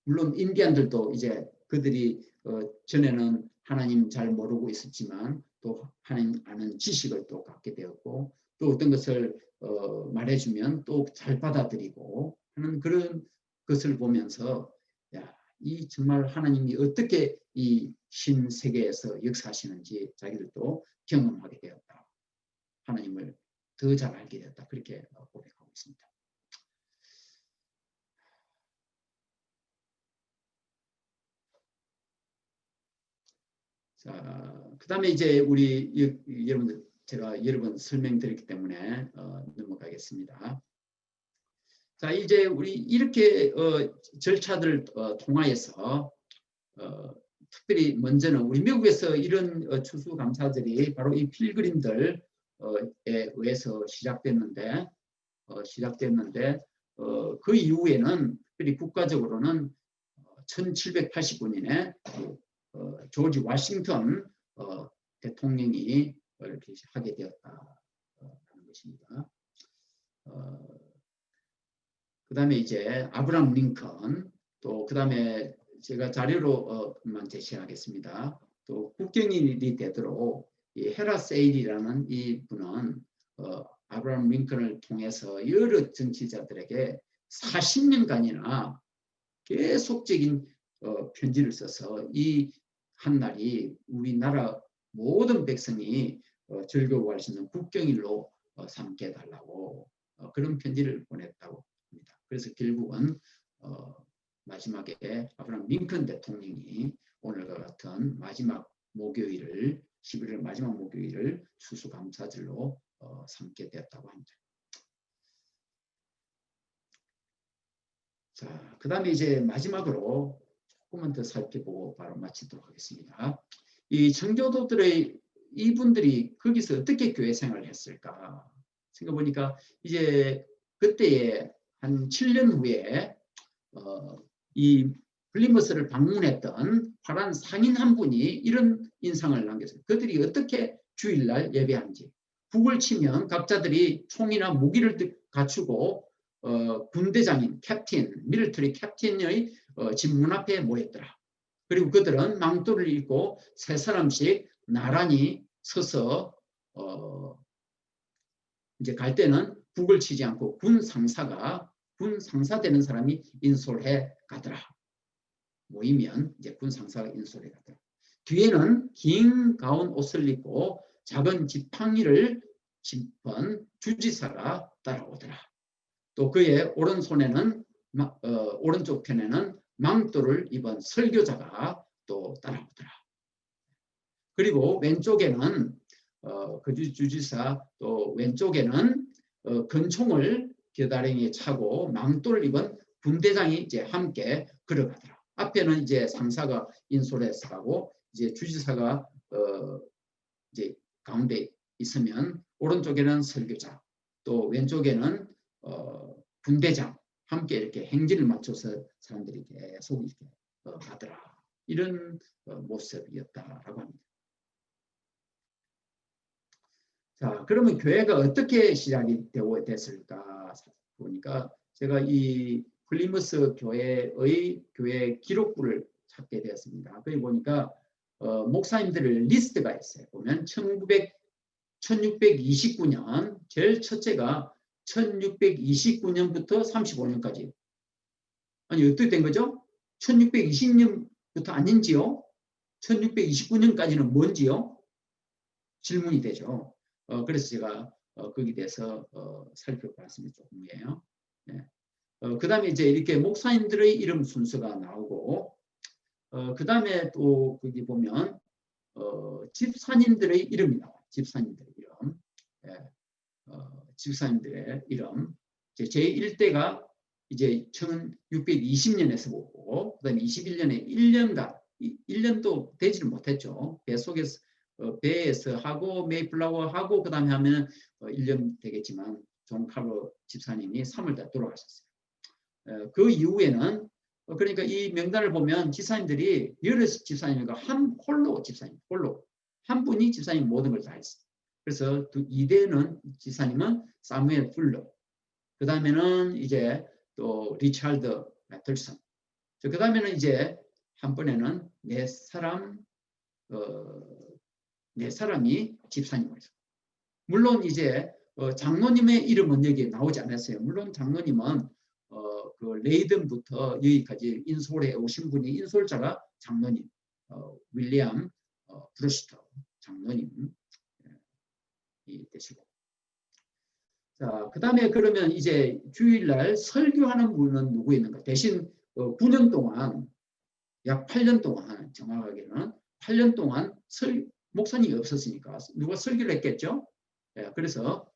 S1: 물론 인디안들도 이제 그들이 전에는 하나님 잘 모르고 있었지만 또 하나님 아는 지식을 또 갖게 되었고 또 어떤 것을 말해주면 또 잘 받아들이고 하는 그런 것을 보면서 야, 이 정말 하나님이 어떻게 이 신세계에서 역사하시는지 자기들도 경험하게 되었다. 하나님을 더 잘 알게 되었다. 그렇게 고백하고 있습니다. 자, 그 다음에 이제 우리 여러분들 제가 여러 번 설명드렸기 때문에 넘어가겠습니다. 자, 이제 우리 이렇게 절차들을 통하여서 특별히 먼저는 우리 미국에서 이런 추수감사절이 바로 이 필그림들에 의해서 시작됐는데 그 이후에는 특별히 국가적으로는 1789년에 조지 워싱턴 대통령이 이렇게 하게 되었다는 것입니다. 그 다음에 이제 아브라함 링컨, 또 그 다음에 제가 자료로만 제시하겠습니다. 또 국경일이 되도록 이 헤라 세일이라는 이 분은 아브라함 링컨을 통해서 여러 정치자들에게 40년간이나 계속적인 편지를 써서 이 한날이 우리나라 모든 백성이 즐거워할 수 있는 국경일로 삼게 해달라고 그런 편지를 보냈다고 합니다. 그래서 결국은 마지막에 아브라함 링컨 대통령이 오늘과 같은 마지막 목요일을 11월 마지막 목요일을 추수감사절로 삼게 되었다고 합니다. 자, 그 다음에 이제 마지막으로 조금만 더 살펴보고 바로 마치도록 하겠습니다. 이 청교도들의 이분들이 거기서 어떻게 교회 생활을 했을까 생각해보니까 이제 그때에 한 7년 후에 이 플리머스를 방문했던 파란 상인 한 분이 이런 인상을 남겼어요. 그들이 어떻게 주일날 예배하는지. 북을 치면 각자들이 총이나 무기를 갖추고 군대장인 캡틴, 밀리터리 캡틴의 집 문 앞에 모였더라. 그리고 그들은 망토를 입고 세 사람씩 나란히 서서 이제 갈 때는 북을 치지 않고 군 상사 되는 사람이 인솔해 가더라. 모이면 이제 군 상사가 인솔해 가더라. 뒤에는 긴 가운 옷을 입고 작은 지팡이를 짚은 주지사가 따라오더라. 또 그의 오른손에는 오른쪽 편에는 망토를 입은 설교자가 또 따라오더라. 그리고 왼쪽에는 그 주지사 또 왼쪽에는 권총을 겨다랭이에 차고 망토를 입은 군대장이 이제 함께 걸어가더라. 앞에는 이제 상사가 인솔해서 가고 이제 주지사가 이제 가운데 있으면 오른쪽에는 설교자 또 왼쪽에는 군대장 함께 이렇게 행진을 맞춰서 사람들이 계속 이렇게 가더라. 이런 모습이었다라고 합니다. 자, 그러면 교회가 어떻게 시작이 됐을까 보니까 제가 이 플리머스 교회의 교회 기록부를 찾게 되었습니다. 거기 보니까 목사님들을 리스트가 있어요. 보면 1629년 제일 첫째가 1629년부터 35년까지. 아니 어떻게 된 거죠? 1620년부터 아닌지요? 1629년까지는 뭔지요? 질문이 되죠. 그래서 제가 거기에 대해서 살펴봤습니다. 조금이에요. 네. 그 다음에 이제 이렇게 목사님들의 이름 순서가 나오고 그 다음에 또 거기 보면 집사님들의 이름이 나와요. 집사님들의 이름. 예. 집사님들의 이름. 제1대가 이제 1620년에서 보고 그 다음에 21년에 1년도 되지를 못했죠. 배에서 하고 메이플라워 하고 그 다음에 하면 1년 되겠지만 존 칼로 집사님이 3월달에 돌아가셨어요. 그 이후에는 그러니까 이 명단을 보면 집사님들이 여러 집사님과 홀로 한 분이 집사님 모든 걸 다 했어요. 그래서 2대는 집사님은 사무엘 풀러, 그 다음에는 이제 또 리차드 매틀슨, 그 다음에는 이제 한 번에는 네 사람이 집사님을 했어요. 물론 이제 장로님의 이름은 여기에 나오지 않았어요. 물론 장로님은 그 레이든부터 여기까지 인솔해 오신 분이 인솔자가 장로님 윌리엄 브루스터 장로님이 되시고, 자 그다음에 그러면 이제 주일날 설교하는 분은 누구 있는가? 대신 9년 동안 약 8년 동안 정확하게는 8년 동안 목사님이 없었으니까 누가 설교를 했겠죠? 그래서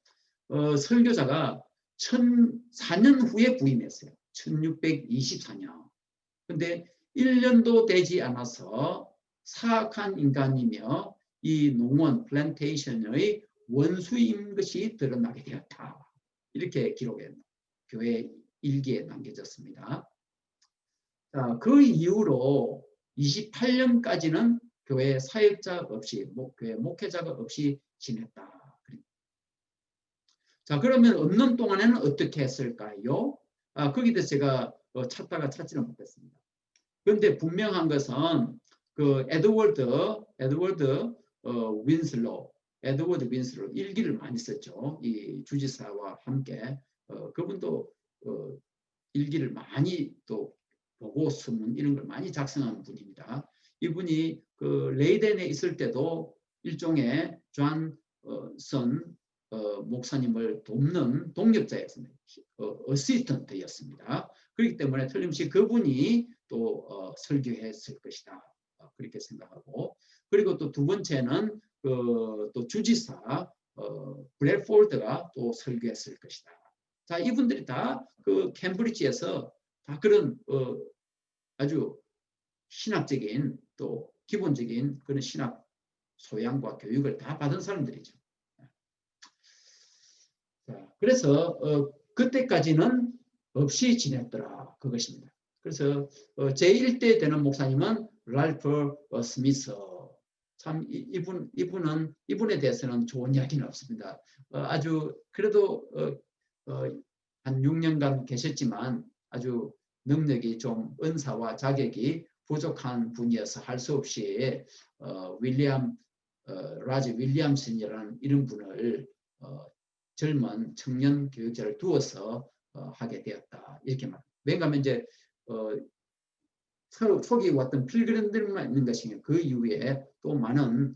S1: 설교자가 4년 후에 부임했어요. 1624년. 근데 1년도 되지 않아서 사악한 인간이며 이 농원 플랜테이션의 원수인 것이 드러나게 되었다. 이렇게 기록해 교회 일기에 남겨졌습니다. 자, 그 이후로 28년까지는 교회 사역자 없이 교회 목회자가 없이 지냈다. 자, 그러면 없는 동안에는 어떻게 했을까요? 거기에 대해서 제가 찾다가 찾지는 못했습니다. 그런데 분명한 것은 그 에드워드 윈슬로 일기를 많이 썼죠. 이 주지사와 함께 그분도 일기를 많이 또 보고 쓰는 이런 걸 많이 작성한 분입니다. 이분이 그 레이덴에 있을 때도 일종의 존슨 목사님을 돕는 동력자였습니다. 어시스턴트였습니다. 그렇기 때문에 틀림없이 그분이 또 설교했을 것이다. 그렇게 생각하고, 그리고 또 두 번째는 또 주지사 브래폴드가 또 설교했을 것이다. 자, 이분들이 다 그 캠브리지에서 다 그런 아주 신학적인 또 기본적인 그런 신학 소양과 교육을 다 받은 사람들이죠. 자, 그래서 그때까지는 없이 지냈더라 그것입니다. 그래서 제1대 되는 목사님은 랄프 스미스. 참 이분에 대해서는 좋은 이야기는 없습니다. 아주 그래도 한 6년간 계셨지만 아주 능력이 좀 은사와 자격이 부족한 분이어서 할 수 없이 라지 윌리엄슨이라는 이런 분을 젊은 청년 교육자를 두어서 하게 되었다. 이렇게 말합니다. 왜냐하면 이제 초기 왔던 필그림들만 있는 것이며 그 이후에 또 많은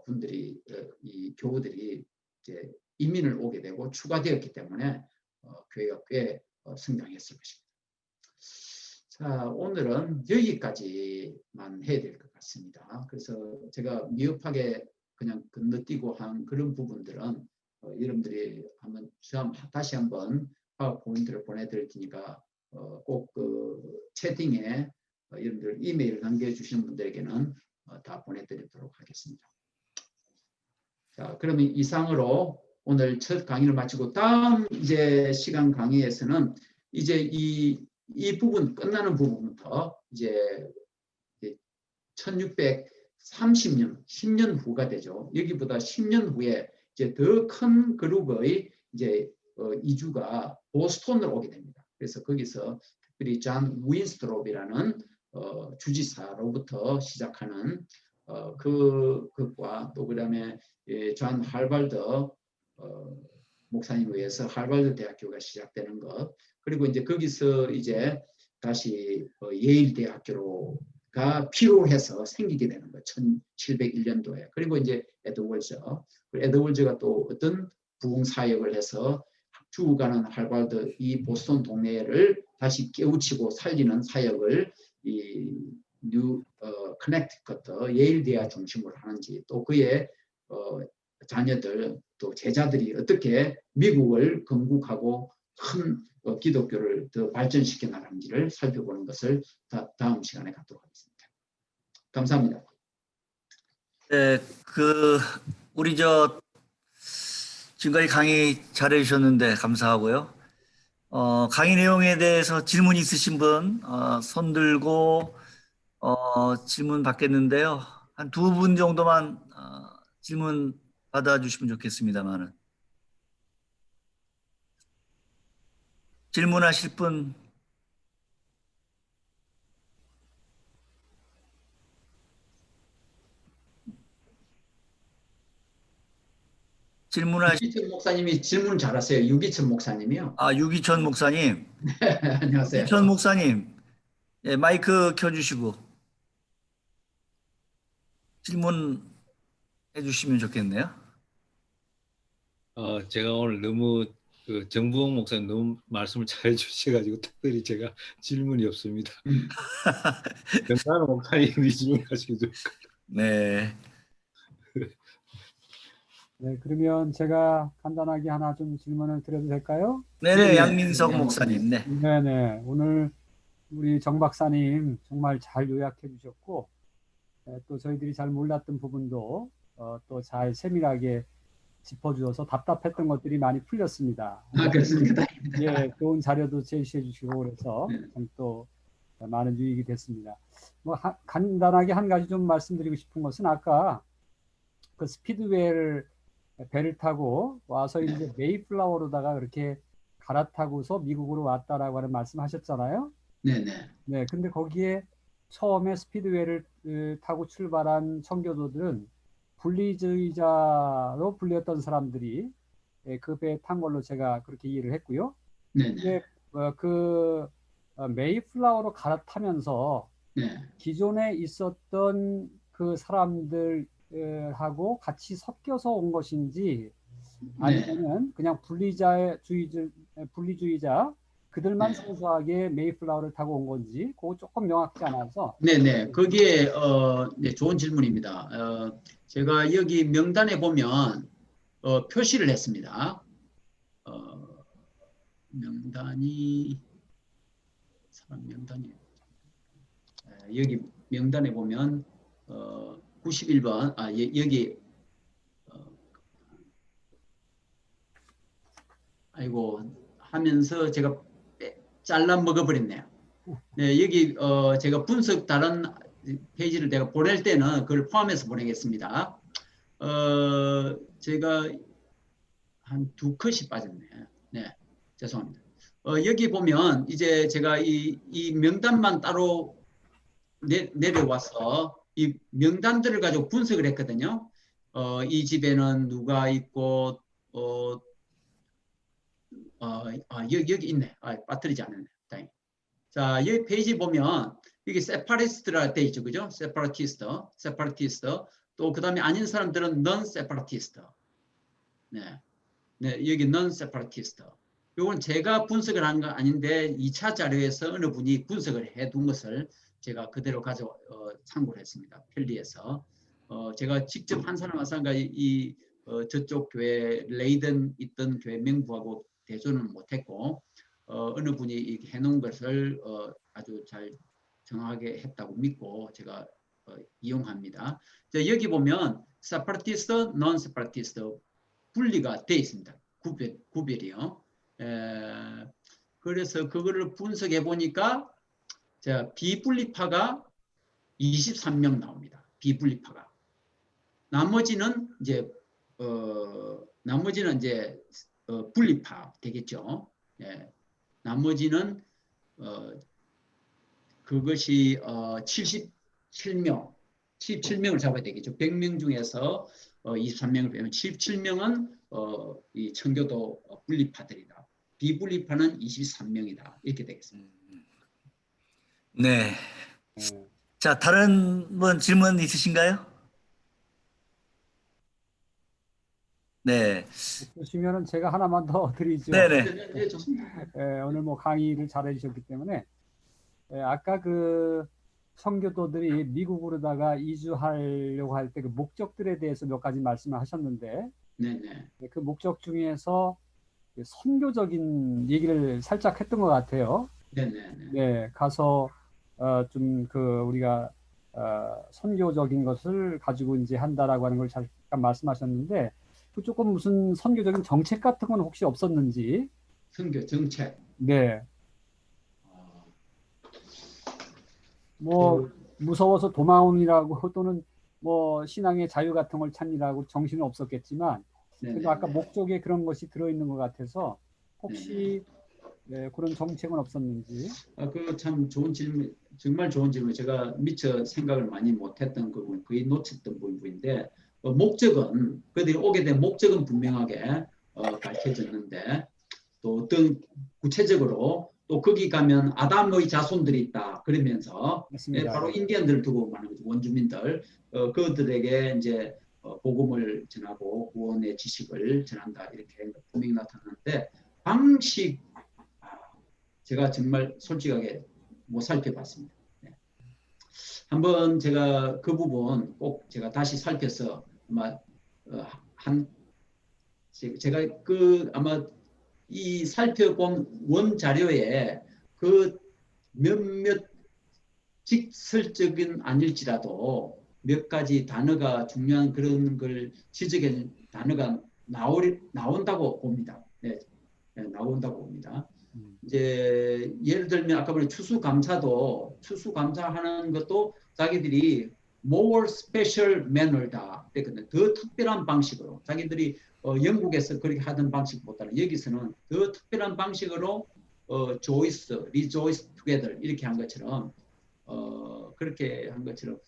S1: 분들이 이 교우들이 이제 이민을 오게 되고 추가되었기 때문에 교회가 꽤 성장했을 것입니다. 자, 오늘은 여기까지만 해야 될 것 같습니다. 그래서 제가 미흡하게 그냥 건너뛰고 한 그런 부분들은 여러분들이 한번 다시 한번 파워포인트를 보내드릴 테니까 꼭 그 채팅에 여러분들 이메일 남겨주시는 분들에게는 다 보내드리도록 하겠습니다. 자, 그러면 이상으로 오늘 첫 강의를 마치고 다음 이제 시간 강의에서는 이제 이 부분 끝나는 부분부터 이제 1630년, 10년 후가 되죠. 여기보다 10년 후에 이제 더 큰 그룹의 이제 이주가 보스턴으로 오게 됩니다. 그래서 거기서 특별히 존 윈스트롭이라는 주지사로부터 시작하는 그것과 또 그다음에 존 할발드 목사님에 의해서 할발드 대학교가 시작되는 것, 그리고 이제 거기서 이제 다시 예일 대학교가 필요해서 생기게 되는 것, 1701년도에. 그리고 이제 에드월즈가 또 어떤 부흥 사역을 해서 죽어가는 할발드 이 보스턴 동네를 다시 깨우치고 살리는 사역을 이 커넥티컷 예일 대학 중심으로 하는지, 또 그의 자녀들 또 제자들이 어떻게 미국을 건국하고 큰 기독교를 더 발전시켜 나가는지를 살펴보는 것을 다음 시간에 갖도록 하겠습니다. 감사합니다.
S2: 네, 우리 지금까지 강의 잘해 주셨는데 감사하고요. 강의 내용에 대해서 질문 있으신 분 손 들고 질문 받겠는데요. 한 2분 정도만 질문 받아주시면 좋겠습니다만은. 질문하실 분.
S1: 유기천 목사님이 질문 잘하세요. 유기천 목사님이요.
S2: 유기천 목사님.
S1: 안녕하세요.
S2: 유기천 목사님, 예, 마이크 켜주시고 질문해 주시면 좋겠네요.
S3: 제가 오늘 너무 정부홍 목사님 너무 말씀을 잘 해주셔가지고 특별히 제가 질문이 없습니다. 정다은 목사님이 질문하시기 좋을 것 같아요.
S2: 네.
S4: 네, 그러면 제가 간단하게 하나 좀 질문을 드려도 될까요?
S2: 네네, 양민석 목사님. 네.
S4: 네네, 오늘 우리 정 박사님 정말 잘 요약해 주셨고, 또 저희들이 잘 몰랐던 부분도 또 잘 세밀하게 짚어주셔서 답답했던 것들이 많이 풀렸습니다.
S1: 그렇습니다.
S4: 예, 좋은 자료도 제시해 주시고 그래서 참 또 많은 유익이 됐습니다. 뭐 간단하게 한 가지 좀 말씀드리고 싶은 것은 아까 그 스피드웨이를 배를 타고 와서 이제 메이플라워로다가 그렇게 갈아타고서 미국으로 왔다라고 하는 말씀하셨잖아요.
S1: 네네.
S4: 네, 근데 거기에 처음에 스피드웨이를 타고 출발한 청교도들은 분리주의자로 불렸던 사람들이 그 배에 탄 걸로 제가 그렇게 이해를 했고요.
S1: 네네.
S4: 메이플라워로 갈아타면서
S1: 네.
S4: 기존에 있었던 그 사람들하고 같이 섞여서 온 것인지 아니면은 그냥 분리주의자 그들만 생소하게 메이플라워를 타고 온 건지 그거 조금 명확지 않아서.
S1: 네네. 거기에 네, 좋은 질문입니다. 제가 여기 명단에 보면 표시를 했습니다. 명단이 사람 명단이 여기 명단에 보면 91번 여기 아이고 하면서 제가 잘라 먹어버렸네요. 네, 여기 제가 분석 다른 페이지를 내가 보낼 때는 그걸 포함해서 보내겠습니다. 제가 한 2컷이 빠졌네. 네, 죄송합니다. 여기 보면 이제 제가 이 명단만 따로 내려와서 이 명단들을 가지고 분석을 했거든요. 이 집에는 누가 있고 여기 있네. 빠뜨리지 않았네. 다행히. 자, 여기 페이지 보면 여기 세파리스트라 돼 있죠, 그죠? 세파라티스트. 또 그다음에 아닌 사람들은 non 세파라티스트. 네, 여기 non 세파라티스트. 이건 제가 분석을 한 거 아닌데 2차 자료에서 어느 분이 분석을 해둔 것을 제가 그대로 참고를 했습니다. 편리해서. 제가 직접 한 사람 마찬가지 저쪽 교회 레이든 있던 교회 명부하고 대조는 못했고 어느 분이 이렇게 해놓은 것을 아주 잘 정확하게 했다고 믿고 제가 이용합니다. 자, 여기 보면 세파라티스트, non 세파라티스트 분리가 되어 있습니다. 구별이요. 그래서 그거를 분석해 보니까 자, 비분리파가 23명 나옵니다. 비분리파가. 나머지는 이제 분리파 되겠죠. 예. 나머지는 그것이 77명을 잡아야 되겠죠. 100명 중에서 23명을 빼면 77명은 이 청교도 분리파들이다. 비분리파는 23명이다. 이렇게 되겠습니다.
S2: 네. 자, 다른 분 질문 있으신가요? 네.
S4: 보시면은 제가 하나만 더 드리죠.
S2: 네네.
S1: 네, 좋습니다.
S4: 오늘 뭐 강의를 잘 해주셨기 때문에 아까 그 선교도들이 미국으로다가 이주하려고 할 때 그 목적들에 대해서 몇 가지 말씀을 하셨는데
S1: 네네.
S4: 그 목적 중에서 선교적인 얘기를 살짝 했던 것 같아요.
S1: 네네네.
S4: 네, 가서 좀 그 우리가 선교적인 것을 가지고 이제 한다라고 하는 걸 잠깐 말씀하셨는데 그 조금 무슨 선교적인 정책 같은 건 혹시 없었는지?
S1: 선교 정책.
S4: 네. 뭐 무서워서 도망이라고 또는 뭐 신앙의 자유 같은 걸 찾느라고 정신은 없었겠지만 그래도 아까 목적에 그런 것이 들어있는 것 같아서 혹시 그런 정책은 없었는지.
S1: 그 참 좋은 질문, 정말 좋은 질문. 제가 미처 생각을 많이 못했던 부분, 거의 놓쳤던 부분인데 목적은 그들이 오게 된 목적은 분명하게 밝혀졌는데 또 어떤 구체적으로 또 거기 가면 아담의 자손들이 있다 그러면서 바로 인디언들을 두고 말하는 거죠. 원주민들 그들에게 이제 복음을 전하고 구원의 지식을 전한다 이렇게 분명히 나타나는데 방식 제가 정말 솔직하게 못 살펴봤습니다. 네. 한번 제가 그 부분 꼭 제가 다시 살펴서 아마 제가 아마 이 살펴본 원 자료에 그 몇몇 직설적인 아닐지라도 몇 가지 단어가 중요한 그런 걸 지적해 단어가 나온다고 봅니다. 네, 나온다고 봅니다. 이제 예를 들면 아까 보니 추수감사하는 것도 자기들이 more special manner다. 더 특별한 방식으로 자기들이 영국에서 그렇게 하던 방식보다는 여기서는 더 특별한 방식으로 rejoice together 이렇게 한 것처럼 그렇게 한 것처럼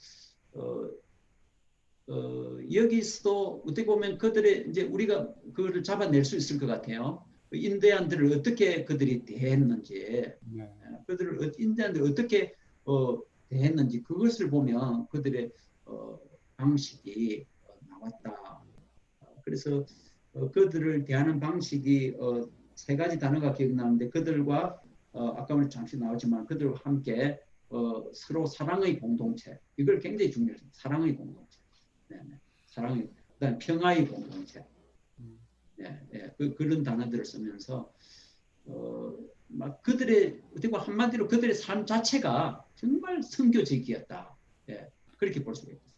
S1: 여기서도 어떻게 보면 그들의 이제 우리가 그거를 잡아낼 수 있을 것 같아요. 인디안들을 어떻게 그들이 대했는지, 인디안들을 어떻게 대했는지 그것을 보면 그들의 방식이 나왔다. 그래서 그들을 대하는 방식이 세 가지 단어가 기억나는데 그들과 아까 잠시 나왔지만 그들과 함께 서로 사랑의 공동체 이걸 굉장히 중요합니다. 사랑의 공동체, 사랑의 그다음 평화의 공동체. 그런 단어들을 쓰면서 막 그들의 어떻게 한마디로 그들의 삶 자체가 정말 선교적이었다. 그렇게 볼 수가 있습니다.